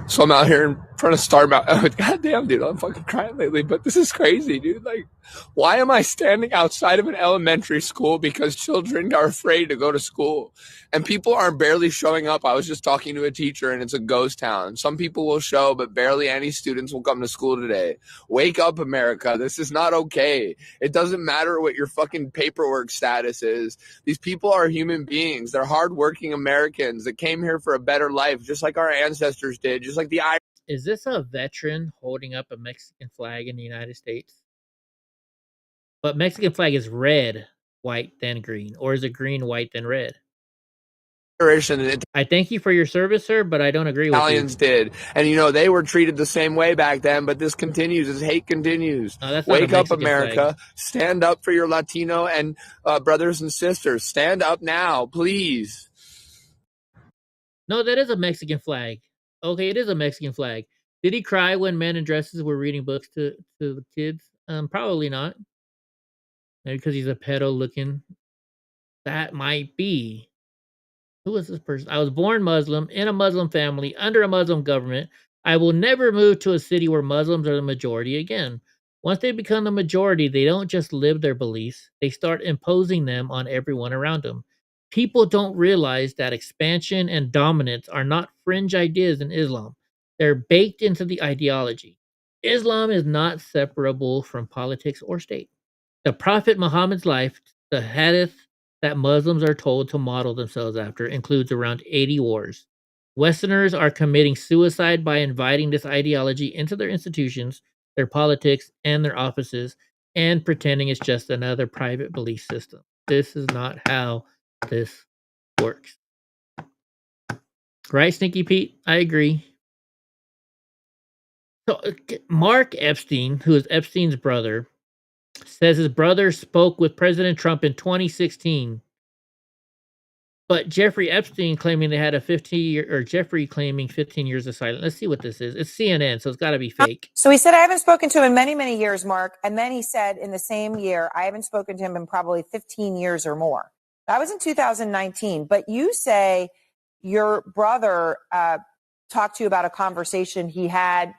So I'm out here in front of Starbucks. Goddamn, dude, I'm fucking crying lately, but this is crazy, dude. Like, why am I standing outside of an elementary school because children are afraid to go to school? And people are barely showing up. I was just talking to a teacher, and it's a ghost town. Some people will show, but barely any students will come to school today. Wake up, America. This is not okay. It doesn't matter what your fucking paperwork status is. These people are human beings. They're hardworking Americans that came here for a better life, just like our ancestors did, just like the Irish. Is this a veteran holding up a Mexican flag in the United States? But Mexican flag is red, white, then green. Or is it green, white, then red? I thank you for your service, sir, but I don't agree with you. Italians did. And, they were treated the same way back then, but this continues. This hate continues. Wake up, America. Flag. Stand up for your Latino and brothers and sisters. Stand up now, please. No, that is a Mexican flag. Okay, it is a Mexican flag. Did he cry when men in dresses were reading books to the kids? Probably not. Maybe because he's a pedo looking. That might be. Who is this person? I was born Muslim, in a Muslim family, under a Muslim government. I will never move to a city where Muslims are the majority again. Once they become the majority, they don't just live their beliefs. They start imposing them on everyone around them. People don't realize that expansion and dominance are not fringe ideas in Islam. They're baked into the ideology. Islam is not separable from politics or state. The Prophet Muhammad's life, the hadith that Muslims are told to model themselves after, includes around 80 wars. Westerners are committing suicide by inviting this ideology into their institutions, their politics, and their offices, and pretending it's just another private belief system. This is not how this works. Right, Stinky Pete? I agree. So, Mark Epstein, who is Epstein's brother, says his brother spoke with President Trump in 2016. But Jeffrey Epstein claiming they had a 15-year, or Jeffrey claiming 15 years of silence. Let's see what this is. It's CNN, so it's got to be fake. So he said, I haven't spoken to him in many, many years, Mark. And then he said in the same year, I haven't spoken to him in probably 15 years or more. That was in 2019. But you say your brother talked to you about a conversation he had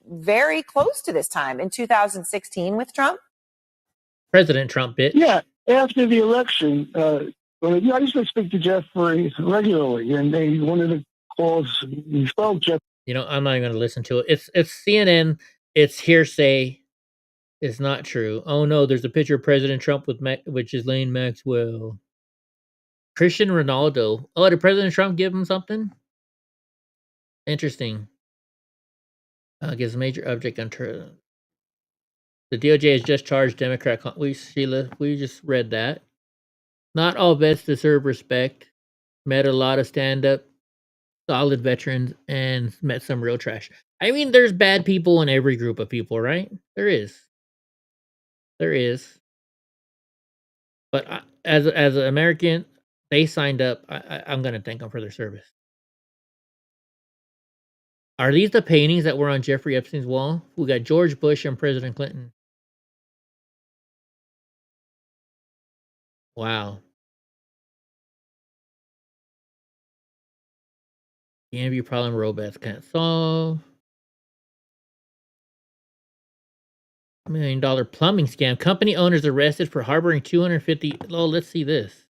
very close to this time in 2016 with Trump? President Trump, bitch. Yeah, after the election, I used to speak to Jeffrey regularly, and one of the calls he spoke. I'm not even going to listen to it. It's CNN. It's hearsay. It's not true. Oh no, there's a picture of President Trump with Ghislaine Maxwell. Cristiano Ronaldo. Oh, did President Trump give him something? Interesting. Gives a major object on Twitter. The DOJ has just charged Democrat. Sheila, we just read that. Not all vets deserve respect. Met a lot of stand-up, solid veterans, and met some real trash. I mean, there's bad people in every group of people, right? There is. But as an American, they signed up. I'm going to thank them for their service. Are these the paintings that were on Jeffrey Epstein's wall? We got George Bush and President Clinton. Wow. The interview problem robots can't solve. $1 million plumbing scam. Company owners arrested for harboring 250. Oh, let's see this.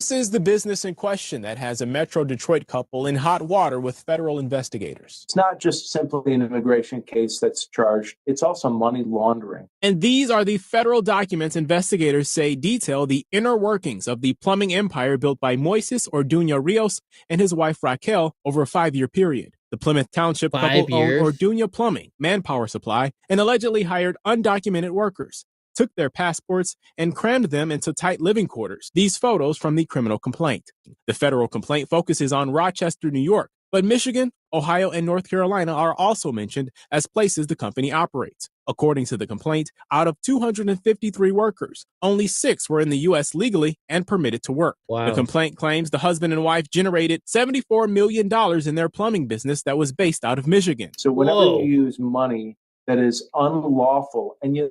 This is the business in question that has a Metro Detroit couple in hot water with federal investigators. It's not just simply an immigration case that's charged, it's also money laundering. And these are the federal documents investigators say detail the inner workings of the plumbing empire built by Moises Orduña Rios and his wife Raquel over a 5-year period. The Plymouth Township couple owned Orduña Plumbing, Manpower Supply, and allegedly hired undocumented workers, took their passports, and crammed them into tight living quarters. These photos from the criminal complaint. The federal complaint focuses on Rochester, New York, but Michigan, Ohio, and North Carolina are also mentioned as places the company operates. According to the complaint, out of 253 workers, only 6 were in the U.S. legally and permitted to work. Wow. The complaint claims the husband and wife generated $74 million in their plumbing business that was based out of Michigan. So whenever you use money that is unlawful and you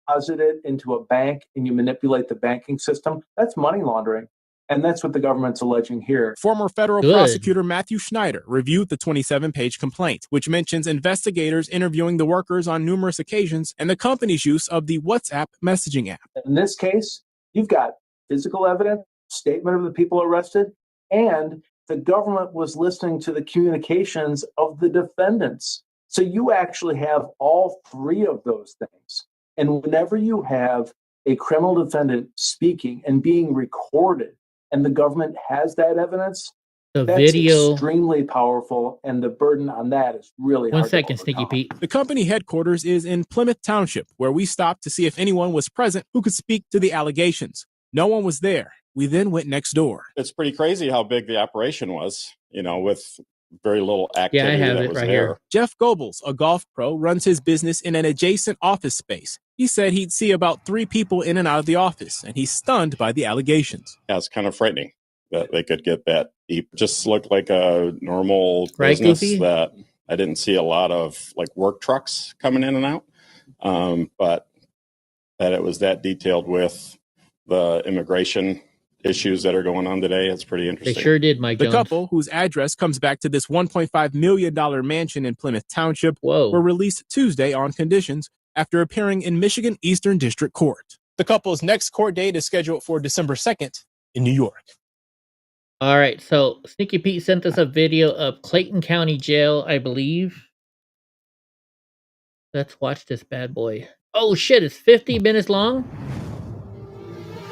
deposit it into a bank and you manipulate the banking system, that's money laundering. And that's what the government's alleging here. Former federal prosecutor Matthew Schneider reviewed the 27-page complaint, which mentions investigators interviewing the workers on numerous occasions and the company's use of the WhatsApp messaging app. In this case, you've got physical evidence, statement of the people arrested, and the government was listening to the communications of the defendants. So you actually have all 3 of those things. And whenever you have a criminal defendant speaking and being recorded, and the government has that evidence, that's extremely powerful, and the burden on that is really hard. 1 second, Sneaky Pete. The company headquarters is in Plymouth Township, where we stopped to see if anyone was present who could speak to the allegations. No one was there. We then went next door. It's pretty crazy how big the operation was, with very little activity that was there. Jeff Goebbels, a golf pro, runs his business in an adjacent office space. He said he'd see about 3 people in and out of the office, and he's stunned by the allegations. Yeah, it's kind of frightening that they could get that deep. Just looked like a normal business that I didn't see a lot of work trucks coming in and out, but that it was that detailed with the immigration issues that are going on today. It's pretty interesting. They sure did, Mike Jones. The couple, whose address comes back to this $1.5 million mansion in Plymouth Township, were released Tuesday on conditions after appearing in Michigan Eastern District Court. The couple's next court date is scheduled for December 2nd in New York. All right, so Sneaky Pete sent us a video of Clayton County Jail, I believe. Let's watch this bad boy. Oh shit, it's 50 minutes long?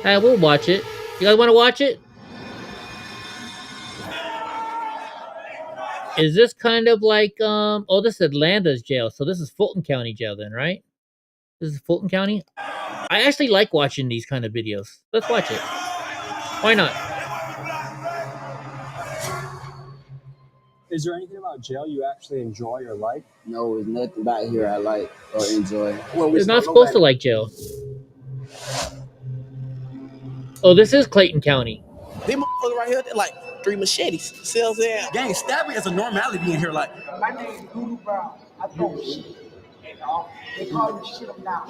We'll watch it. You guys want to watch it? Is this kind of like, this is Atlanta's jail, so this is Fulton County Jail then, right? This is Fulton County? I actually like watching these kind of videos. Let's watch it. Why not? Is there anything about jail you actually enjoy or like? No, there's nothing about here I like or enjoy. Well, You're not supposed to like jail. Oh, this is Clayton County. Them motherfuckers right here, they're like 3 machetes. See what I'm saying? Gang, stabbing is a normality in here. Like, my name is Doodle Brown. I throw shit. And they call me shit up now.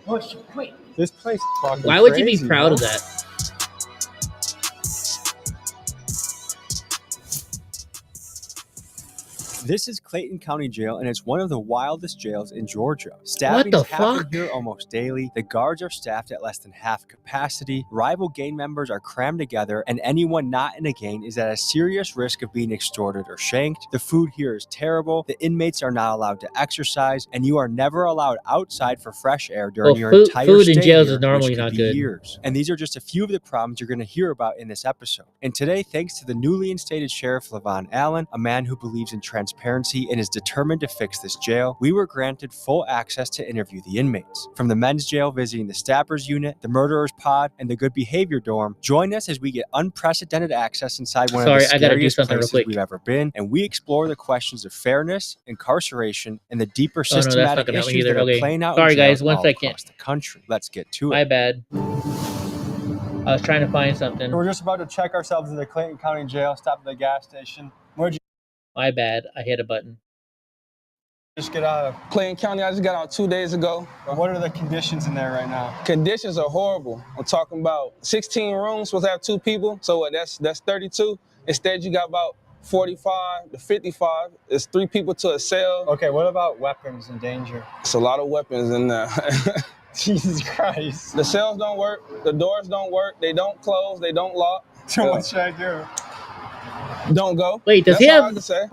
Once you quit. This place is fucking Why would you be crazy, proud bro. of that? This is Clayton County Jail, and it's one of the wildest jails in Georgia. Stabbings happen here almost daily. The guards are staffed at less than half capacity. Rival gang members are crammed together, and anyone not in a gang is at a serious risk of being extorted or shanked. The food here is terrible. The inmates are not allowed to exercise, and you are never allowed outside for fresh air during your entire food stay in jails here, is normally which could not be good. years. And these are just a few of the problems you're going to hear about in this episode. And today, thanks to the newly instated Sheriff Levon Allen, a man who believes in transparency and is determined to fix this jail, we were granted full access to interview the inmates. From the men's jail visiting the stabbers unit, the murderers pod, and the good behavior dorm, join us as we get unprecedented access inside one of the scariest places we've ever been, and we explore the questions of fairness, incarceration, and the deeper systematic issues that are playing out in jails all across the country. Let's get to it. My bad. I was trying to find something. We're just about to check ourselves in the Clayton County Jail, stop at the gas station. Where'd you My bad. I hit a button. just get out of? Clayton County, I just got out 2 days ago. What are the conditions in there right now? Conditions are horrible. I'm talking about 16 rooms, supposed to have 2 people. So that's 32. Instead, you got about 45 to 55. It's 3 people to a cell. Okay, what about weapons and danger? It's a lot of weapons in there. Jesus Christ. The cells don't work. The doors don't work. They don't close. They don't lock. So what should I do? Don't go. Wait, does he That's all I have? can say.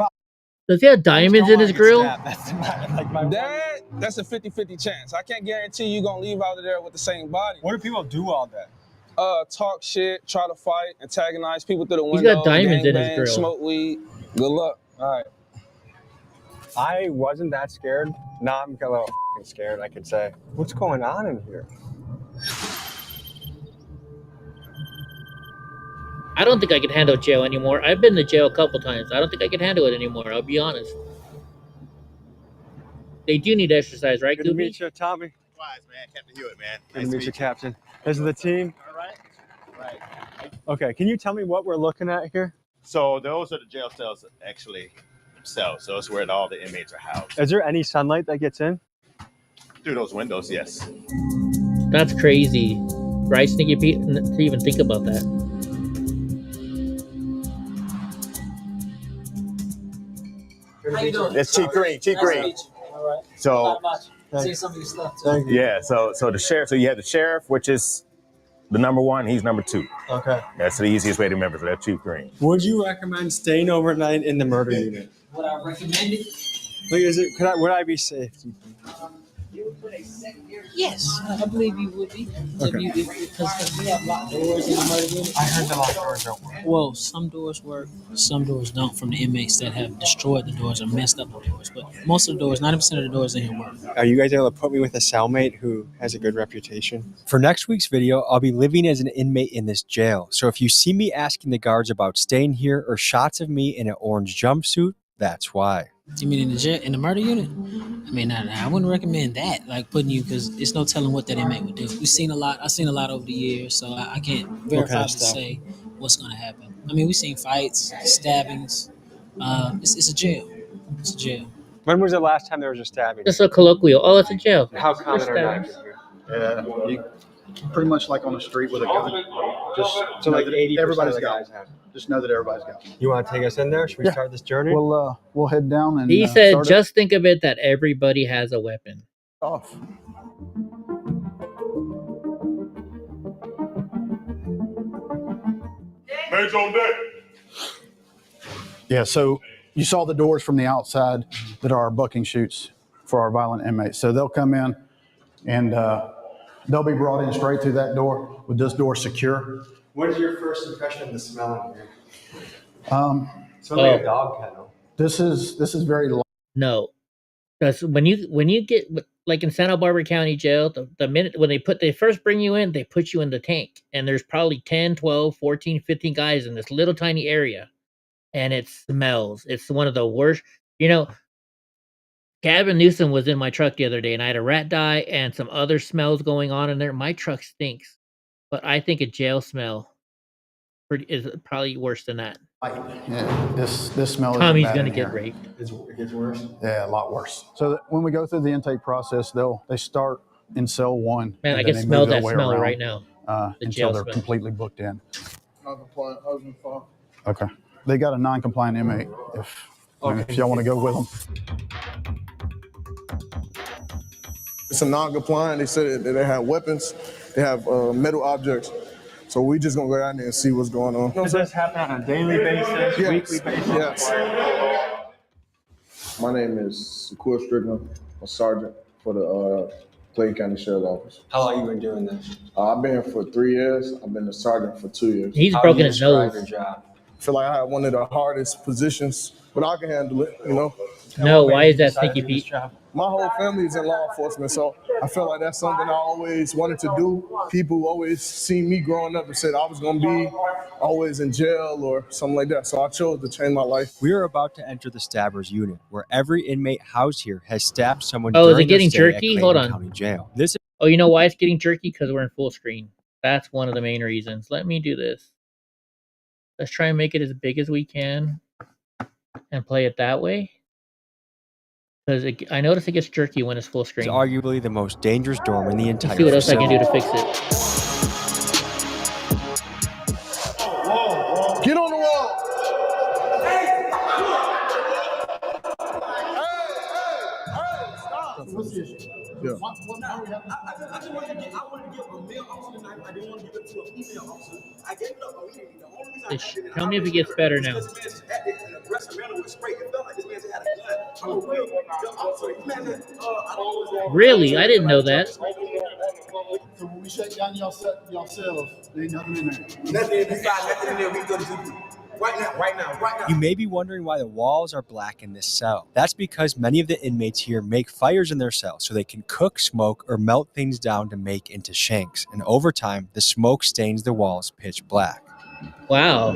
Does he have diamonds in his grill? That's a 50-50 chance. I can't guarantee you're going to leave out of there with the same body. What do people do all day? Talk shit, try to fight, antagonize people through the He's window. got diamonds in his gangbang, grill. Smoke weed. Good luck. All right. I wasn't that scared. Now I'm a little scared, I could say. What's going on in here? I don't think I can handle jail anymore. I've been to jail a couple times. I don't think I can handle it anymore. I'll be honest. They do need exercise, right, Good to Goofy? meet you, Tommy. Wise, man. Captain Hewitt, man. Good to meet you, Captain. This is the team. All right. Right. Okay, can you tell me what we're looking at here? So those are the jail cells actually themselves. So it's where all the inmates are housed. Is there any sunlight that gets in? Through those windows, yes. That's crazy, right, Sneaky Pete, to even think about that. It's Chief Green. Chief Green. All right. So, See some of your stuff too. Thank you. yeah. So the sheriff. So you have the sheriff, which is the number one. He's number two. Okay. That's the easiest way to remember. So that's Chief Green. Would you recommend staying overnight in the murder unit? Would I recommend it? Like, would I be safe? Yes, I believe you would be. Okay. Because we have locked doors in the murder unit. I heard the locked doors don't work. Well, some doors work, some doors don't from the inmates that have destroyed the doors or messed up the doors. But most of the doors, 90% of the doors in here work. Are you guys able to put me with a cellmate who has a good reputation? For next week's video, I'll be living as an inmate in this jail. So if you see me asking the guards about staying here or shots of me in an orange jumpsuit, that's why. You mean in the jail, in the murder unit? I mean, I wouldn't recommend that, like putting you, because it's no telling what that inmate would do. I've seen a lot over the years, so I can't verify to say what's going to happen. I mean, we've seen fights, stabbings. It's a jail. It's a jail. When was the last time there was a stabbing? It's so colloquial. Oh, it's a jail. How common are knives? Yeah, you pretty much like on the street with a gun. Just So know like that 80% everybody's of the got guys it. have. Just know that everybody's got it. You want to take us in there? Should we Yeah. start this journey? We'll head down and He said, start it just think of it that everybody has a weapon. off. Man's on deck. Yeah, so you saw the doors from the outside that are our bucking chutes for our violent inmates. So they'll come in and they'll be brought in straight through that door with this door secure. What is your first impression of the smell in here? Smells Oh. like a dog kennel. This is very light. No, because when you get like in Santa Barbara County Jail, the minute when they first bring you in, they put you in the tank, and there's probably 10, 12, 14, 15 guys in this little tiny area, and it smells. It's one of the worst. You know, Gavin Newsom was in my truck the other day, and I had a rat dye and some other smells going on in there. My truck stinks, but I think a jail smell is probably worse than that. Yeah, this smell is Tommy's bad gonna in get here. raped. It gets worse. Yeah, a lot worse. So when we go through the intake process, they start in cell 1. Man, and I then can they smell move their that way smell around, right now. The until jail they're smell. completely booked in. Non-compliant husband, father. Okay. They got a non-compliant inmate if y'all want to go with them. It's a non-compliant. They said that they have weapons. They have metal objects. So we just gonna go down there and see what's going on. Does this happen on a daily basis, Yes. weekly basis? Yes. My name is Shakur Strickland. I'm a sergeant for the Clayton County Sheriff's Office. How long have you been doing this? I've been here for 3 years. I've been a sergeant for 2 years. He's How broken do you his describe nose. your job? I feel like I have one of the hardest positions, but I can handle it, you know. No, why is that Decided Sneaky to do this Pete? job? My whole family is in law enforcement, so I feel like that's something I always wanted to do. People always seen me growing up and said I was gonna be always in jail or something like that. So I chose to change my life. We are about to enter the Stabbers unit, where every inmate housed here has stabbed someone Oh, is during it getting their stay jerky? at Hold Clayton on. County Jail. This Oh, you know why it's getting jerky? Because we're in full screen. That's one of the main reasons. Let me do this. Let's try and make it as big as we can and play it that way. Because I notice it gets jerky when it's full is screen. arguably the most dangerous dorm in the entire Let's see what else I can do facility. to fix it. Get on the wall. What's the issue? Yeah. I just wanted to give a male officer the knife. I didn't want to give it to a female officer. I gave it up. The only reason I did it, Tell me if it gets better now. this man just had it in an aggressive manner with a spray. It felt like this man just had a gun. I'm a real the officer. This man had, I don't know. Really? I didn't know that. So when we shake down y'all cells, there ain't nothing in there. Nothing inside, nothing in there. We go to right now. You may be wondering why the walls are black in this cell. That's because many of the inmates here make fires in their cells so they can cook, smoke, or melt things down to make into shanks. And over time, the smoke stains the walls pitch black. Wow.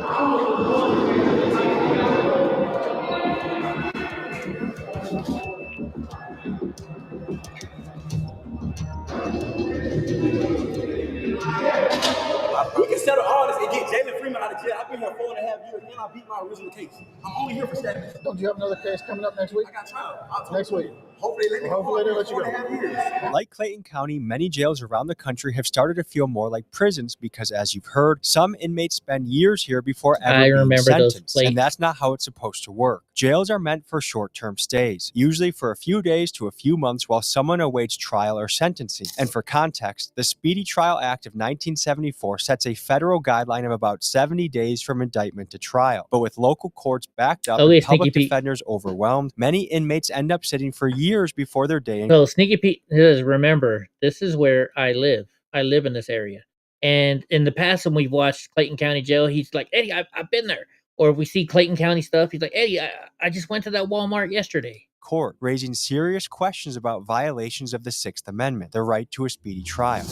We can settle all this and get Jalen Freeman out of jail. I've been here 4.5 years and I beat my original case. I'm only here for 7 minutes. Don't you have another case coming up next week? I got trial. Next week. Hopefully they let you go. Like Clayton County, many jails around the country have started to feel more like prisons because, as you've heard, some inmates spend years here before ever being sentenced, and that's not how it's supposed to work. Jails are meant for short-term stays, usually for a few days to a few months while someone awaits trial or sentencing. And for context, the Speedy Trial Act of 1974 sets a federal guideline of about 70 days from indictment to trial. But with local courts backed up and public defenders overwhelmed, many inmates end up sitting for years before their day. So Sneaky Pete says, remember, this is where I live. I live in this area. And in the past, when we've watched Clayton County Jail, he's like, Eddie, I've been there. Or if we see Clayton County stuff, he's like, Eddie, I just went to that Walmart yesterday. Court, raising serious questions about violations of the Sixth Amendment, the right to a speedy trial.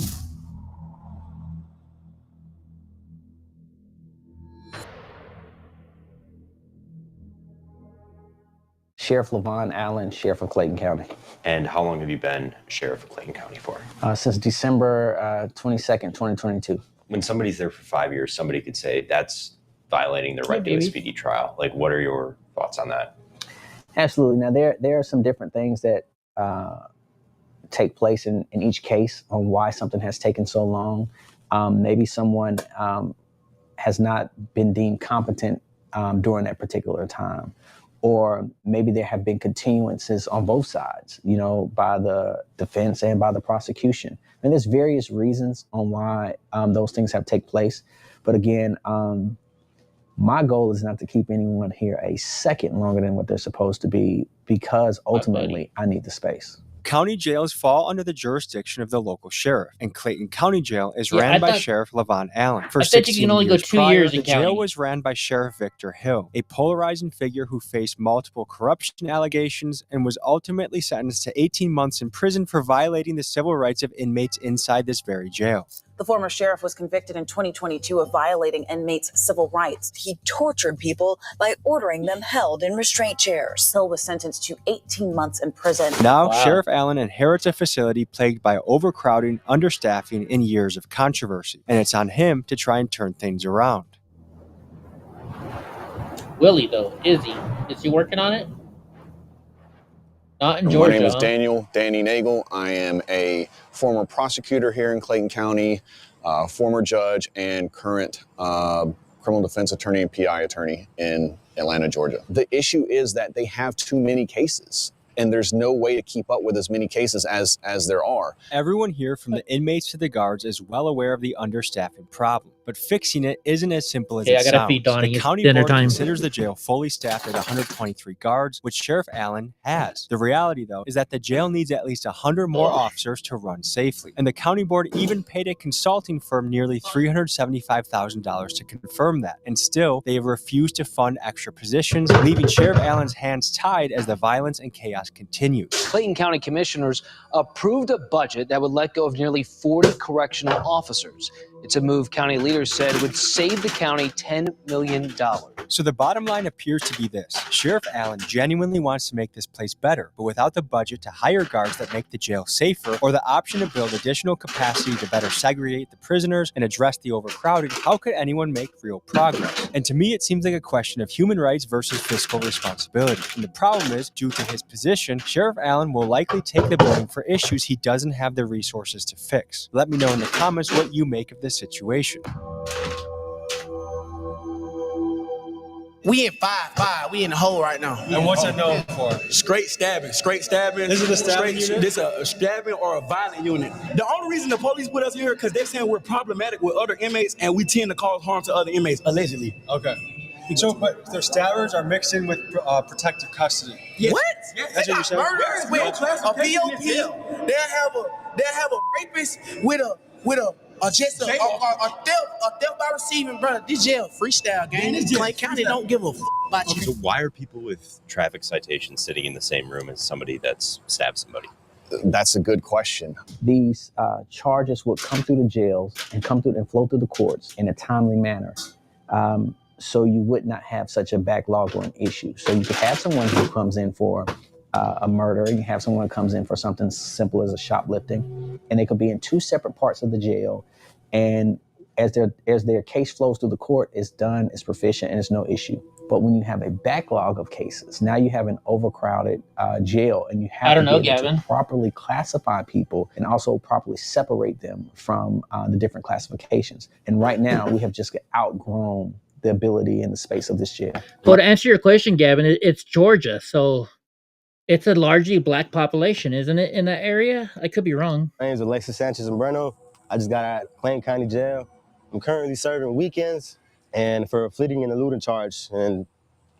Sheriff Levon Allen, Sheriff of Clayton County. And how long have you been Sheriff of Clayton County for? Since December 22nd, 2022. When somebody's there for 5 years, somebody could say that's violating their right to a speedy trial. Like, what are your thoughts on that? Absolutely. Now, there are some different things that take place in each case on why something has taken so long. Maybe someone has not been deemed competent during that particular time. Or maybe there have been continuances on both sides, you know, by the defense and by the prosecution. And there's various reasons on why those things have taken place. But again, my goal is not to keep anyone here a second longer than what they're supposed to be, because ultimately I need the space. County jails fall under the jurisdiction of the local sheriff, and Clayton County Jail is ran by Sheriff Levon Allen. For 16 you can only go 2 prior, years in the jail county. was ran by Sheriff Victor Hill, a polarizing figure who faced multiple corruption allegations and was ultimately sentenced to 18 months in prison for violating the civil rights of inmates inside this very jail. The former sheriff was convicted in 2022 of violating inmates' civil rights. He tortured people by ordering them held in restraint chairs. Hill was sentenced to 18 months in prison. Now, Sheriff Allen inherits a facility plagued by overcrowding, understaffing, and years of controversy. And it's on him to try and turn things around. Willie, though, is he working on it? Not in Georgia. My name is Danny Nagel. I am a former prosecutor here in Clayton County, former judge, and current criminal defense attorney and PI attorney in Atlanta, Georgia. The issue is that they have too many cases, and there's no way to keep up with as many cases as there are. Everyone here, from the inmates to the guards, is well aware of the understaffing problem. But fixing it isn't as simple as it I gotta sounds. feed Donnie. The It's county dinner board time. considers the jail fully staffed at 123 guards, which Sheriff Allen has. The reality, though, is that the jail needs at least 100 more officers to run safely. And the county board even paid a consulting firm nearly $375,000 to confirm that. And still, they have refused to fund extra positions, leaving Sheriff Allen's hands tied as the violence and chaos continues. Clayton County commissioners approved a budget that would let go of nearly 40 correctional officers. It's a move county leaders said would save the county $10 million. So the bottom line appears to be this. Sheriff Allen genuinely wants to make this place better, but without the budget to hire guards that make the jail safer, or the option to build additional capacity to better segregate the prisoners and address the overcrowding, how could anyone make real progress? And to me, it seems like a question of human rights versus fiscal responsibility. And the problem is, due to his position, Sheriff Allen will likely take the blame for issues he doesn't have the resources to fix. Let me know in the comments what you make of this situation. We in 5-5. We in the hole right now. And what's it known for? Straight stabbing. This is a stabbing unit? This is a stabbing or a violent unit. The only reason the police put us here because they're saying we're problematic with other inmates and we tend to cause harm to other inmates, allegedly. Okay. So, but their stabbers are mixed in with protective custody. Yes. What? Yes, That's they what you're got saying? murderers with a POP. They'll have a rapist with a theft by receiving, brother. This jail freestyle game. Clay County don't give a f about you. So why are people with traffic citations sitting in the same room as somebody that's stabbed somebody? That's a good question. These charges would come through the jails and come through and flow through the courts in a timely manner. So you would not have such a backlog or an issue. So you could have someone who comes in for a murder, you have someone who comes in for something simple as a shoplifting, and they could be in two separate parts of the jail. And as their case flows through the court, it's done, it's proficient, and it's no issue. But when you have a backlog of cases, now you have an overcrowded jail, and you have to be able to properly classify people and also properly separate them from the different classifications. And right now, we have just outgrown the ability and the space of this jail. Well, to answer your question, Gavin, it's Georgia, so it's a largely black population, isn't it, in that area? I could be wrong. My name is Alexis Sanchez-Umbreno. I just got out of Clayton County Jail. I'm currently serving weekends and for a fleeing and eluding charge. And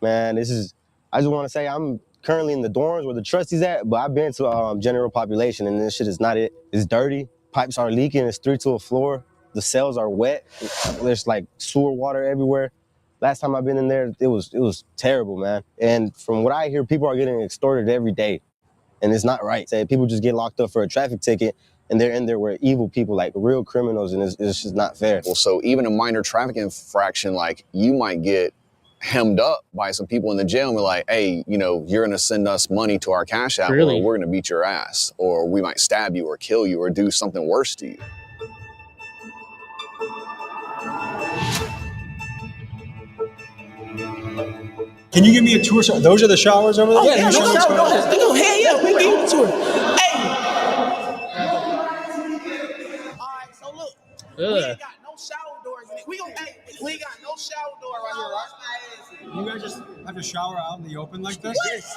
man, I just want to say I'm currently in the dorms where the trustee's at, but I've been to general population and this shit is not it. It's dirty. Pipes are leaking. It's 3 to a floor. The cells are wet. There's like sewer water everywhere. Last time I've been in there, it was terrible, man. And from what I hear, people are getting extorted every day. And it's not right. Say people just get locked up for a traffic ticket and they're in there with evil people, like real criminals, and it's just not fair. Well, so even a minor traffic infraction, like you might get hemmed up by some people in the jail and be like, hey, you're gonna send us money to our Cash App, or we're gonna beat your ass, or we might stab you or kill you or do something worse to you. Can you give me a tour? Those are the showers over there? Oh, yeah, no shower doors. Hell yeah, we give you a tour. Hey. All right, so look, we ain't got no shower doors in it. We ain't got no shower door right here, right? You guys just have to shower out in the open like this? Yes.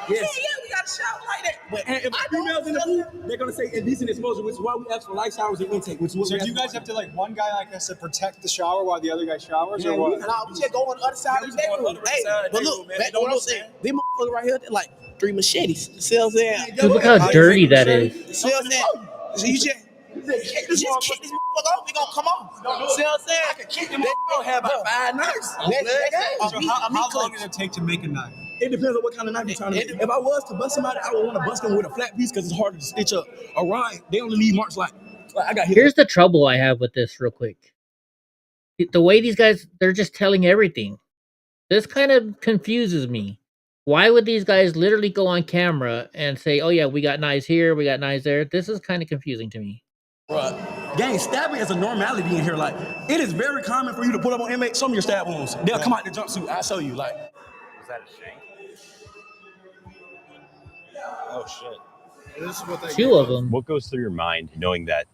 Yeah, we got a shower like that. But if females in the booth, they're gonna say indecent exposure, which is why we ask for light showers and intake. So do you guys have to, like, one guy like us to protect the shower while the other guy showers, or what? Nah, we just go on the other side of the bedroom. Hey, but look, back to what I'm saying. These motherfuckers right here, they're like 3 machetes. See what I'm saying? Dude, look how dirty that is. See what I'm saying? So you just kick this motherfucker off, we gonna come off. See what I'm saying? I can kick them off. Have about 5 knives. So how long does it take to make a knife? It depends on what kind of knife you're trying to make. If I was to bust somebody, I would want to bust them with a flat piece because it's harder to stitch up. A ride, they only leave marks like I got hit. Here's the trouble I have with this real quick. The way these guys, they're just telling everything. This kind of confuses me. Why would these guys literally go on camera and say, oh yeah, we got knives here, we got knives there? This is kind of confusing to me. Gang, stabbing is a normality in here. Like, it is very common for you to put up on inmates. Show me your stab wounds. They'll come out in the jumpsuit. I'll show you. Like, Was that a shank? Oh shit. This is what they 2 of them. What goes through your mind knowing that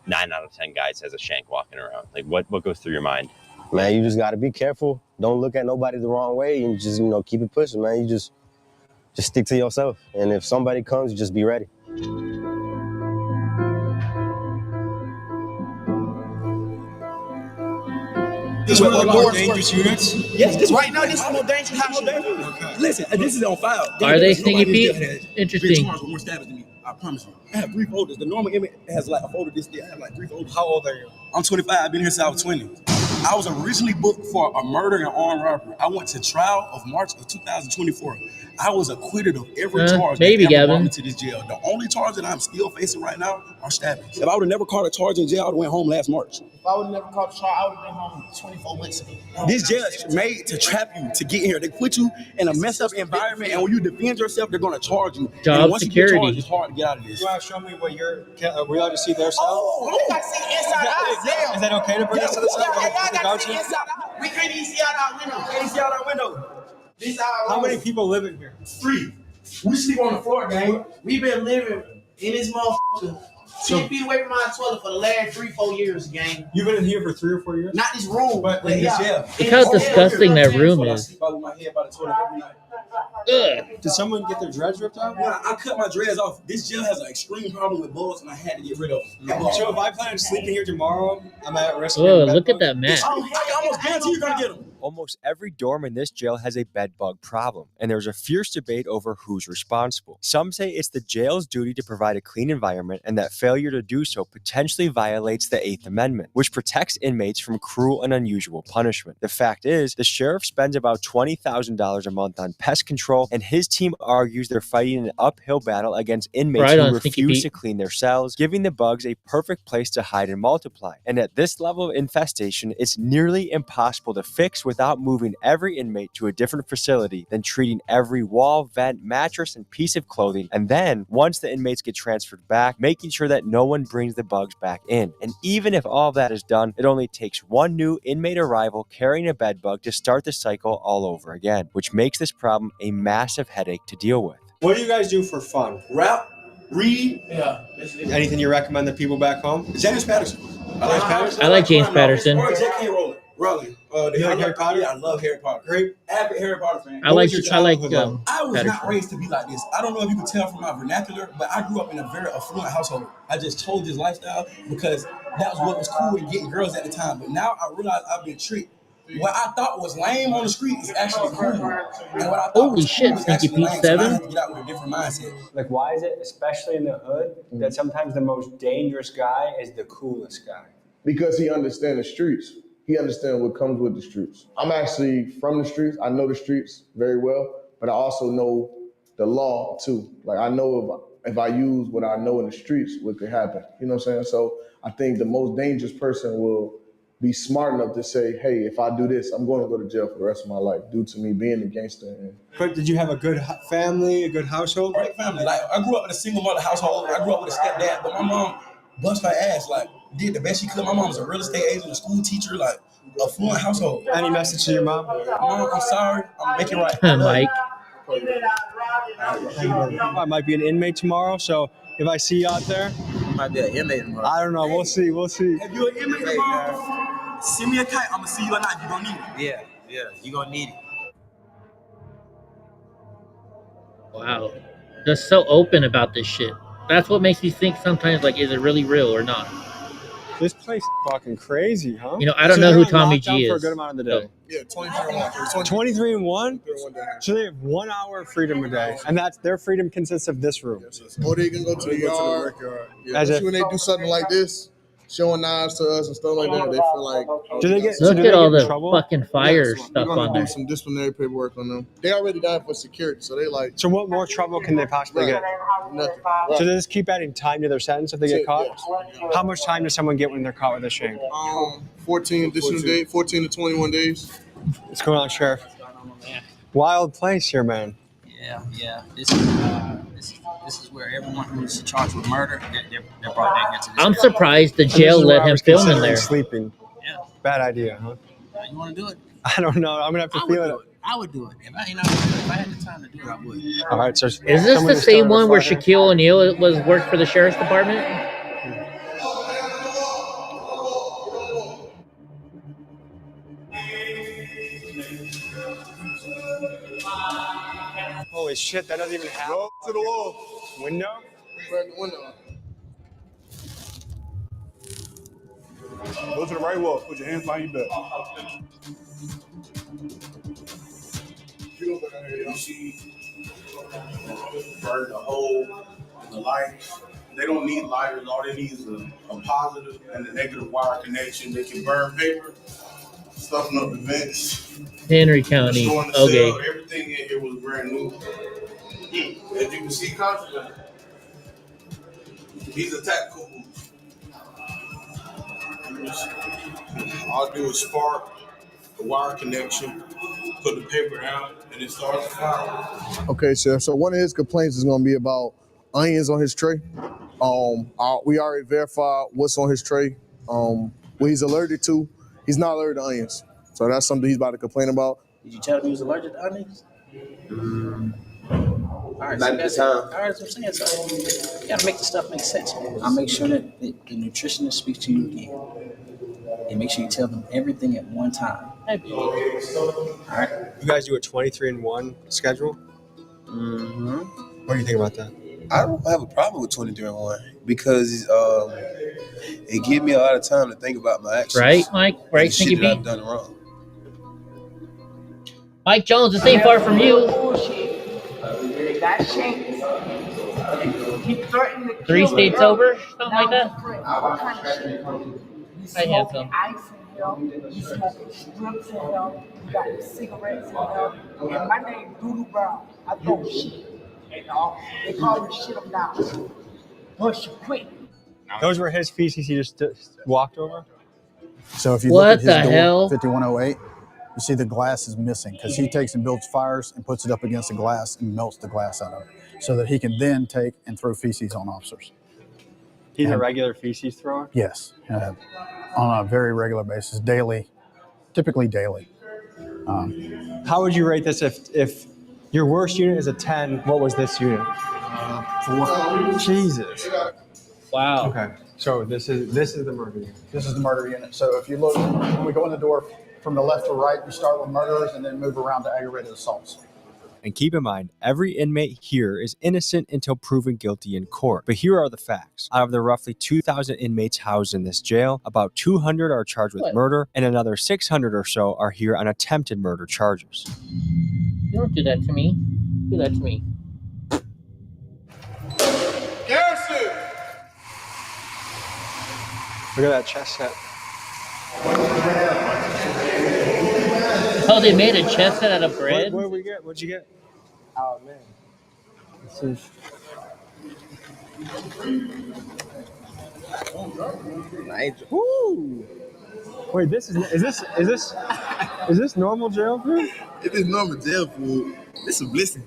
9 out of 10 guys has a shank walking around? Like, what goes through your mind? Man, you just got to be careful. Don't look at nobody the wrong way and just, keep it pushing, man. You just stick to yourself. And if somebody comes, you just be ready. This is one of the more dangerous units? Yes, this right now, this is the most dangerous house. Okay. Listen, this is on file. Are they Stinky Pete? Interesting. More stabbings than me. I promise you. I have 3 folders. The normal inmate has like a folder this day. I have like 3 folders. How old are you? I'm 25. I've been here since I was 20. I was originally booked for a murder and armed robbery. I went to trial of March of 2024. I was acquitted of every charge that ever brought me to this jail. The only charge that I'm still facing right now are stabbings. If I would have never caught a charge in jail, I would have went home last March. If I would have never caught a charge, I would have been home 24 weeks ago. This jail is made to trap you to get in here. They put you in a messed up environment, and when you defend yourself, they're going to charge you. Job and once security. You get charged, it's hard to get out of this. You want to show me what your, are we allowed to see their cell? Oh, we got to see inside our cell. Is that okay to bring us to the cell? We can't even see out our window. Can't see out our window. How many people live in here? 3. We sleep on the floor, gang. We've been living in this motherfucker 10 feet away from my toilet for the last 3-4 years, gang. You've been in here for 3 or 4 years? Not this room, but in this jail. Look how disgusting that room is. sleep over my head by the toilet every night. Did someone get their dreads ripped out? When I cut my dreads off, this jail has an extreme problem with bugs, and I had to get rid of them. So if I plan on sleeping here tomorrow, I'm at risk. Oh, look at that map. I almost guarantee you're gonna get them. Almost every dorm in this jail has a bed bug problem, and there's a fierce debate over who's responsible. Some say it's the jail's duty to provide a clean environment, and that failure to do so potentially violates the 8th Amendment, which protects inmates from cruel and unusual punishment. The fact is, the sheriff spends about $20,000 a month on pest control, and his team argues they're fighting an uphill battle against inmates who refuse to clean their cells, giving the bugs a perfect place to hide and multiply. And at this level of infestation, it's nearly impossible to fix without moving every inmate to a different facility, then treating every wall, vent, mattress, and piece of clothing. And then, once the inmates get transferred back, making sure that no one brings the bugs back in. And even if all of that is done, it only takes one new inmate arrival carrying a bed bug to start the cycle all over again, which makes this problem a massive headache to deal with. What do you guys do for fun? Rap, read. Yeah. Anything you recommend to people back home? James Patterson. I like James Patterson. Or J.K. Rowling. You like Harry Potter? Yeah, I love Harry Potter. Great, avid Harry Potter fan. I like I was Patterson. not raised to be like this. I don't know if you can tell from my vernacular, but I grew up in a very affluent household. I just chose this lifestyle because that was what was cool and getting girls at the time. But now I realize I've been tricked. What I thought was lame on the street is actually cool. And what I thought Holy shit, Sneaky Pete 7? So I have to get out with a different mindset. Like, why is it, especially in the hood, that sometimes the most dangerous guy is the coolest guy? Because he understands the streets. He understands what comes with the streets. I'm actually from the streets. I know the streets very well, but I also know the law too. Like, I know if I use what I know in the streets, what could happen. You know what I'm saying? So I think the most dangerous person will be smart enough to say, hey, if I do this, I'm going to go to jail for the rest of my life due to me being a gangster. But did you have a good family, a good household? Great family. Like, I grew up in a single mother household. I grew up with a stepdad, but my mom bust her ass, like, did the best she could. My mom was a real estate agent, a school teacher, like, a fluent household. Any message to your mom? Mom, I'm sorry. I'm making right. Mike. I might be an inmate tomorrow, so if I see you out there, might be an inmate tomorrow. I don't know. We'll see. If you're an inmate tomorrow, send me a kite. I'm gonna see you or not. You're gonna need it. Yeah, you're gonna need it. Wow. They're so open about this shit. That's what makes me think sometimes, like, is it really real or not? This place is fucking crazy, huh? You know, I don't know who Tommy G is. For a good amount of the day. Yeah, 23-1. 23 and 1? So they have 1 hour of freedom a day, and that's their freedom consists of this room. Or they can go to the yard. Yeah, As especially when they do something like this, showing knives to us and stuff like that, they feel like. Do they get? Look do at they all get in the trouble? fucking fire Yes, stuff we're gonna on do there. some disciplinary paperwork on them. They already died for security, so they like. So what more trouble can they possibly get? Nothing. So they just keep adding time to their sentence if they get caught? How much time does someone get when they're caught with a shame? 14 additional days, 14 to 21 days. What's going on, Sheriff? Wild place here, man. Yeah. This is where everyone who's charged with murder, they're brought back into this. I'm surprised the jail let him film in there. Sleeping. Yeah. Bad idea, huh? You want to do it? I don't know. I'm gonna have to feel it. I would do it. If I had the time to do it, I would. All right, so Is this the same one where Shaquille O'Neal was worked for the sheriff's department? Holy shit, that doesn't even happen. Go to the wall. Window? Right in the window. Go to the right wall. Put your hands behind your back. You see, burn the hole in the light. They don't need lighters. All they need is a positive and a negative wire connection. They can burn paper, stuffing up the vents. Henry County. Destroying the Okay. cell. Everything in here was brand new. As you can see, constantly, he's a tactical. All I do is spark the wire connection, put the paper down, and it starts to fire. Okay, Sheriff. So one of his complaints is going to be about onions on his tray. We already verified what's on his tray. What he's allergic to. He's not allergic to onions. So that's something he's about to complain about. Did you tell him he was allergic to onions? right, Not the time. all right, that's what I'm saying. So you gotta make the stuff make sense. I'll make sure that the nutritionist speaks to you again. And make sure you tell them everything at one time. All right. You guys do a 23-1 schedule? Mm-hmm. What do you think about that? I don't have a problem with 23-1 because it gives me a lot of time to think about my actions. Right, Mike? Right, the shit Sneaky that Pete? I've done wrong. Mike Jones, this ain't far from you. He threatened to 3 kill states me. over? Something like that? What kind of shit? You I have some. smoking ice in here. You smoking strips in here. You got the cigarettes in here. And my name Doodoo Brown. I throw shit. And they call me shit 'em down. Push you quick. Those were his feces he just walked over? So if you What look at his the door, hell? 5108, you see the glass is missing because he takes and builds fires and puts it up against the glass and melts the glass out of it so that he can then take and throw feces on officers. He's a And- regular feces thrower? Yes, on a very regular basis, daily, typically daily. How would you rate this if your worst unit is a 10? What was this unit? 4. Jesus. Wow. Okay. So this is the murder unit. This is the murder unit. So if you look, when we go in the door from the left to right, we start with murderers and then move around to aggravated assaults. And keep in mind, every inmate here is innocent until proven guilty in court. But here are the facts. Out of the roughly 2,000 inmates housed in this jail, about 200 are charged with murder, and another 600 or so are here on attempted murder charges. You don't do that to me. Do that to me. Garrison! Look at that chest set. Oh, they made a chest set out of bread? What did we get? What'd you get? Oh, man. This is... Nice. Woo! Wait, is this normal jail food? If it's normal jail food, it's a blessing.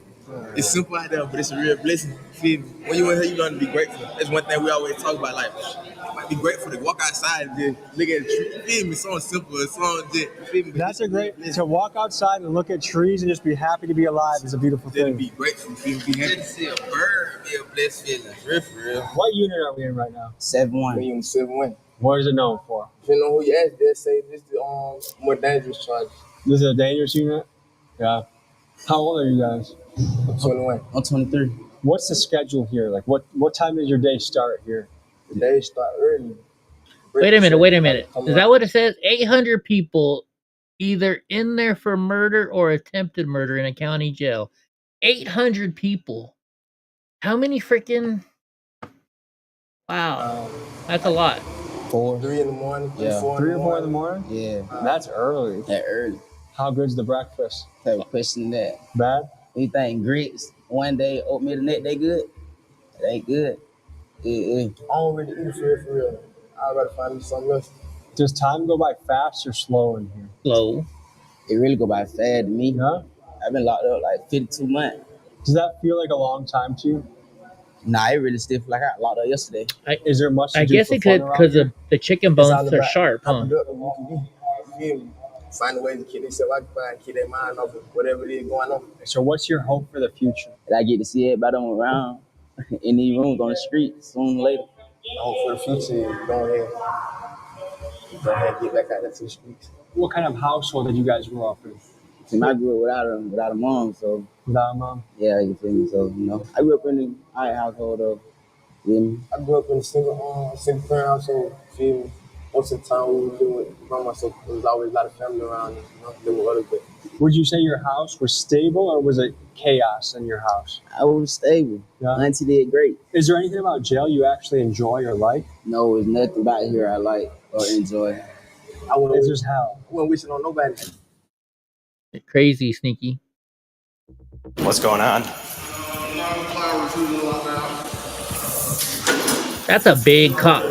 It's simple out there, but it's a real blessing. Feel me? When you in here, you learn to be grateful. That's one thing we always talk about. Like, you might be grateful to walk outside and just look at the tree. You feel me? Something simple, something just, you feel me? That's a great... To walk outside and look at trees and just be happy to be alive is a beautiful thing. To be grateful, you feel me? Be happy to see a bird be a blessed feeling. Real for real. What unit are we in right now? 7-1. We in 7-1. What is it known for? Depending on who you ask, they'll say this is the more dangerous charge. This is a dangerous unit? Yeah. How old are you guys? I'm 21. I'm 23. What's the schedule here? Like, what time does your day start here? The day start early. Wait a minute. Is that what it says? 800 people either in there for murder or attempted murder in a county jail. 800 people. How many freaking... Wow. That's a lot. 4. 3 in the morning. Yeah. 3 or 4 in the morning? Yeah. That's early. That early. How good's the breakfast? Type of question that. Bad? Anything grits, one day, oatmeal the next day good? It ain't good. I don't really eat for real. I'd rather find me something else. Does time go by fast or slow in here? Slow. It really go by fast to me. Yeah? I've been locked up like 52 months. Does that feel like a long time to you? Nah, it really stiff like I got locked up yesterday. Is there much to I do guess for it could fun around because here? the chicken It's all bones are about sharp, how huh? productive you can be. You feel me? Find a way to keep themselves occupied, keep their mind off of whatever it is going on. So what's your hope for the future? And I get to see everybody on around in these rooms on the street sooner or later. I hope for the future is go ahead and get back out there to the streets. What kind of household did you guys grow up in? And I grew up without a mom, so Without a mom? yeah, you feel me? So, I grew up in an alright household though. You feel me? I grew up in a single parent household, feel me? Most of the time we were living with grandma, so there was always a lot of family around, living with others. But Would you say your house was stable or was it chaos in your house? I was stable. Yeah. Auntie did great. Is there anything about jail you actually enjoy or like? No, there's nothing about here I like or enjoy. I wouldn't It's just hell. wish it on nobody. Crazy, Sneaky. What's going on? That's a big cop.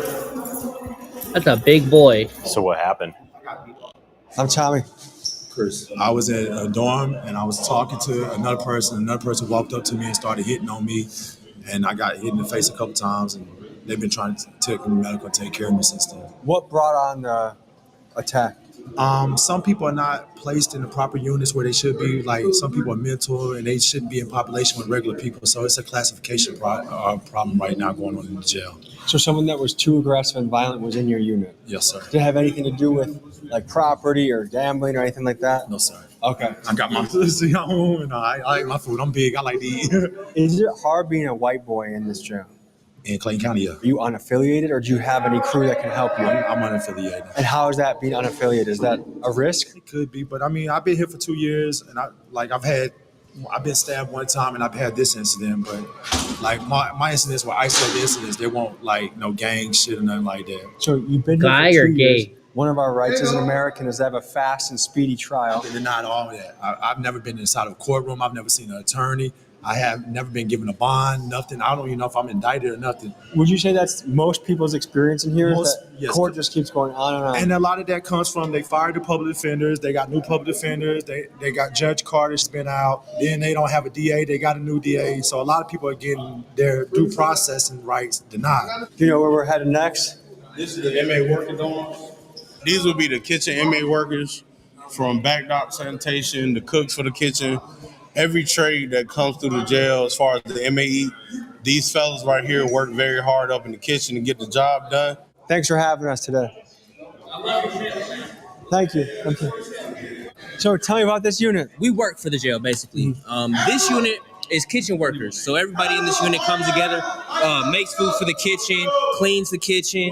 That's a big boy. So what happened? I'm Tommy. Chris, I was at a dorm and I was talking to another person. Another person walked up to me and started hitting on me, and I got hit in the face a couple times. And they've been trying to take me medical, take care of me since then. What brought on the attack? Some people are not placed in the proper units where they should be. Like some people are mental and they shouldn't be in population with regular people. So it's a classification problem right now going on in the jail. So someone that was too aggressive and violent was in your unit? Yes, sir. Did it have anything to do with like property or gambling or anything like that? No, sir. Okay. I got my food at home and I like my food. I'm big. I like to eat. Is it hard being a white boy in this jail? In Clayton County, yeah. Are you unaffiliated or do you have any crew that can help you? I'm unaffiliated. And how is that being unaffiliated? Is that a risk? It could be, but I mean, I've been here for 2 years and I've been stabbed one time and I've had this incident, but like my incidents were isolated incidents. They won't like no gang shit or nothing like that. So you've been here Guy for or 2 gay? years. One of our rights as an American is to have a fast and speedy trial. They're not all that. I've never been inside of a courtroom. I've never seen an attorney. I have never been given a bond, nothing. I don't even know if I'm indicted or nothing. Would you say that's most people's experience in here? Yes. Court just keeps going on and on. And a lot of that comes from they fired the public defenders. They got new public defenders. They got Judge Carter spin out. Then they don't have a DA. They got a new DA. So a lot of people are getting their due processing rights denied. Do you know where we're headed next? This is the inmate working dorms. These will be the kitchen inmate workers, from backdrop sanitation, the cooks for the kitchen, every trade that comes through the jail as far as the inmate eat. These fellas right here work very hard up in the kitchen to get the job done. Thanks for having us today. Thank you. Okay. So tell me about this unit. We work for the jail, basically. This unit is kitchen workers. So everybody in this unit comes together, makes food for the kitchen, cleans the kitchen,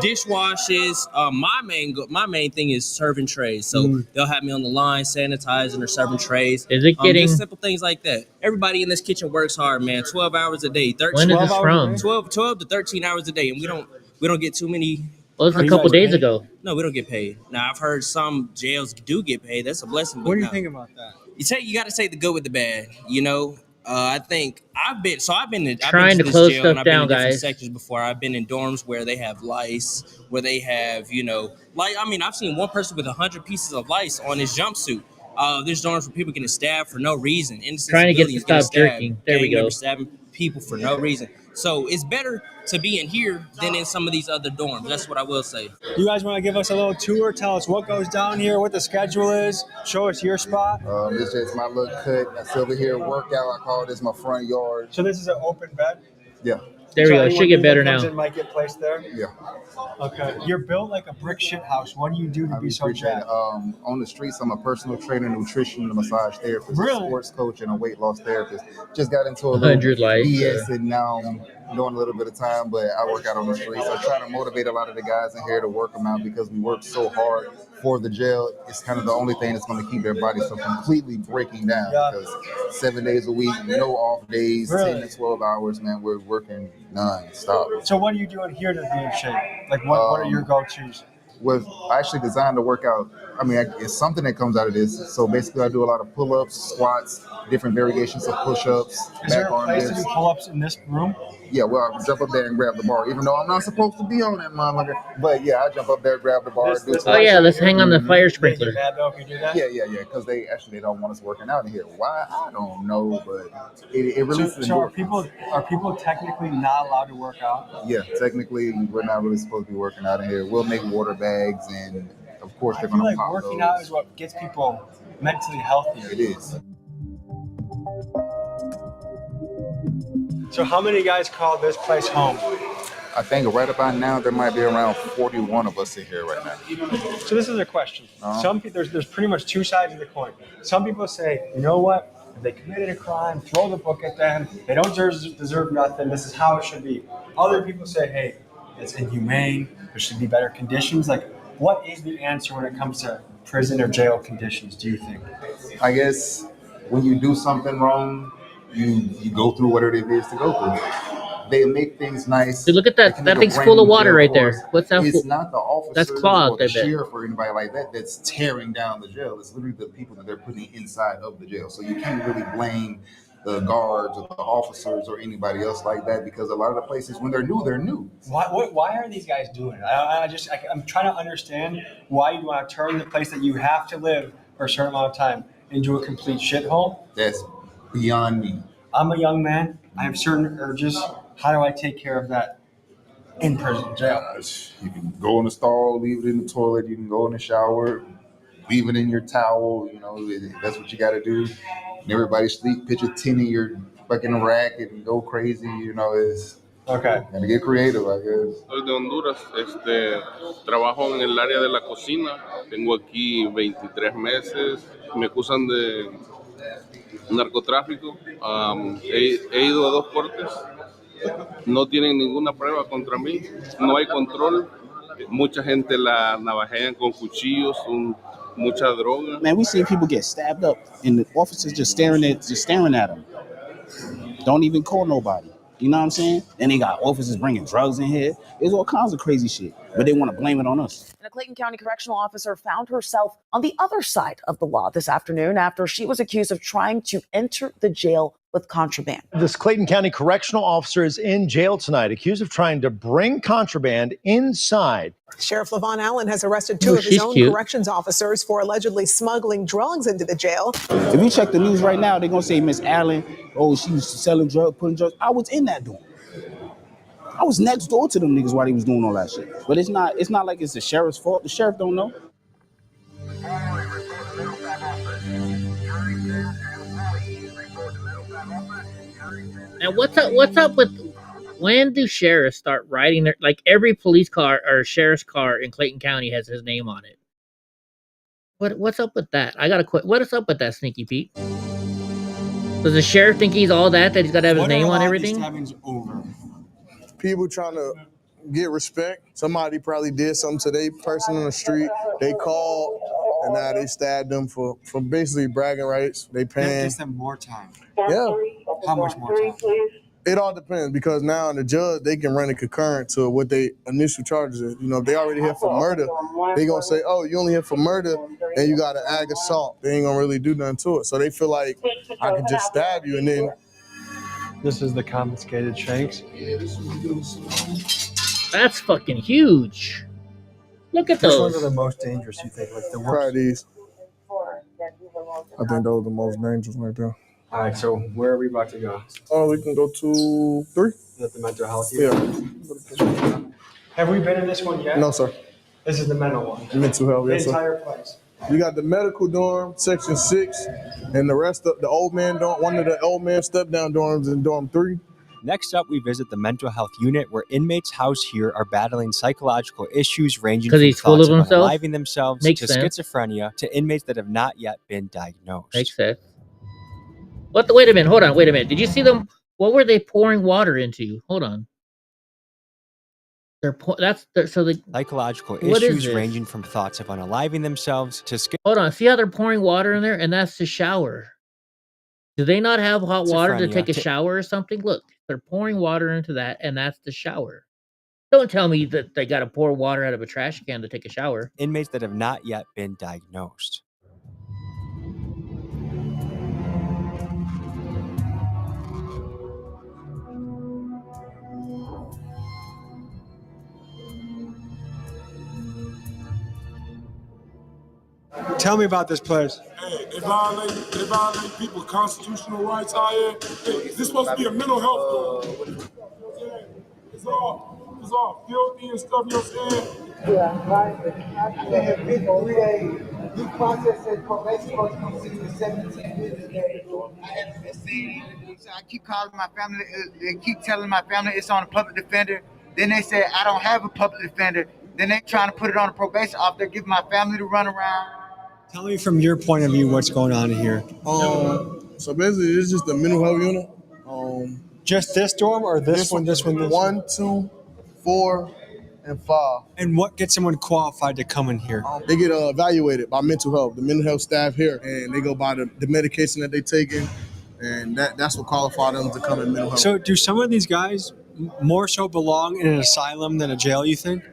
dishwashes. My main thing is serving trays. So they'll have me on the line, sanitizing or serving trays. Is it getting just simple things like that? Everybody in this kitchen works hard, man. 12 hours a day. 13, When is this from? 12 to 13 hours a day, and we don't get too many. Well, it was a couple days ago. No, we don't get paid. Now I've heard some jails do get paid. That's a blessing. What do you think about that? You got to take the good with the bad. You know, I think I've been Trying to this close jail, stuff and I've been down, in different guys. sections before. I've been in dorms where they have lice, where they have I've seen one person with 100 pieces of lice on his jumpsuit. There's dorms where people getting stabbed for no reason. Innocent Trying to get to civilians getting stop stabbed, jerking. There we gang go. members stabbing people for no reason. So it's better to be in here than in some of these other dorms. That's what I will say. You guys want to give us a little tour? Tell us what goes down here, what the schedule is. Show us your spot. This is my little cut. That's over here workout. I call this my front yard. So this is an open bed? Yeah. There we go. It should get better anyone now. that comes in might get placed there? Yeah. Okay. You're built like a brick shit house. What do you do to be so jacked? On the streets, I'm a personal trainer, nutrition, and massage therapist, Really? a sports coach, and a weight loss therapist. Just got into a 100 little life, BS, yeah. and now I'm doing a little bit of time, but I work out on the streets. I try to motivate a lot of the guys in here to work them out because we work so hard for the jail. It's kind of the only thing that's going to keep their bodies from completely breaking down because 7 days a week, no off days, Really? 10 to 12 hours, man, we're working non-stop. So what are you doing here to be in shape? Like what are your go-tos? I actually designed the workout. I mean, it's something that comes out of this. So basically, I do a lot of pull-ups, squats, different variations of push-ups, Is there back a arm place to lifts. do pull-ups in this room? Yeah, well, I jump up there and grab the bar, even though I'm not supposed to be on that motherfucker. But yeah, I jump up there, grab the bar. do Oh yeah, let's hang on the fire sprinkler. Yeah, because they don't want us working out in here. Why? I don't know, but it releases So are endorphins. people technically not allowed to work out? Yeah, technically, we're not really supposed to be working out in here. We'll make water bags, and of course, I they're feel going to like pop working those. out is what gets people mentally healthier. It is. So how many guys call this place home? I think right about now there might be around 41 of us in here right now. So this is a question. There's pretty much two sides of the coin. Some people say, you know what? If they committed a crime, throw the book at them. They don't deserve nothing. This is how it should be. Other people say, hey, it's inhumane. There should be better conditions. Like, what is the answer when it comes to prison or jail conditions, do you think? I guess when you do something wrong, you go through whatever it is to go through. They make things nice. Dude, look at They that. can That make a thing's brand full of new water jail right for there. us. What's that? It's not the officers That's clogged, or I the bet. sheriff or anybody like that that's tearing down the jail. It's literally the people that they're putting inside of the jail. So you can't really blame the guards or the officers or anybody else like that because a lot of the places, when they're new, they're new. Why are these guys doing it? I'm trying to understand why you want to turn the place that you have to live for a certain amount of time into a complete shithole. That's beyond me. I'm a young man. I have certain urges. How do I take care of that? in prison jail? You can go in the stall, leave it in the toilet. You can go in the shower, leave it in your towel. You know, that's what you got to do. And everybody sleep, pitch a tin in your fucking rack and go crazy. You know, it's gotta get creative, I guess. Soy de Honduras, trabajo en el área de la cocina, tengo aquí 23 meses, me acusan de narcotráfico, he ido a 2 cortes, no tienen ninguna prueba contra mí, no hay control, mucha gente la navajean con cuchillos, mucha droga. Man, we see people get stabbed up and the officers just staring at them. Don't even call nobody. You know what I'm saying? And they got officers bringing drugs in here. There's all kinds of crazy shit, but they want to blame it on us. And a Clayton County correctional officer found herself on the other side of the law this afternoon after she was accused of trying to enter the jail with contraband. This Clayton County correctional officer is in jail tonight, accused of trying to bring contraband inside. Sheriff LaVon Allen has arrested 2 of his own corrections officers for allegedly smuggling drugs into the jail. If you check the news right now, they're going to say Miss Allen, she was selling drugs, putting drugs. I was in that dorm. I was next door to them niggas while they was doing all that shit. But it's not like it's the sheriff's fault. The sheriff don't know. And what's up with, when do sheriffs start writing their, like every police car or sheriff's car in Clayton County has his name on it? What's up with that? I gotta quit. What is up with that, Sneaky Pete? Does the sheriff think he's all that he's gotta have his name on everything? People trying to get respect. Somebody probably did something to their person on the street. They called and now they stabbed them for basically bragging rights. They paying. That gives them more time. Yeah. How much more time? It all depends because now the judge, they can run it concurrent to what they initial charges is. You know, if they already here for murder, they gonna say, oh, you only here for murder and you got an ag assault. They ain't gonna really do nothing to it. So they feel like I could just stab you and then. This is the confiscated shanks. That's fucking huge. Look at Which those. ones are the most dangerous, you think? Like the worst? Try these. I think those are the most dangerous right there. All right, so where are we about to go? Oh, we can go to 3. Is that the mental health? Yeah. Have we been in this one yet? No, sir. This is the mental one. Mental health, The yes, sir. entire place. You got the medical dorm, section 6, and the rest of the old man dorm, one of the old man step-down dorms in dorm 3. Next up, we visit the mental health unit where inmates housed here are battling psychological issues ranging 'Cause from he's full thoughts of himself? unaliving themselves Makes to sense. schizophrenia to inmates that have not yet been diagnosed. Makes sense. Wait a minute. Hold on. Wait a minute. Did you see them? What were they pouring water into? Hold on. Psychological What is issues this? ranging from thoughts of unaliving themselves to Hold on. See how they're pouring water in there, and that's the shower. Do they not have hot water to Schizophrenia take a to- shower or something? Look, they're pouring water into that, and that's the shower. Don't tell me that they got to pour water out of a trash can to take a shower. inmates that have not yet been diagnosed. Tell me about this place. Hey, they violate people's constitutional rights out here. Hey, this supposed to be a mental health door. It's all filthy and stuff, you know what I'm saying? Yeah, right. I think it's been 3 days. Due process says probation supposed to come see you in 17 business days. I haven't been seen. I keep calling my family. They keep telling my family it's on a public defender. Then they say I don't have a public defender. Then they trying to put it on a probation officer, giving my family to run around. Tell me from your point of view what's going on here. So basically, it's just the mental health unit. Just this dorm or this one, this one, this one? 1, 2, 4, and 5. And what gets someone qualified to come in here? They get evaluated by mental health, the mental health staff here, and they go by the medication that they taking, and that's what qualifies them to come in mental health. So do some of these guys more so belong in an asylum than a jail, you think?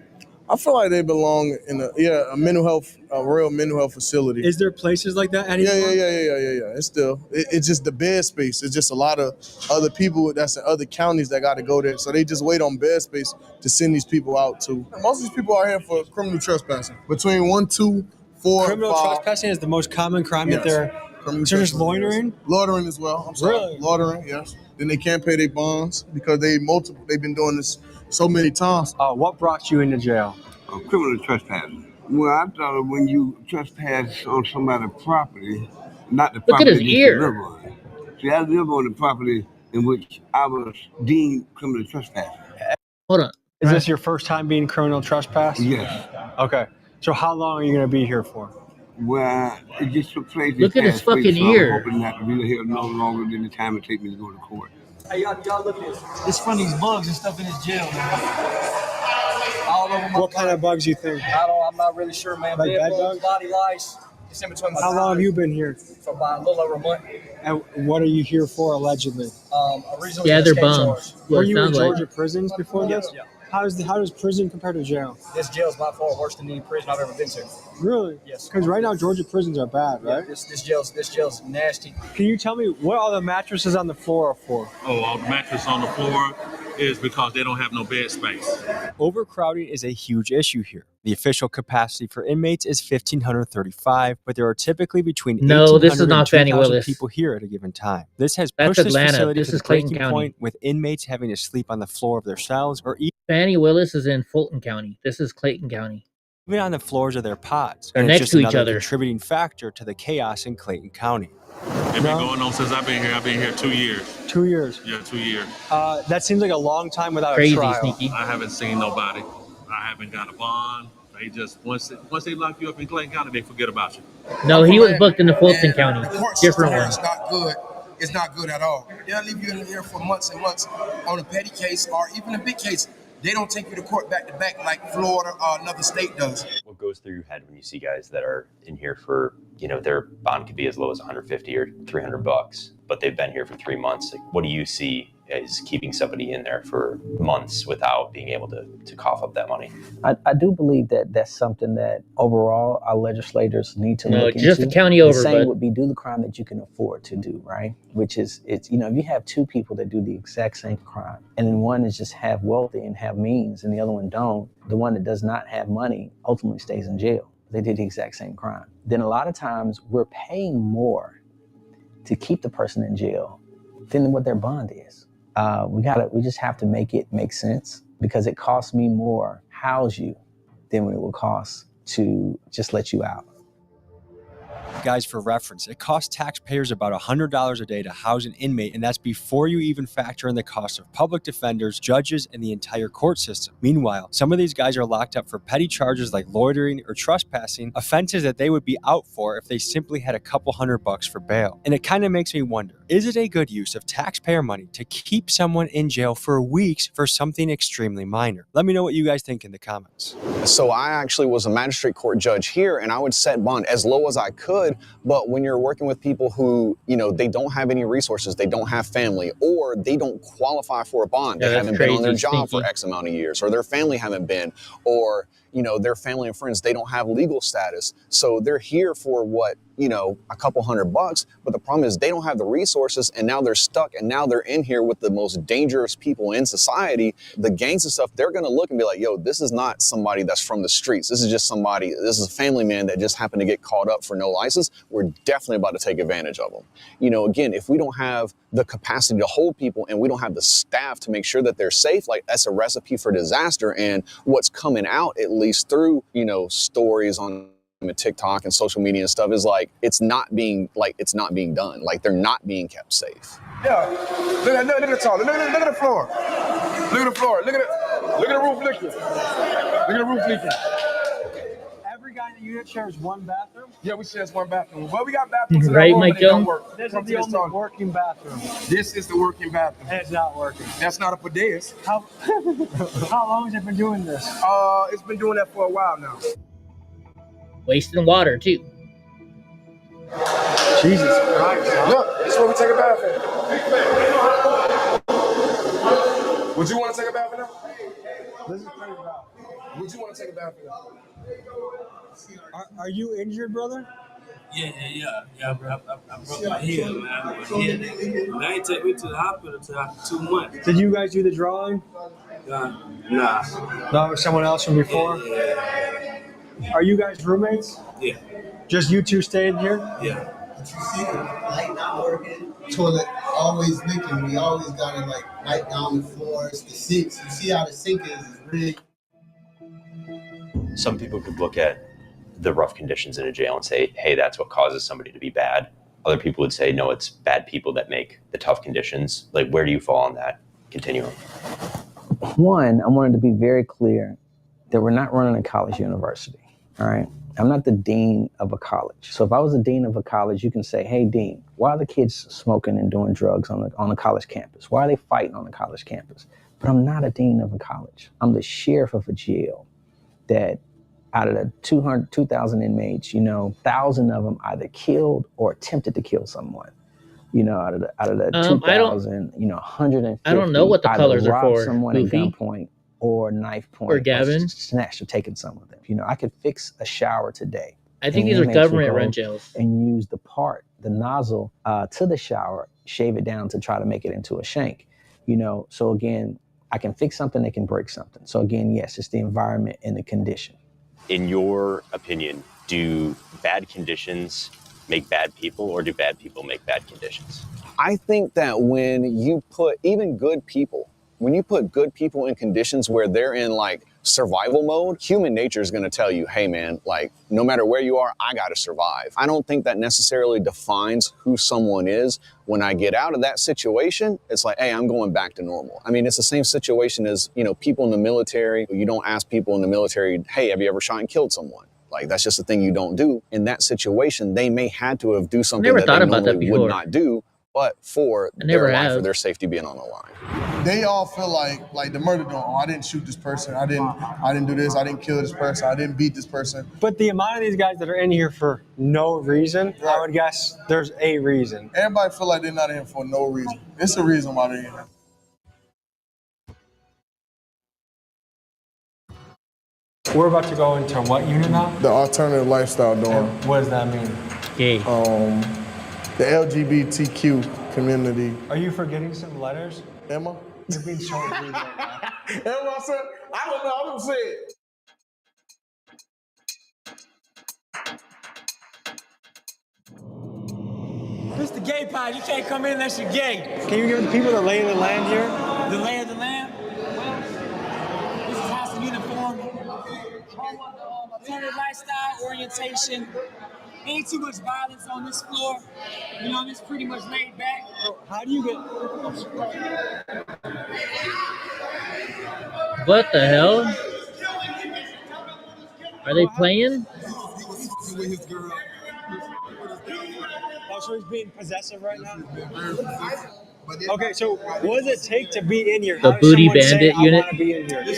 I feel like they belong in a mental health, a real mental health facility. Is there places like that anymore? Yeah. It's just the bed space. It's just a lot of other people that's in other counties that got to go there. So they just wait on bed space to send these people out to. Most of these people are here for criminal trespassing. Between 1, 2, 4, Criminal 5. trespassing is the most common crime that Yes. they're criminally So just trespassing. loitering? Loitering as well. I'm sorry. Really? Loitering, yes. Then they can't pay their bonds because they've been doing this so many times. What brought you into jail? Criminal trespassing. Well, I thought when you trespass on somebody's property, not the Look at property his that you ear. live on. See, I live on the property in which I was deemed criminal trespassing. Hold on. Is this your first time being criminal trespass? Yes. Okay. So how long are you going to be here for? Well, it just took place. Look this at his past week, fucking so ear. I'm hoping not to be here no longer than the time it takes me to go to court. Hey, y'all look at this. It's from these bugs and stuff in this jail, man. All over my What kind of bugs you think? I'm not really sure, man. Like Bed bed bugs, bugs? body lice. It's in between my How long have eyes you been here? For about a little over a month. And what are you here for allegedly? Originally Yeah, they're escape bums. charge. Were you in sounds like. Georgia prisons before this? Yeah. How does prison compare to jail? This jail's by far worse than any prison I've ever been to. Really? Yes. Because right now Georgia prisons are bad, right? This jail's nasty. Can you tell me what all the mattresses on the floor are for? Oh, all the mattress on the floor is because they don't have no bed space. Overcrowding is a huge issue here. The official capacity for inmates is 1,535, but there are typically between No, this is 1,800 not and Fannie 2,000 Willis. people here at a given time. This has That's pushed Atlanta. this facility This to is the Clayton breaking County. point, with inmates having to sleep on the floor of their cells or Fannie Willis is in Fulton County. This is Clayton County. even on the floors of their pods. They're And next it's just to each another other. contributing factor to the chaos in Clayton County. It's been going on since I've been here. I've been here 2 years. 2 years. Yeah, 2 years. That seems like a long time without Crazy, a trial. sneaky. I haven't seen nobody. I haven't got a bond. They just once they lock you up in Clayton County, they forget about you. No, he was booked in the Fulton County. The court Different system one. here is not good. It's not good at all. They'll leave you in here for months and months on a petty case or even a big case. They don't take you to court back to back like Florida or another state does. What goes through your head when you see guys that are in here for, their bond could be as low as $150 or $300, but they've been here for 3 months? Like, what do you see as keeping somebody in there for months without being able to cough up that money? I do believe that that's something that overall our legislators need to No, look just into. the county over, The same bud. would be do the crime that you can afford to do, right? Which is, if you have two people that do the exact same crime, and then one is just half wealthy and have means, and the other one don't, the one that does not have money ultimately stays in jail. They did the exact same crime. Then a lot of times we're paying more to keep the person in jail than what their bond is. We just have to make it make sense, because it costs me more to house you than what it will cost to just let you out. Guys, for reference, it costs taxpayers about $100 a day to house an inmate, and that's before you even factor in the cost of public defenders, judges, and the entire court system. Meanwhile, some of these guys are locked up for petty charges like loitering or trespassing, offenses that they would be out for if they simply had a couple $100 for bail. And it kind of makes me wonder, is it a good use of taxpayer money to keep someone in jail for weeks for something extremely minor? Let me know what you guys think in the comments. So I actually was a magistrate court judge here, and I would set bond as low as I could. But when you're working with people who, they don't have any resources, they don't have family, or they don't qualify for a bond, Yeah, they that's haven't been on their crazy, job sneaky. for X amount of years, or their family haven't been, or their family and friends, they don't have legal status. So they're here for a couple $100, but the problem is they don't have the resources, and now they're stuck, and now they're in here with the most dangerous people in society. The gangs and stuff, they're gonna look and be like, yo, this is not somebody that's from the streets. This is a family man that just happened to get caught up for no license. We're definitely about to take advantage of them. Again, if we don't have the capacity to hold people and we don't have the staff to make sure that they're safe, like that's a recipe for disaster. And what's coming out, at least through, stories on TikTok and social media and stuff, is like it's not being done. Like they're not being kept safe. Yeah, look at the toilet. Look at the floor. Look at the floor. Look at the roof leaking. Look at the roof leaking. Every guy in the unit shares one bathroom? Yeah, we share one bathroom. Well, we got bathrooms in Right, our room, Mike but they don't Jones? work. This Come is to the this only toilet. working bathroom. This is the working bathroom. And it's not working. That's not a bidet. How long has it been doing this? It's been doing that for a while now. Wasting water, too. Jesus Christ. Look, this is where we take a bath in. Would you want to take a bath in there? This is pretty rough. Would you want to take a bath in there? Are you injured, brother? Yeah. I broke my heel, man. They ain't take me to the hospital until after 2 months. Did you guys do the drawing? Nah. That was someone else from before? Yeah. Are you guys roommates? Yeah. Just you two staying here? Yeah. But you see the light not working, toilet always leaking. We always gotta like wipe down the floors, the sinks. You see how the sink is rigged. Some people could look at the rough conditions in a jail and say, hey, that's what causes somebody to be bad. Other people would say, no, it's bad people that make the tough conditions. Like, where do you fall on that continuum? One, I wanted to be very clear that we're not running a college university, all right? I'm not the dean of a college. So if I was the dean of a college, you can say, hey, dean, why are the kids smoking and doing drugs on a college campus? Why are they fighting on the college campus? But I'm not a dean of a college. I'm the sheriff of a jail that out of the 2,000 inmates, 1,000 of them either killed or attempted to kill someone. Out of the 2,000, 150. I don't know what the colors are robbed for. Someone at Goofy. gunpoint or knife point. Or Gavin. Snatched or taken some of them. I could fix a shower today. I think and these are inmates will government-run go jails. And use the nozzle to the shower, shave it down to try to make it into a shank. So again, I can fix something, they can break something. So again, yes, it's the environment and the condition. In your opinion, do bad conditions make bad people, or do bad people make bad conditions? I think that when you put even good people, when you put good people in conditions where they're in like survival mode, human nature is going to tell you, hey man, like no matter where you are, I got to survive. I don't think that necessarily defines who someone is. When I get out of that situation, it's like, hey, I'm going back to normal. I mean, it's the same situation as, people in the military. You don't ask people in the military, hey, have you ever shot and killed someone? Like, that's just a thing you don't do. In that situation, they may had to have do something that they normally would not do, but for their life or their safety being on the line. They all feel like the murder don't. Oh, I didn't shoot this person. I didn't do this. I didn't kill this person. I didn't beat this person. But the amount of these guys that are in here for no reason, I would guess there's a reason. Everybody feel like they're not in here for no reason. It's a reason why they're in here. We're about to go into what unit now? The alternative lifestyle dorm. And what does that mean? Gay. The LGBTQ community. Are you forgetting some letters? Emma? You're being so rude right now. Emma said, I don't know, I don't say it. Mr. Gay Pod, you can't come in unless you're gay. Can you give the people the lay of the land here? The lay of the land? Well, this is House of Uniform. Alternative lifestyle, orientation. Ain't too much violence on this floor. It's pretty much laid back. How do you get... What the hell? Are they playing? Oh, so he's being possessive right now? Okay, so what does it take to be in here? The How does Booty someone say, Bandit I unit? wanna be in here? You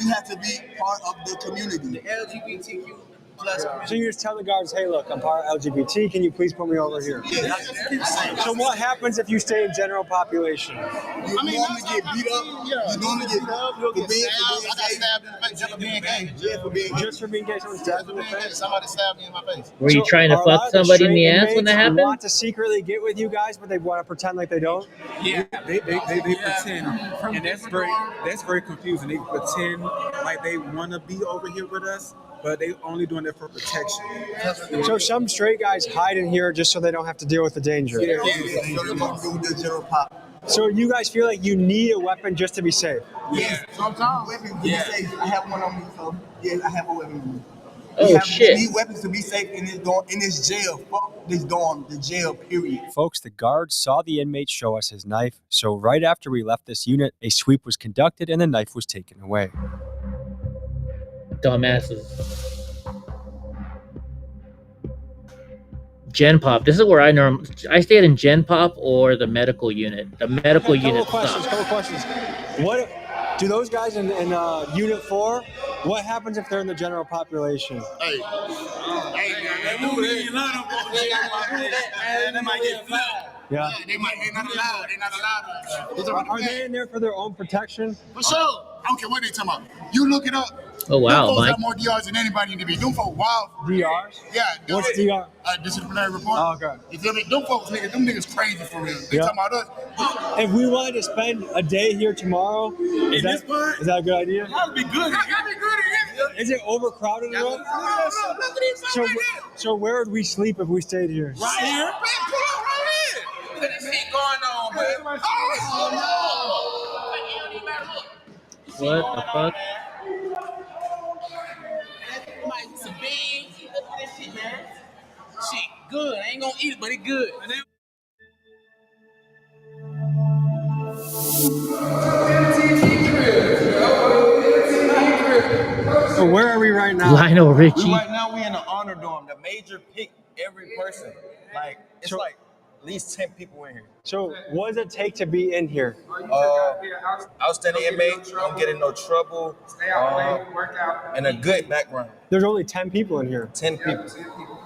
have to be part of the community. The LGBTQ plus community. So you just tell the guards, hey, look, I'm part of LGBT. Can you please put me over here? So what happens if you stay in general population? You normally get beat up. You normally get for being gay. I got stabbed in the face just for being gay. Yeah, for being gay. Just for being gay, someone stabbed in the face? Somebody stabbed me in my face. Were you trying to are a lot fuck of the somebody in the straight ass when that inmates happened? want to secretly get with you guys, but they want to pretend like they don't? Yeah, they pretend, and that's very confusing. They pretend like they want to be over here with us, but they only doing it for protection. So some straight guys hide in here just so they don't have to deal with the danger. So you guys feel like you need a weapon just to be safe? Yeah, sometimes weapons to be safe. I have one on me, so yeah, I have a weapon on me. Oh shit! We need weapons to be safe in this dorm, in this jail. Fuck this dorm, the jail. Period. Folks, the guard saw the inmate show us his knife, so right after we left this unit, a sweep was conducted and the knife was taken away. Dumbasses. Gen Pop. This is where I stayed in Gen Pop or the medical unit. The medical unit sucks. Couple questions. What do those guys in Unit 4? What happens if they're in the general population? They might get flagged. Yeah. They not allowed. They're not allowed. Are they in there for their own protection? For sure. I don't care what they talking about. You look it up. Oh wow, Them folks Mike. have more DRs than anybody in the be. Them folks wild. DRs? Yeah. What's DR? Disciplinary report. Oh, okay. You feel me? Them folks, them niggas crazy for real. They talking about us. If we wanted to spend a day here tomorrow, is that a good idea? That'd be good. Is it overcrowded enough? So where would we sleep if we stayed here? Right here. Pull up right here. Look at this shit going on, man. What the fuck? Some beans. Look at this shit, man. Shit, good. I ain't gonna eat it, but it good. So where are we right now? Lionel Richie. Right now we in the honor dorm. The major pick every person. Like it's like at least 10 people in here. So what does it take to be in here? Outstanding inmate, don't get in no trouble, and a good background. There's only 10 people in here. 10 people.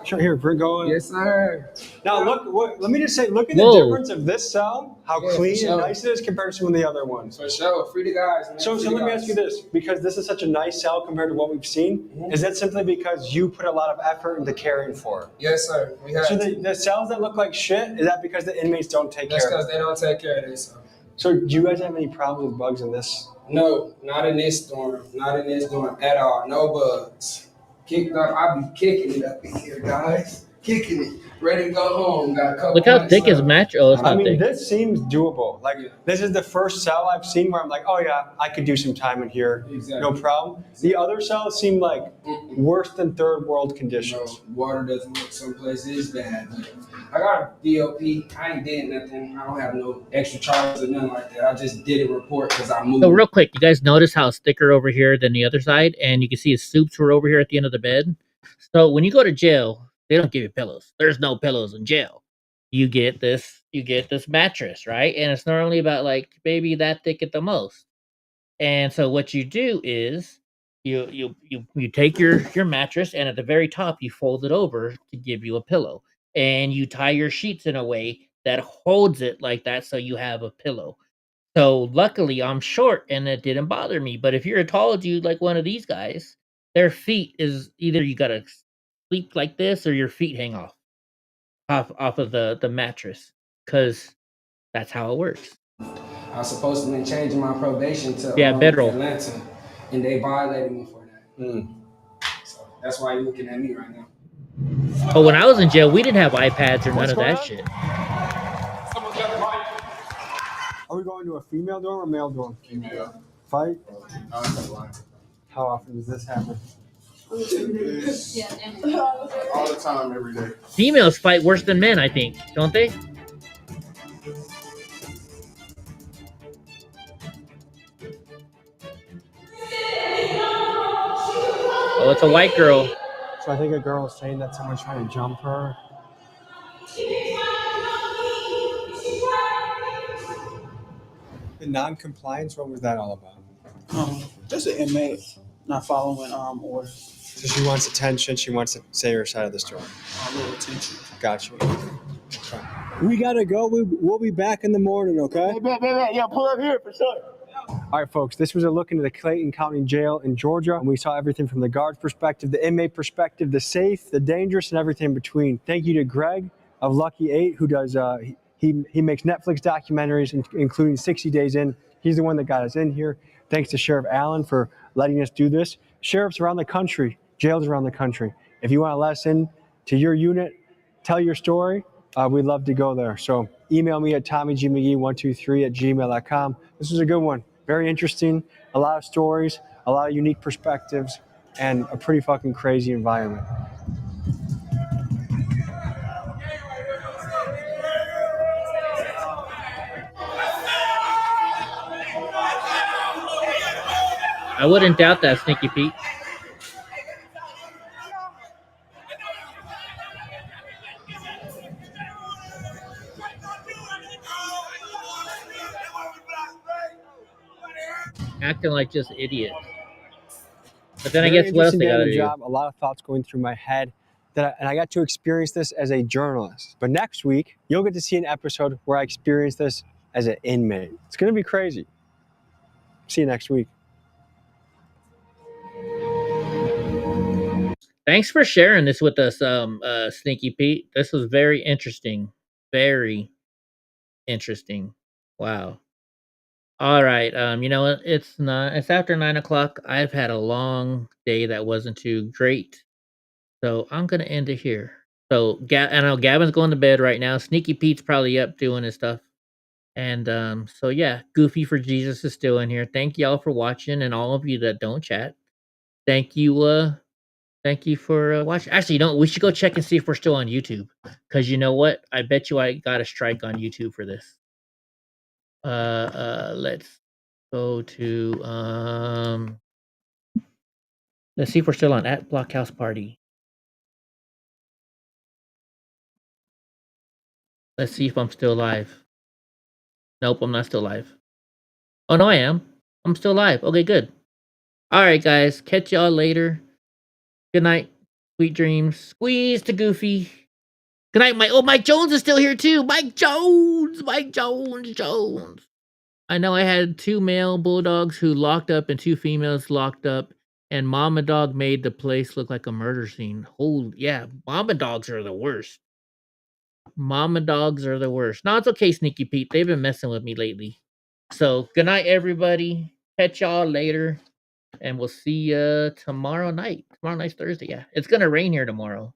Sure, here, bring going. Yes, sir. Now look. Let me just say, look at the Whoa. difference of this cell, how Yeah, clean for sure. and nice it is compared to some of the other ones. For sure, free the guys. Man. So let me ask you this, because this is such a nice cell compared to what we've seen, is that simply because you put a lot of effort into caring for it? Yes, sir. We have So the cells that look like shit, is that because the inmates don't take That's care of because they don't take care of this. So do you guys have any problems with bugs in this? No, not in this dorm. Not in this dorm at all. No bugs. Kicked up. I be kicking it up in here, guys. Kicking it. Ready to go home. Got a couple Look how months thick his left. match. Oh, it's I not mean, thick. this seems doable. Like, this is the first cell I've seen where I'm like, oh yeah, I could do some time in here. Exactly. No problem. The other cells seem like worse than third world conditions. No, water doesn't look someplace is bad. I got a DOP. I ain't did nothing. I don't have no extra charges or nothing like that. I just did a report because I moved. So real quick, you guys notice how it's thicker over here than the other side, and you can see his soups were over here at the end of the bed. So when you go to jail, they don't give you pillows. There's no pillows in jail. You get this mattress, right? And it's normally about like maybe that thick at the most. And so what you do is you take your mattress, and at the very top you fold it over to give you a pillow. And you tie your sheets in a way that holds it like that so you have a pillow. So luckily I'm short and it didn't bother me. But if you're a tall dude like one of these guys, their feet is either you gotta sleep like this or your feet hang off of the mattress, because that's how it works. I was supposed to be changing my probation to bedroll. Atlanta, and they violated me for that. So that's why you're looking at me right now. But when I was in jail, we didn't have iPads or none What's of going that on? shit. Are we going to a female dorm or male dorm? Female. Fight? How often does this happen? All the time, every day. Females fight worse than men, I think, don't they? Oh, it's a white girl. So I think a girl is saying that someone's trying to jump her. The non-compliance, what was that all about? Just an inmate not following orders. So she wants attention. She wants to say her side of the story. A little attention. Gotcha. Okay. We gotta go. We'll be back in the morning, okay? Yeah, pull up here for sure. All right, folks, this was a look into the Clayton County Jail in Georgia, and we saw everything from the guard's perspective, the inmate perspective, the safe, the dangerous, and everything in between. Thank you to Greg of Lucky 8, who does, he makes Netflix documentaries, including 60 Days In. He's the one that got us in here. Thanks to Sheriff Allen for letting us do this. Sheriffs around the country, jails around the country. If you want to let us in to your unit, tell your story, we'd love to go there. So email me at TommyGMcGee123@gmail.com. This was a good one. Very interesting, a lot of stories, a lot of unique perspectives, and a pretty fucking crazy environment. I wouldn't doubt that, Sneaky Pete. Acting like just idiots. But then I Very guess what else they interesting day on gotta the do? job, a lot of thoughts going through my head, and I got to experience this as a journalist. But next week, you'll get to see an episode where I experience this as an inmate. It's going to be crazy. See you next week. Thanks for sharing this with us, Sneaky Pete. This was very interesting. Very interesting. Wow. All right. You know what? It's after 9 o'clock. I've had a long day that wasn't too great. So I'm gonna end it here. So I know Gavin's going to bed right now. Sneaky Pete's probably up doing his stuff. And so yeah, Goofy for Jesus is still in here. Thank y'all for watching, and all of you that don't chat. Thank you, thank you for watching. Actually, we should go check and see if we're still on YouTube. Cause you know what? I bet you I got a strike on YouTube for this. Let's go to let's see if we're still on at Blockhouse Party. Let's see if I'm still live. Nope, I'm not still live. Oh no, I am. I'm still live. Okay, good. All right, guys. Catch y'all later. Good night. Sweet dreams. Squeeze to Goofy. Good night, Mike Jones is still here too. Mike Jones. I know I had 2 male bulldogs who locked up and 2 females locked up, and Mama Dog made the place look like a murder scene. Oh yeah, Mama Dogs are the worst. Mama Dogs are the worst. No, it's okay, Sneaky Pete. They've been messing with me lately. So good night, everybody. Catch y'all later. And we'll see you tomorrow night. Tomorrow night's Thursday, yeah. It's gonna rain here tomorrow.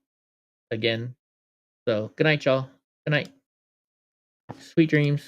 Again. So good night, y'all. Good night. Sweet dreams.